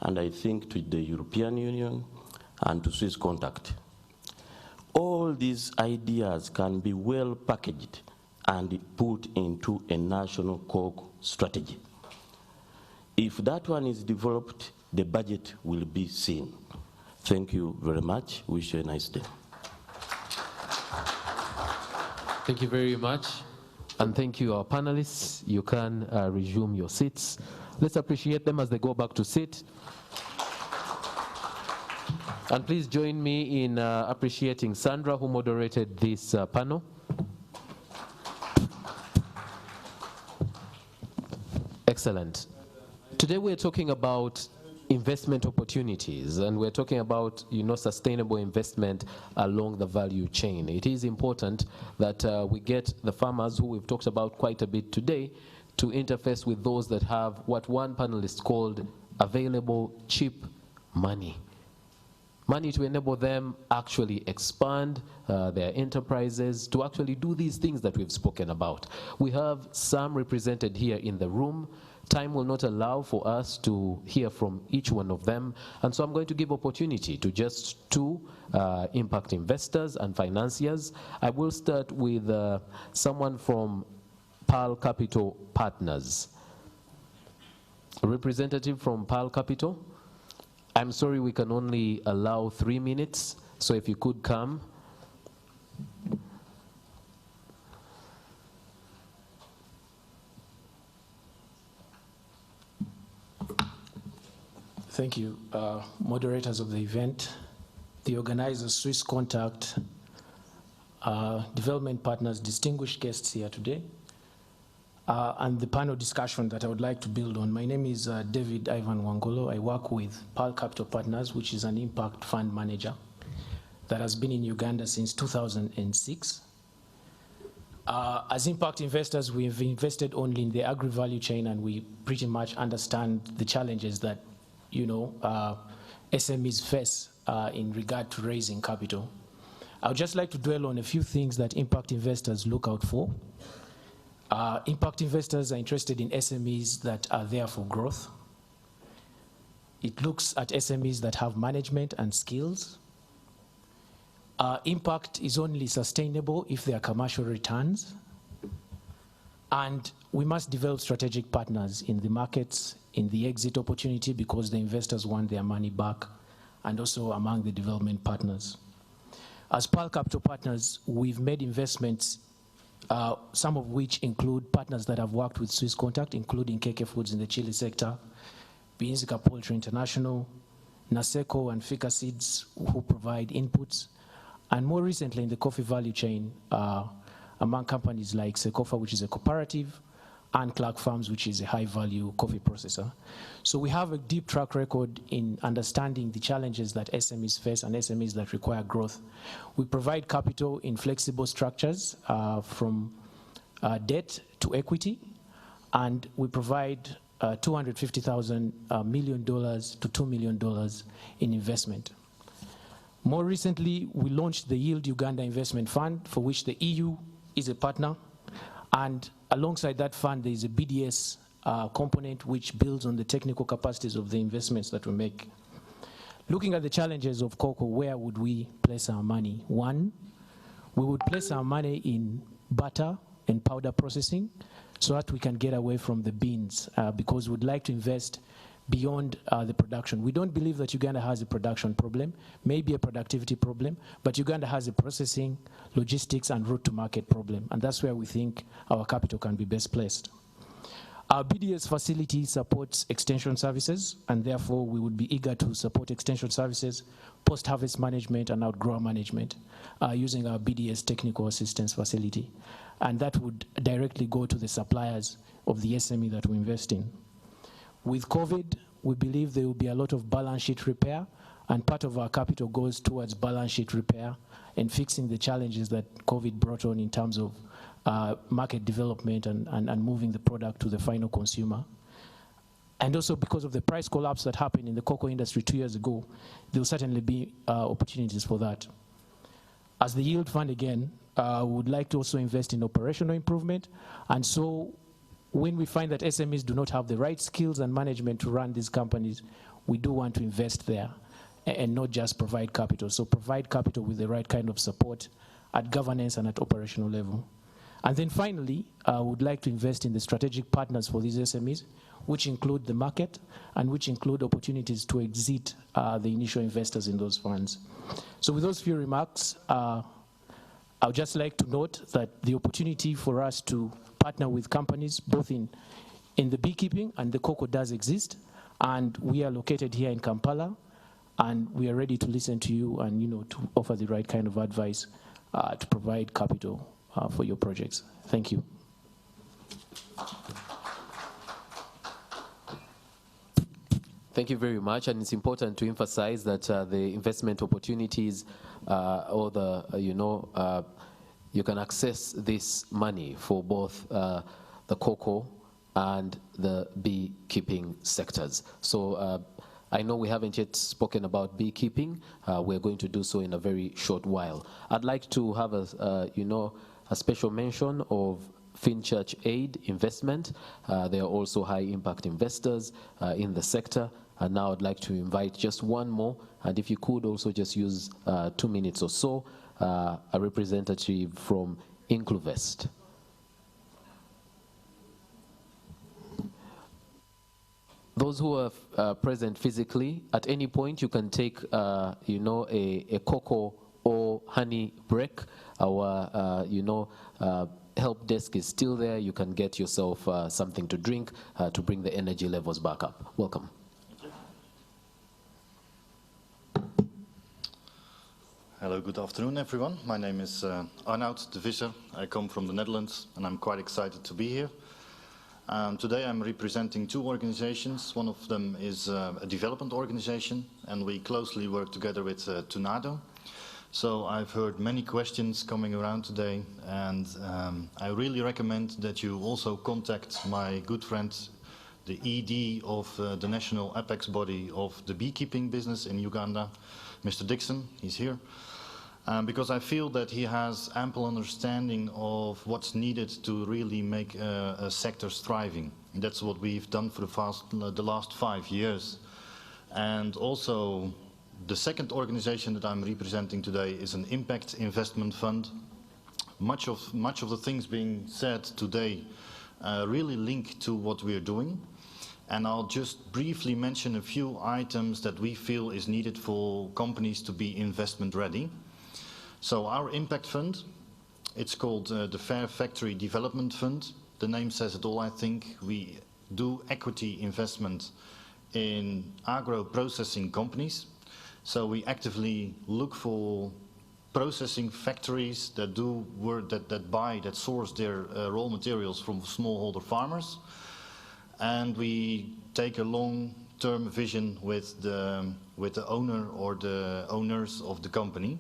and I think to the European Union and to Swiss Contact. All these ideas can be well packaged and put into a national cocoa strategy. If that one is developed, the budget will be seen. Thank you very much. Wish you a nice day. Thank you very much. And thank you, our panelists. You can resume your seats. Let's appreciate them as they go back to sit. And please join me in appreciating Sandra, who moderated this panel. Excellent. Today we're talking about investment opportunities, and we're talking about, sustainable investment along the value chain. It is important that we get the farmers, who we've talked about quite a bit today, to interface with those that have what one panelist called available cheap money. Money to enable them actually expand their enterprises, to actually do these things that we've spoken about. We have some represented here in the room. Time will not allow for us to hear from each one of them, and so I'm going to give opportunity to just 2 impact investors and financiers. I will start with someone from Pearl Capital Partners. A representative from Pearl Capital. I'm sorry, we can only allow 3 minutes, so if you could come. Thank you. Moderators of the event, the organizers, Swiss Contact, development partners, distinguished guests here today, and the panel discussion that I would like to build on. My name is David Ivan Wangolo. I work with Pearl Capital Partners, which is an impact fund manager that has been in Uganda since 2006. As impact investors, we've invested only in the agri-value chain, and we pretty much understand the challenges that SMEs face in regard to raising capital. I would just like to dwell on a few things that impact investors look out for. Impact investors are interested in SMEs that are there for growth. It looks at SMEs that have management and skills. Impact is only sustainable if there are commercial returns. And we must develop strategic partners in the markets, in the exit opportunity, because the investors want their money back, and also among the development partners. As Pearl Capital Partners, we've made investments, some of which include partners that have worked with Swiss Contact, including KK Foods in the chili sector, Biinzika Poultry International, Naseko and Fika Seeds, who provide inputs, and more recently in the coffee value chain, among companies like Sekofa, which is a cooperative, and Clark Farms, which is a high-value coffee processor. So we have a deep track record in understanding the challenges that SMEs face and SMEs that require growth. We provide capital in flexible structures, from debt to equity, and we provide $250,000 million to $2 million in investment. More recently, we launched the Yield Uganda Investment Fund, for which the EU is a partner. And alongside that fund, there is a BDS component which builds on the technical capacities of the investments that we make. Looking at the challenges of cocoa, where would we place our money? One, we would place our money in butter and powder processing so that we can get away from the beans because we'd like to invest beyond the production. We don't believe that Uganda has a production problem, maybe a productivity problem, but Uganda has a processing, logistics, and route to market problem, and that's where we think our capital can be best placed. Our BDS facility supports extension services, and therefore we would be eager to support extension services, post-harvest management, and outgrower management using our BDS technical assistance facility. And that would directly go to the suppliers of the SME that we invest in. With COVID, we believe there will be a lot of balance sheet repair, and part of our capital goes towards balance sheet repair and fixing the challenges that COVID brought on in terms of market development and moving the product to the final consumer. And also because of the price collapse that happened in the cocoa industry 2 years ago, there will certainly be opportunities for that. As the Yield Fund again, would like to also invest in operational improvement, and so when we find that SMEs do not have the right skills and management to run these companies, we do want to invest there and not just provide capital. So provide capital with the right kind of support at governance and at operational level. And then finally, I would like to invest in the strategic partners for these SMEs, which include the market and which include opportunities to exit the initial investors in those funds. So with those few remarks, I would just like to note that the opportunity for us to partner with companies both in the beekeeping and the cocoa does exist, and we are located here in Kampala, and we are ready to listen to you and to offer the right kind of advice to provide capital for your projects. Thank you. Thank you very much, and it's important to emphasize that the investment opportunities or the you can access this money for both the cocoa and the beekeeping sectors. So I know we haven't yet spoken about beekeeping. We're going to do so in a very short while. I'd like to have a special mention of Finchurch Aid Investment. They are also high impact investors in the sector. And now I'd like to invite just one more, and if you could also just use 2 minutes or so, a representative from Incluvest. Those who are present physically, at any point you can take a cocoa or honey break. Our help desk is still there. You can get yourself something to drink to bring the energy levels back up. Welcome. Hello, good afternoon, everyone. My name is Arnoud de Visser. I come from the Netherlands, and I'm quite excited to be here. Today I'm representing 2 organizations. One of them is a development organization, and we closely work together with Tornado. So I've heard many questions coming around today, and I really recommend that you also contact my good friend, the ED of the national apex body of the beekeeping business in Uganda, Mr. Dixon. He's here. Because I feel that he has ample understanding of what's needed to really make a sector thriving. And that's what we've done for the last 5 years. And also, the second organization that I'm representing today is an impact investment fund. Much of the things being said today really link to what we're doing. And I'll just briefly mention a few items that we feel is needed for companies to be investment ready. So our impact fund, it's called the Fair Factory Development Fund. The name says it all, I think. We do equity investment in agro-processing companies. So we actively look for processing factories that do work, that source their raw materials from smallholder farmers. And we take a long-term vision with the owner or the owners of the company.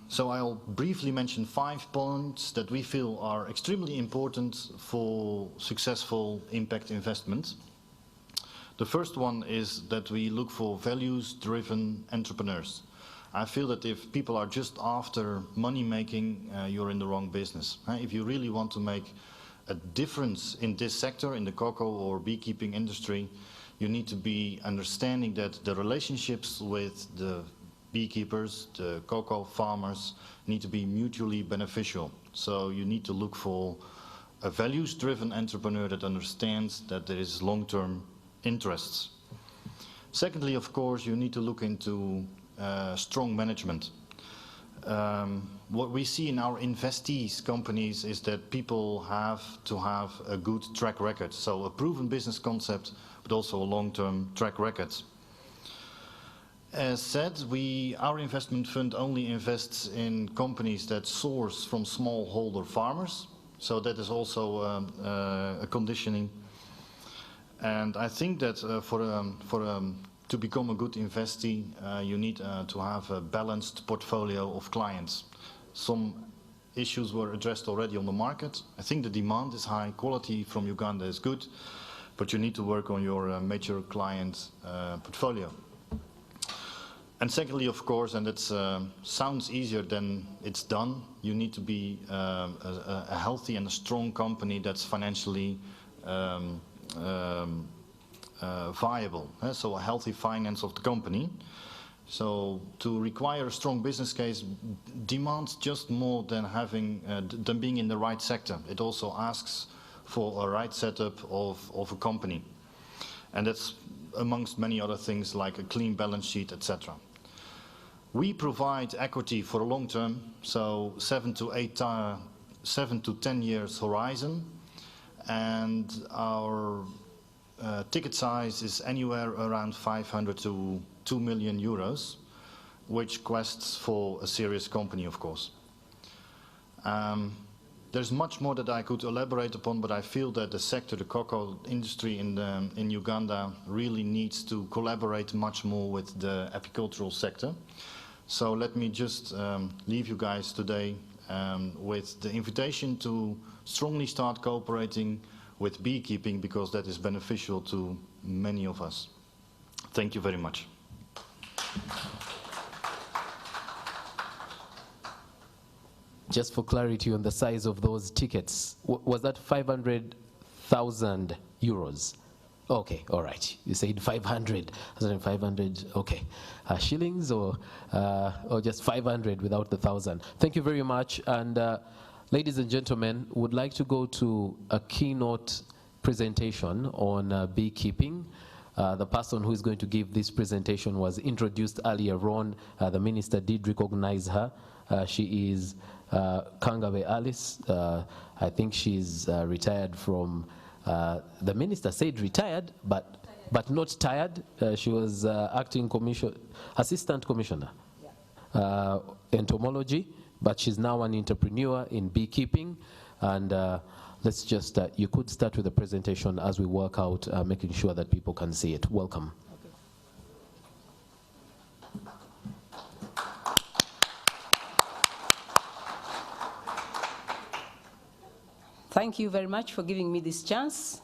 So I'll briefly mention 5 points that we feel are extremely important for successful impact investment. The The first one is that we look for values-driven entrepreneurs. I feel that if people are just after money making, you're in the wrong business. If you really want to make a difference in this sector, in the cocoa or beekeeping industry, you need to be understanding that the relationships with the beekeepers, the cocoa farmers, need to be mutually beneficial. So you need to look for a values-driven entrepreneur that understands that there is long-term interests. Secondly, of course, you need to look into strong management. What we see in our investees companies is that people have to have a good track record, so a proven business concept, but also a long-term track record. As said, our investment fund only invests in companies that source from smallholder farmers, so that is also a conditioning. And I think that to become a good investee, you need to have a balanced portfolio of clients. Some issues were addressed already on the market. I think the demand is high, quality from Uganda is good, but you need to work on your major client portfolio. And secondly, of course, and it sounds easier than it's done, you need to be a healthy and a strong company that's financially viable, so a healthy finance of the company. So to require a strong business case demands just more than than being in the right sector. It also asks for a right setup of a company, and that's amongst many other things like a clean balance sheet, etc. We provide equity for a long term, so 7 to 10 years horizon, and our ticket size is anywhere around 500 to 2 million euros, which quests for a serious company, of course. There's much more that I could elaborate upon, but I feel that the sector, the cocoa industry in Uganda, really needs to collaborate much more with the apicultural sector. So let me just leave you guys today with the invitation to strongly start cooperating with beekeeping, because that is beneficial to many of us. Thank you very much. Just for clarity on the size of those tickets, was that 500,000 euros? Okay, all right. You said 500, okay. Shillings or just 500 without the 1,000. Thank you very much. And ladies and gentlemen, would like to go to a keynote presentation on beekeeping. The person who is going to give this presentation was introduced earlier on. The minister did recognize her. She is Kangabe Alice. I think she's retired from, the minister said retired, but not tired. She was acting assistant commissioner, entomology, but she's now an entrepreneur in beekeeping. And let's just, you could start with the presentation as we work out, making sure that people can see it. Welcome. Thank you very much for giving me this chance.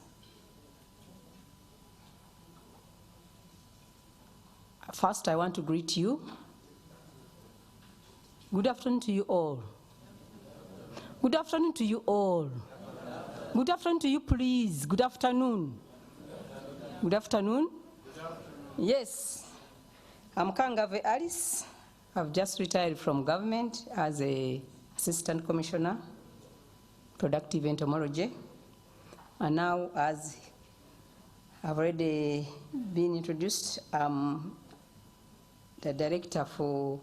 First, I want to greet you. Good afternoon to you all. Good afternoon to you all. Good afternoon to you, please. Good afternoon. Good afternoon. Yes. I'm Kangave Alice. I've just retired from government as an assistant commissioner, productive entomology. And now, as I've already been introduced, I'm the director for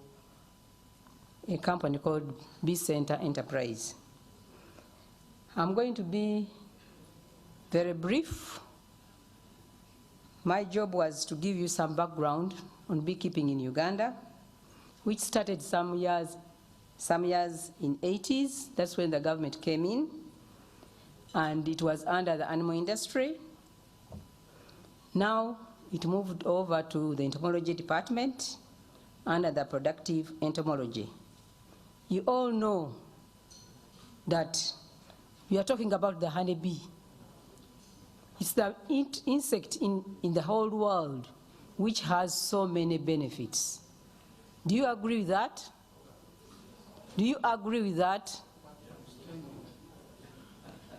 a company called Bee Center Enterprise. I'm going to be very brief. My job was to give you some background on beekeeping in Uganda, which started some years in 80s. That's when the government came in, and it was under the animal industry. Now it moved over to the entomology department under the productive entomology. You all know that we are talking about the honeybee. It's the insect in the whole world which has so many benefits. Do you agree with that? Do you agree with that?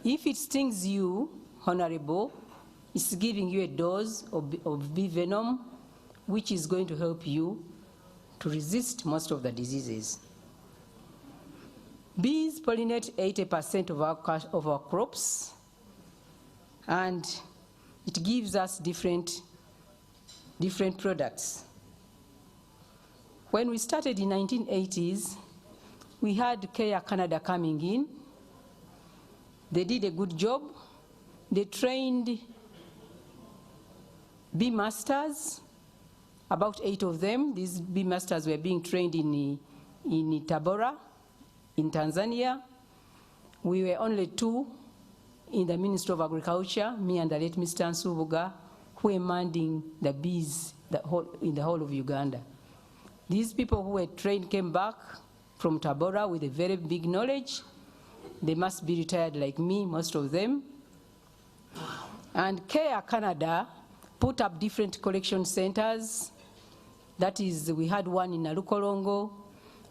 If it stings you, Honorable, it's giving you a dose of bee venom, which is going to help you to resist most of the diseases. Bees pollinate 80% of our crops, and it gives us different products. When we started in 1980s, we had Care Canada coming in. They did a good job. They trained bee masters, about 8 of them. These bee masters were being trained in Tabora, in Tanzania. We were only 2 in the Ministry of Agriculture, me and the late Mr. Nsubuga, who were minding the bees in the whole of Uganda. These people who were trained came back from Tabora with a very big knowledge. They must be retired like me, most of them. And Care Canada put up different collection centers. That is, we had one in Nalukolongo,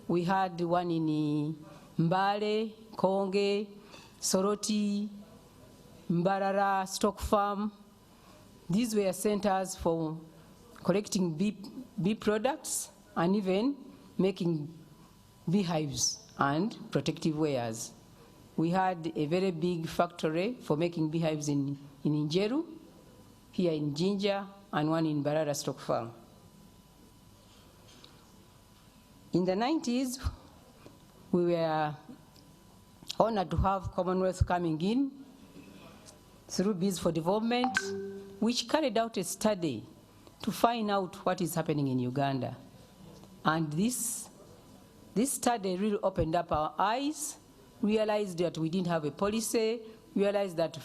we had one in Mbale, Konge, Soroti, Mbarara, Stock Farm. These were centers for collecting bee products and even making beehives and protective wares. We had a very big factory for making beehives in Injeru, here in Jinja, and one in Mbarara Stock Farm. In the 90s, we were honored to have Commonwealth coming in through Bees for Development, which carried out a study to find out what is happening in Uganda. And this study really opened up our eyes, realized that we didn't have a policy, realized that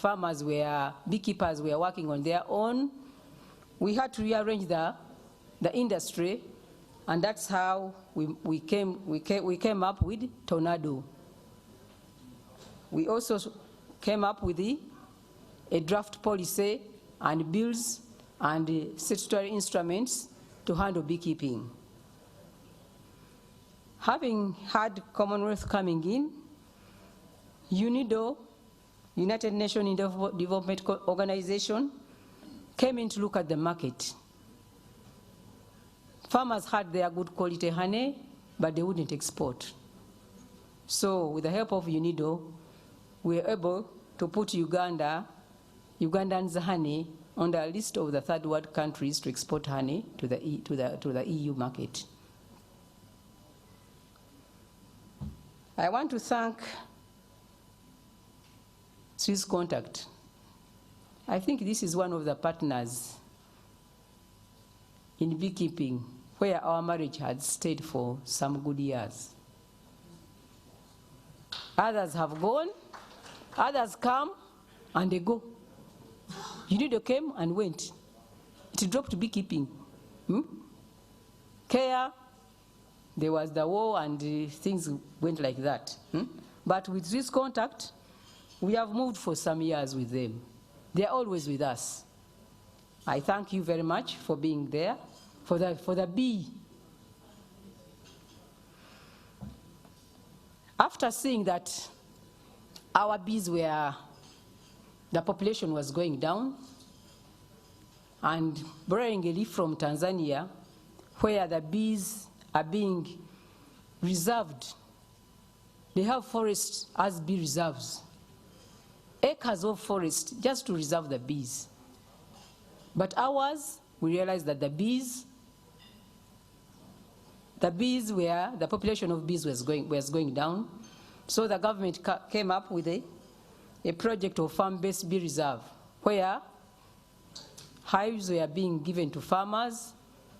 beekeepers were working on their own. We had to rearrange the industry, and that's how we came up with Tornado. We also came up with a draft policy and bills and statutory instruments to handle beekeeping. Having had Commonwealth coming in, UNIDO, United Nations Development Organization, came in to look at the market. Farmers had their good quality honey, but they wouldn't export. So with the help of UNIDO, we were able to put Ugandan's honey on the list of the third world countries to export honey to the EU market. I want to thank Swiss Contact. I think this is one of the partners in beekeeping where our marriage had stayed for some good years. Others have gone, others come and they go. UNIDO came and went. It dropped beekeeping. Care, there was the war and things went like that. But with Swiss Contact, we have moved for some years with them. They are always with us. I thank you very much for being there, for the bee. After seeing that our bees the population was going down, and borrowing a leaf from Tanzania, where the bees are being reserved. They have forests as bee reserves, acres of forest just to reserve the bees. But ours, we realized that the population of bees was going down. So the government came up with a project of farm-based bee reserve, where hives were being given to farmers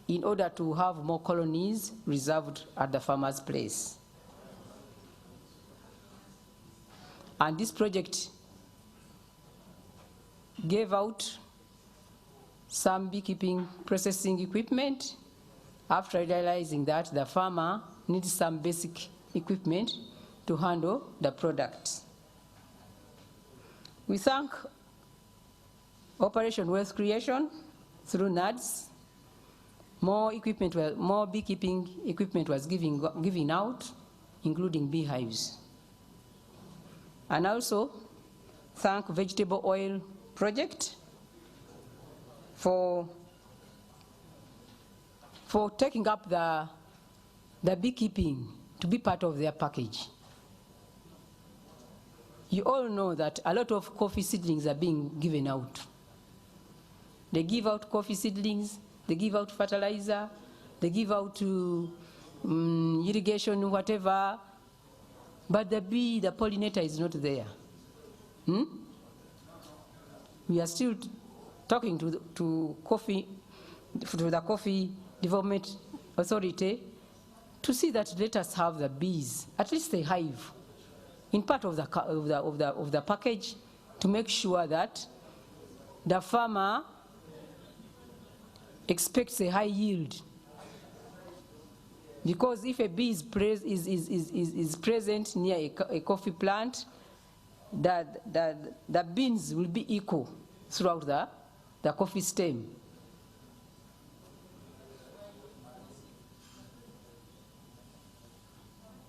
in order to have more colonies reserved at the farmer's place. And this project gave out some beekeeping processing equipment after realizing that the farmer needs some basic equipment to handle the products. We thank Operation wealth creation through NADS. More equipment, more beekeeping equipment was given out, including beehives. And also thank Vegetable Oil Project for taking up the beekeeping to be part of their package. You all know that a lot of coffee seedlings are being given out. They give out coffee seedlings, they give out fertilizer, they give out irrigation, whatever, but the bee, the pollinator is not there. We are still talking to the Coffee Development Authority to see that let us have the bees, at least a hive, in part of the package, to make sure that the farmer expects a high yield. Because if a bee is present near a coffee plant, the beans will be equal throughout the coffee stem.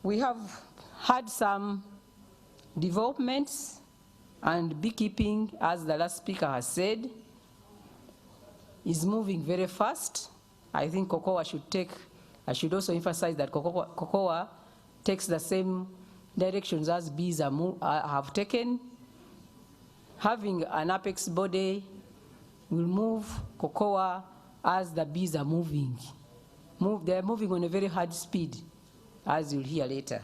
We have had some developments, and beekeeping, as the last speaker has said, is moving very fast. I think cocoa I should also emphasize that cocoa takes the same directions as bees have taken. Having an apex body will move cocoa as the bees are moving. They're moving on a very high speed, as you'll hear later.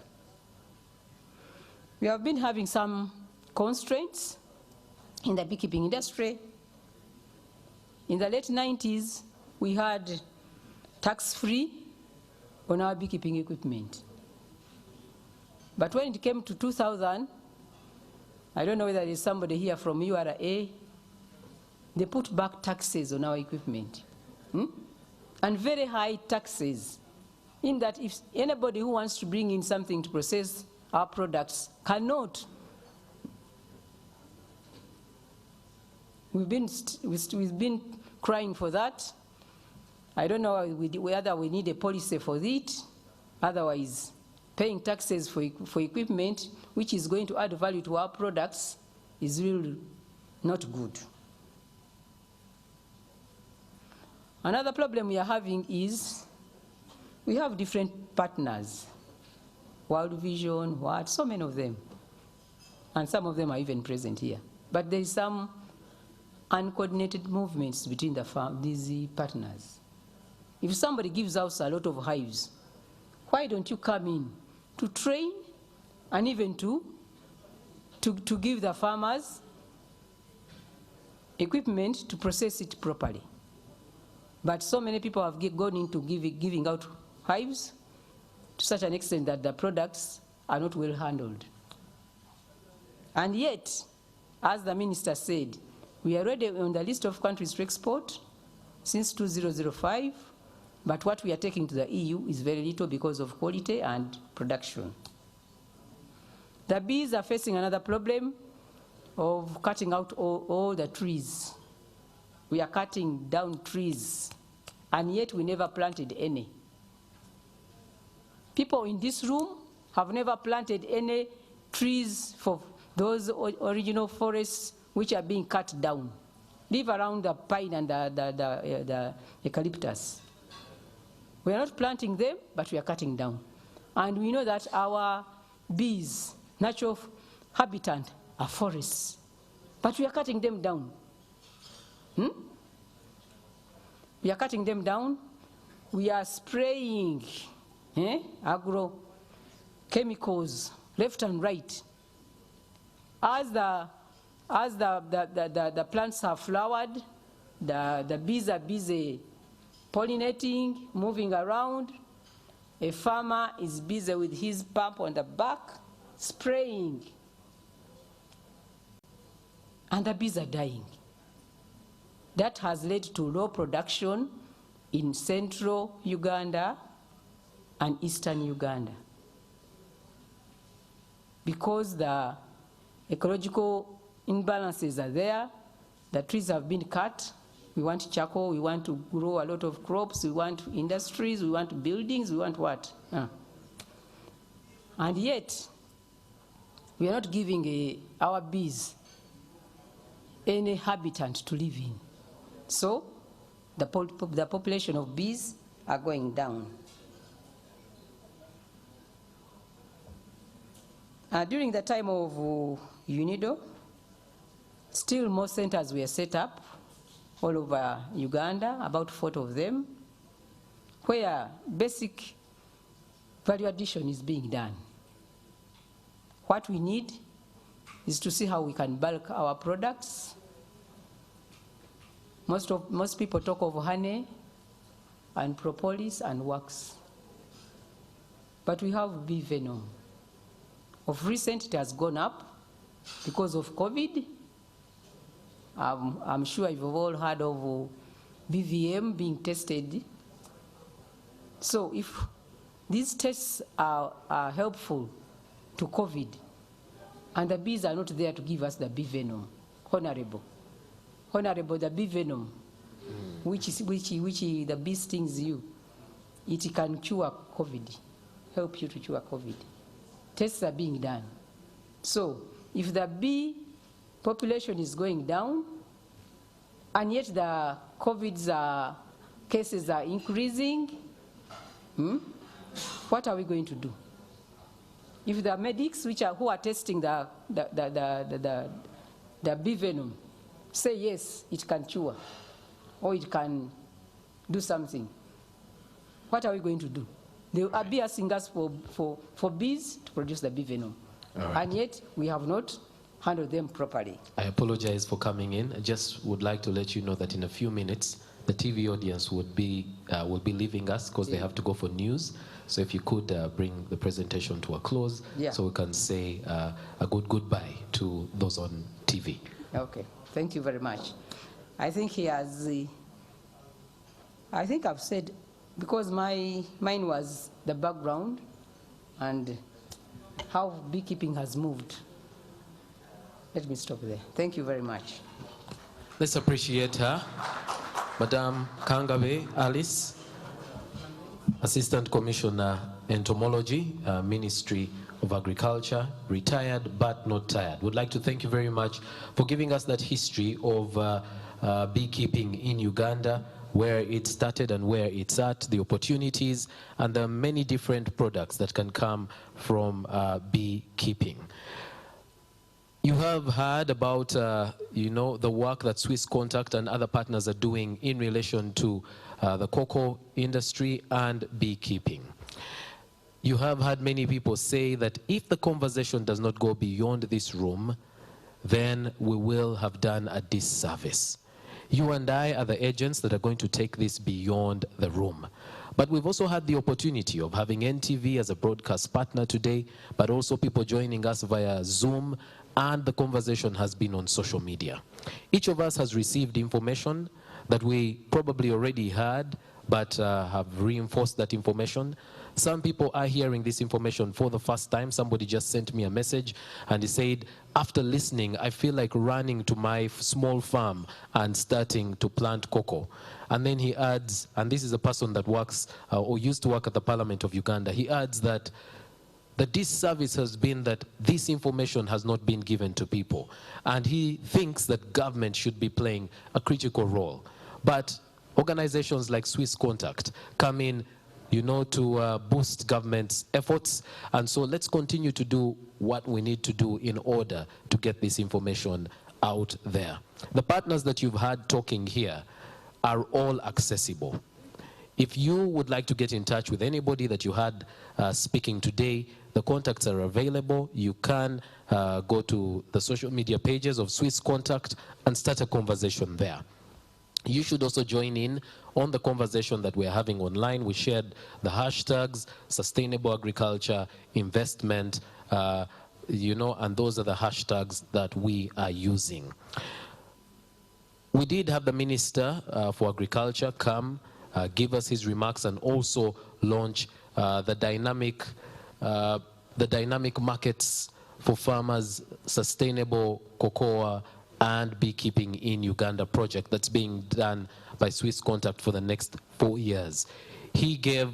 We have been having some constraints in the beekeeping industry. In the late 90s, we had tax-free on our beekeeping equipment. But when it came to 2000, I don't know whether there's somebody here from URA, they put back taxes on our equipment. And very high taxes, in that if anybody who wants to bring in something to process our products cannot. We've been crying for that. I don't know whether we need a policy for it. Otherwise, paying taxes for equipment, which is going to add value to our products, is really not good. Another problem we are having is we have different partners. World Vision, so many of them. And some of them are even present here. But there is some uncoordinated movements between these partners. If somebody gives us a lot of hives, why don't you come in to train and even to give the farmers equipment to process it properly? But so many people have gone into giving out hives to such an extent that the products are not well handled. And yet, as the minister said, we are already on the list of countries to export since 2005, but what we are taking to the EU is very little because of quality and production. The bees are facing another problem of cutting out all the trees. We are cutting down trees, and yet we never planted any. People in this room have never planted any trees for those original forests which are being cut down. Leave around the pine and the eucalyptus. We are not planting them, but we are cutting down. And we know that our bees' natural habitat are forests, but we are cutting them down. We are cutting them down. We are spraying agro chemicals left and right. As the plants have flowered, the bees are busy pollinating, moving around. A farmer is busy with his pump on the back, spraying. And the bees are dying. That has led to low production in central Uganda and eastern Uganda, because the ecological imbalances are there. The trees have been cut. We want charcoal, we want to grow a lot of crops, we want industries, we want buildings, we want what? And yet, we are not giving our bees any habitat to live in. So, the population of bees are going down. During the time of UNIDO, still more centers were set up all over Uganda, about 40 of them, where basic value addition is being done. What we need is to see how we can bulk our products. Most people talk of honey and propolis and wax, but we have bee venom. Of recent, it has gone up because of COVID. I'm sure you've all heard of BVM being tested. So if these tests are helpful to COVID, and the bees are not there to give us the bee venom, Honorable, the bee venom, which the bee stings you, it can cure COVID, help you to cure COVID. Tests are being done. So if the bee population is going down, and yet the COVID cases are increasing, what are we going to do? If the medics who are testing the bee venom say yes, it can cure, or it can do something, what are we going to do? They will be asking us for bees to produce the bee venom. Right. And yet we have not handled them properly. I apologize for coming in. I just would like to let you know that in a few minutes, the TV audience will be leaving us because they have to go for news. So if you could bring the presentation to a close, so we can say a goodbye to those on TV. Okay, thank you very much. I think he has, I think I've said, because mine was the background and how beekeeping has moved. Let me stop there. Thank you very much. Let's appreciate her. Madam Kangabe Alice, Assistant Commissioner, Entomology, Ministry of Agriculture, retired but not tired. Would like to thank you very much for giving us that history of beekeeping in Uganda, where it started and where it's at, the opportunities, and the many different products that can come from beekeeping. You have heard about, the work that Swiss Contact and other partners are doing in relation to the cocoa industry and beekeeping. You have heard many people say that if the conversation does not go beyond this room, then we will have done a disservice. You and I are the agents that are going to take this beyond the room. But we've also had the opportunity of having NTV as a broadcast partner today, but also people joining us via Zoom, and the conversation has been on social media. Each of us has received information that we probably already had, but have reinforced that information. Some people are hearing this information for the first time. Somebody just sent me a message and he said, after listening, I feel like running to my small farm and starting to plant cocoa. And then he adds, and this is a person that works or used to work at the Parliament of Uganda, he adds that the disservice has been that this information has not been given to people. And he thinks that government should be playing a critical role. But organizations like Swiss Contact come in, to boost government's efforts. And so let's continue to do what we need to do in order to get this information out there. The partners that you've heard talking here are all accessible. If you would like to get in touch with anybody that you had speaking today, the contacts are available. You can go to the social media pages of Swiss Contact and start a conversation there. You should also join in on the conversation that we're having online. We shared the hashtags, sustainable agriculture, investment, and those are the hashtags that we are using. We did have the Minister for Agriculture come, give us his remarks, and also launch the dynamic markets for farmers, sustainable cocoa and Beekeeping in Uganda project that's being done by Swiss Contact for the next 4 years. He gave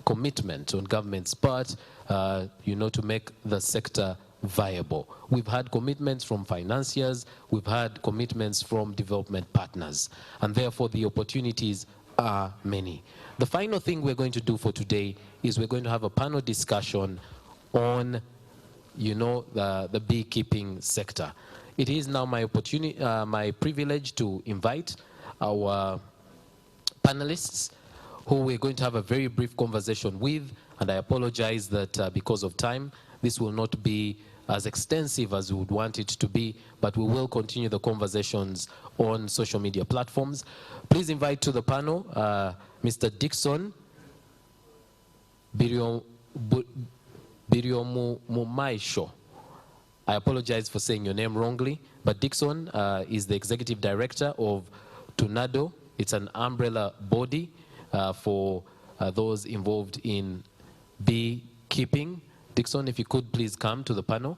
commitment on government's part, to make the sector viable. We've had commitments from financiers, we've had commitments from development partners, and therefore the opportunities are many. The final thing we're going to do for today is we're going to have a panel discussion on, the beekeeping sector. It is now my opportunity, my privilege to invite our panelists who we're going to have a very brief conversation with, and I apologize that because of time, this will not be as extensive as we would want it to be, but we will continue the conversations on social media platforms. Please invite to the panel Mr. Dixon Biriomumaisho. I apologize for saying your name wrongly, but Dixon is the executive director of TUNADO. It's an umbrella body for those involved in beekeeping. Dixon, if you could please come to the panel.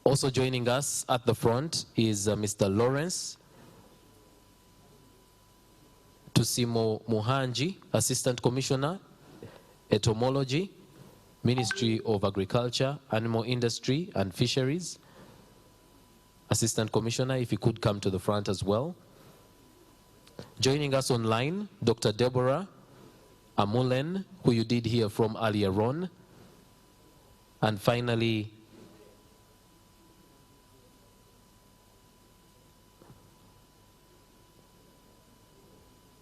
Also joining us at the front is Mr. Lawrence Tusimo Muhanji, Assistant Commissioner, Entomology, Ministry of Agriculture, Animal Industry and Fisheries. Assistant Commissioner, if you could come to the front as well. Joining us online, Dr. Deborah Amulen, who you did hear from earlier on. And finally,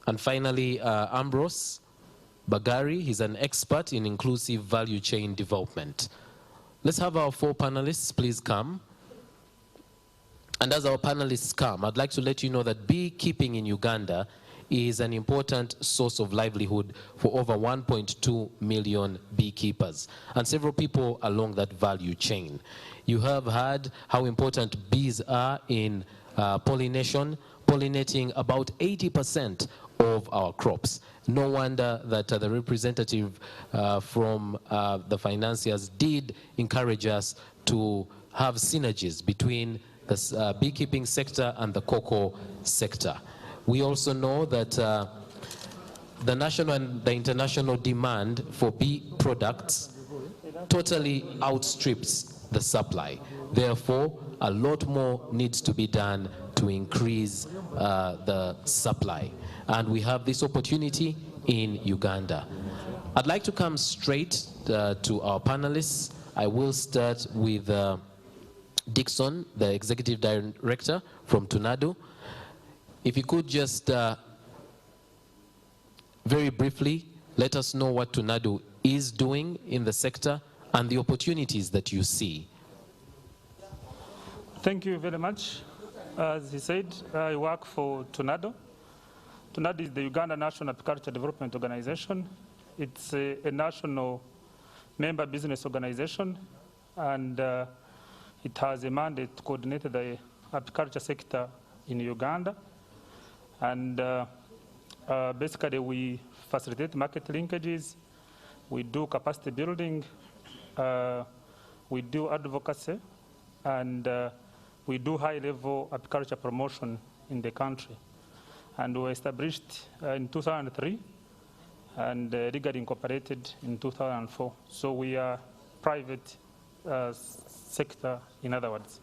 Ambrose Bagari. He's an expert in inclusive value chain development. Let's have our 4 panelists please come. And as our panelists come, I'd like to let you know that beekeeping in Uganda is an important source of livelihood for over 1.2 million beekeepers and several people along that value chain. You have heard how important bees are in pollination, pollinating about 80% of our crops. No wonder that the representative from the financiers did encourage us to have synergies between the beekeeping sector and the cocoa sector. We also know that the national and the international demand for bee products totally outstrips the supply. Therefore, a lot more needs to be done to increase the supply. And we have this opportunity in Uganda. I'd like to come straight to our panelists. I will start with Dixon, the Executive Director from TUNADO. If you could just very briefly let us know what TUNADO is doing in the sector and the opportunities that you see. Thank you very much. As he said, I work for TUNADO. TUNADO is the Uganda National Apiculture Development Organization. It's a national member business organization, and it has a mandate to coordinate the apiculture sector in Uganda. And basically, we facilitate market linkages, we do capacity building, we do advocacy, and we do high-level apiculture promotion in the country. And we were established in 2003 and legally incorporated in 2004. So we are private sector, in other words.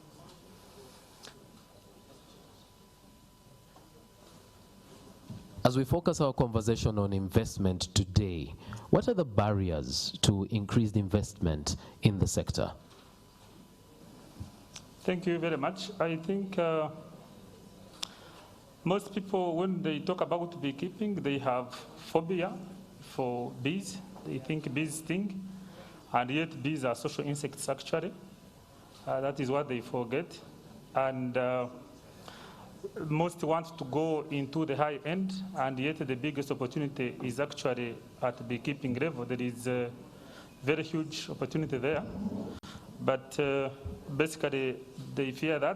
As we focus our conversation on investment today, what are the barriers to increased investment in the sector? Thank you very much. I think most people, when they talk about beekeeping, they have phobia for bees. They think bees sting, and yet bees are social insects actually. That is what they forget. And most want to go into the high end, and yet the biggest opportunity is actually at the beekeeping level. There is a very huge opportunity there. But basically, they fear that.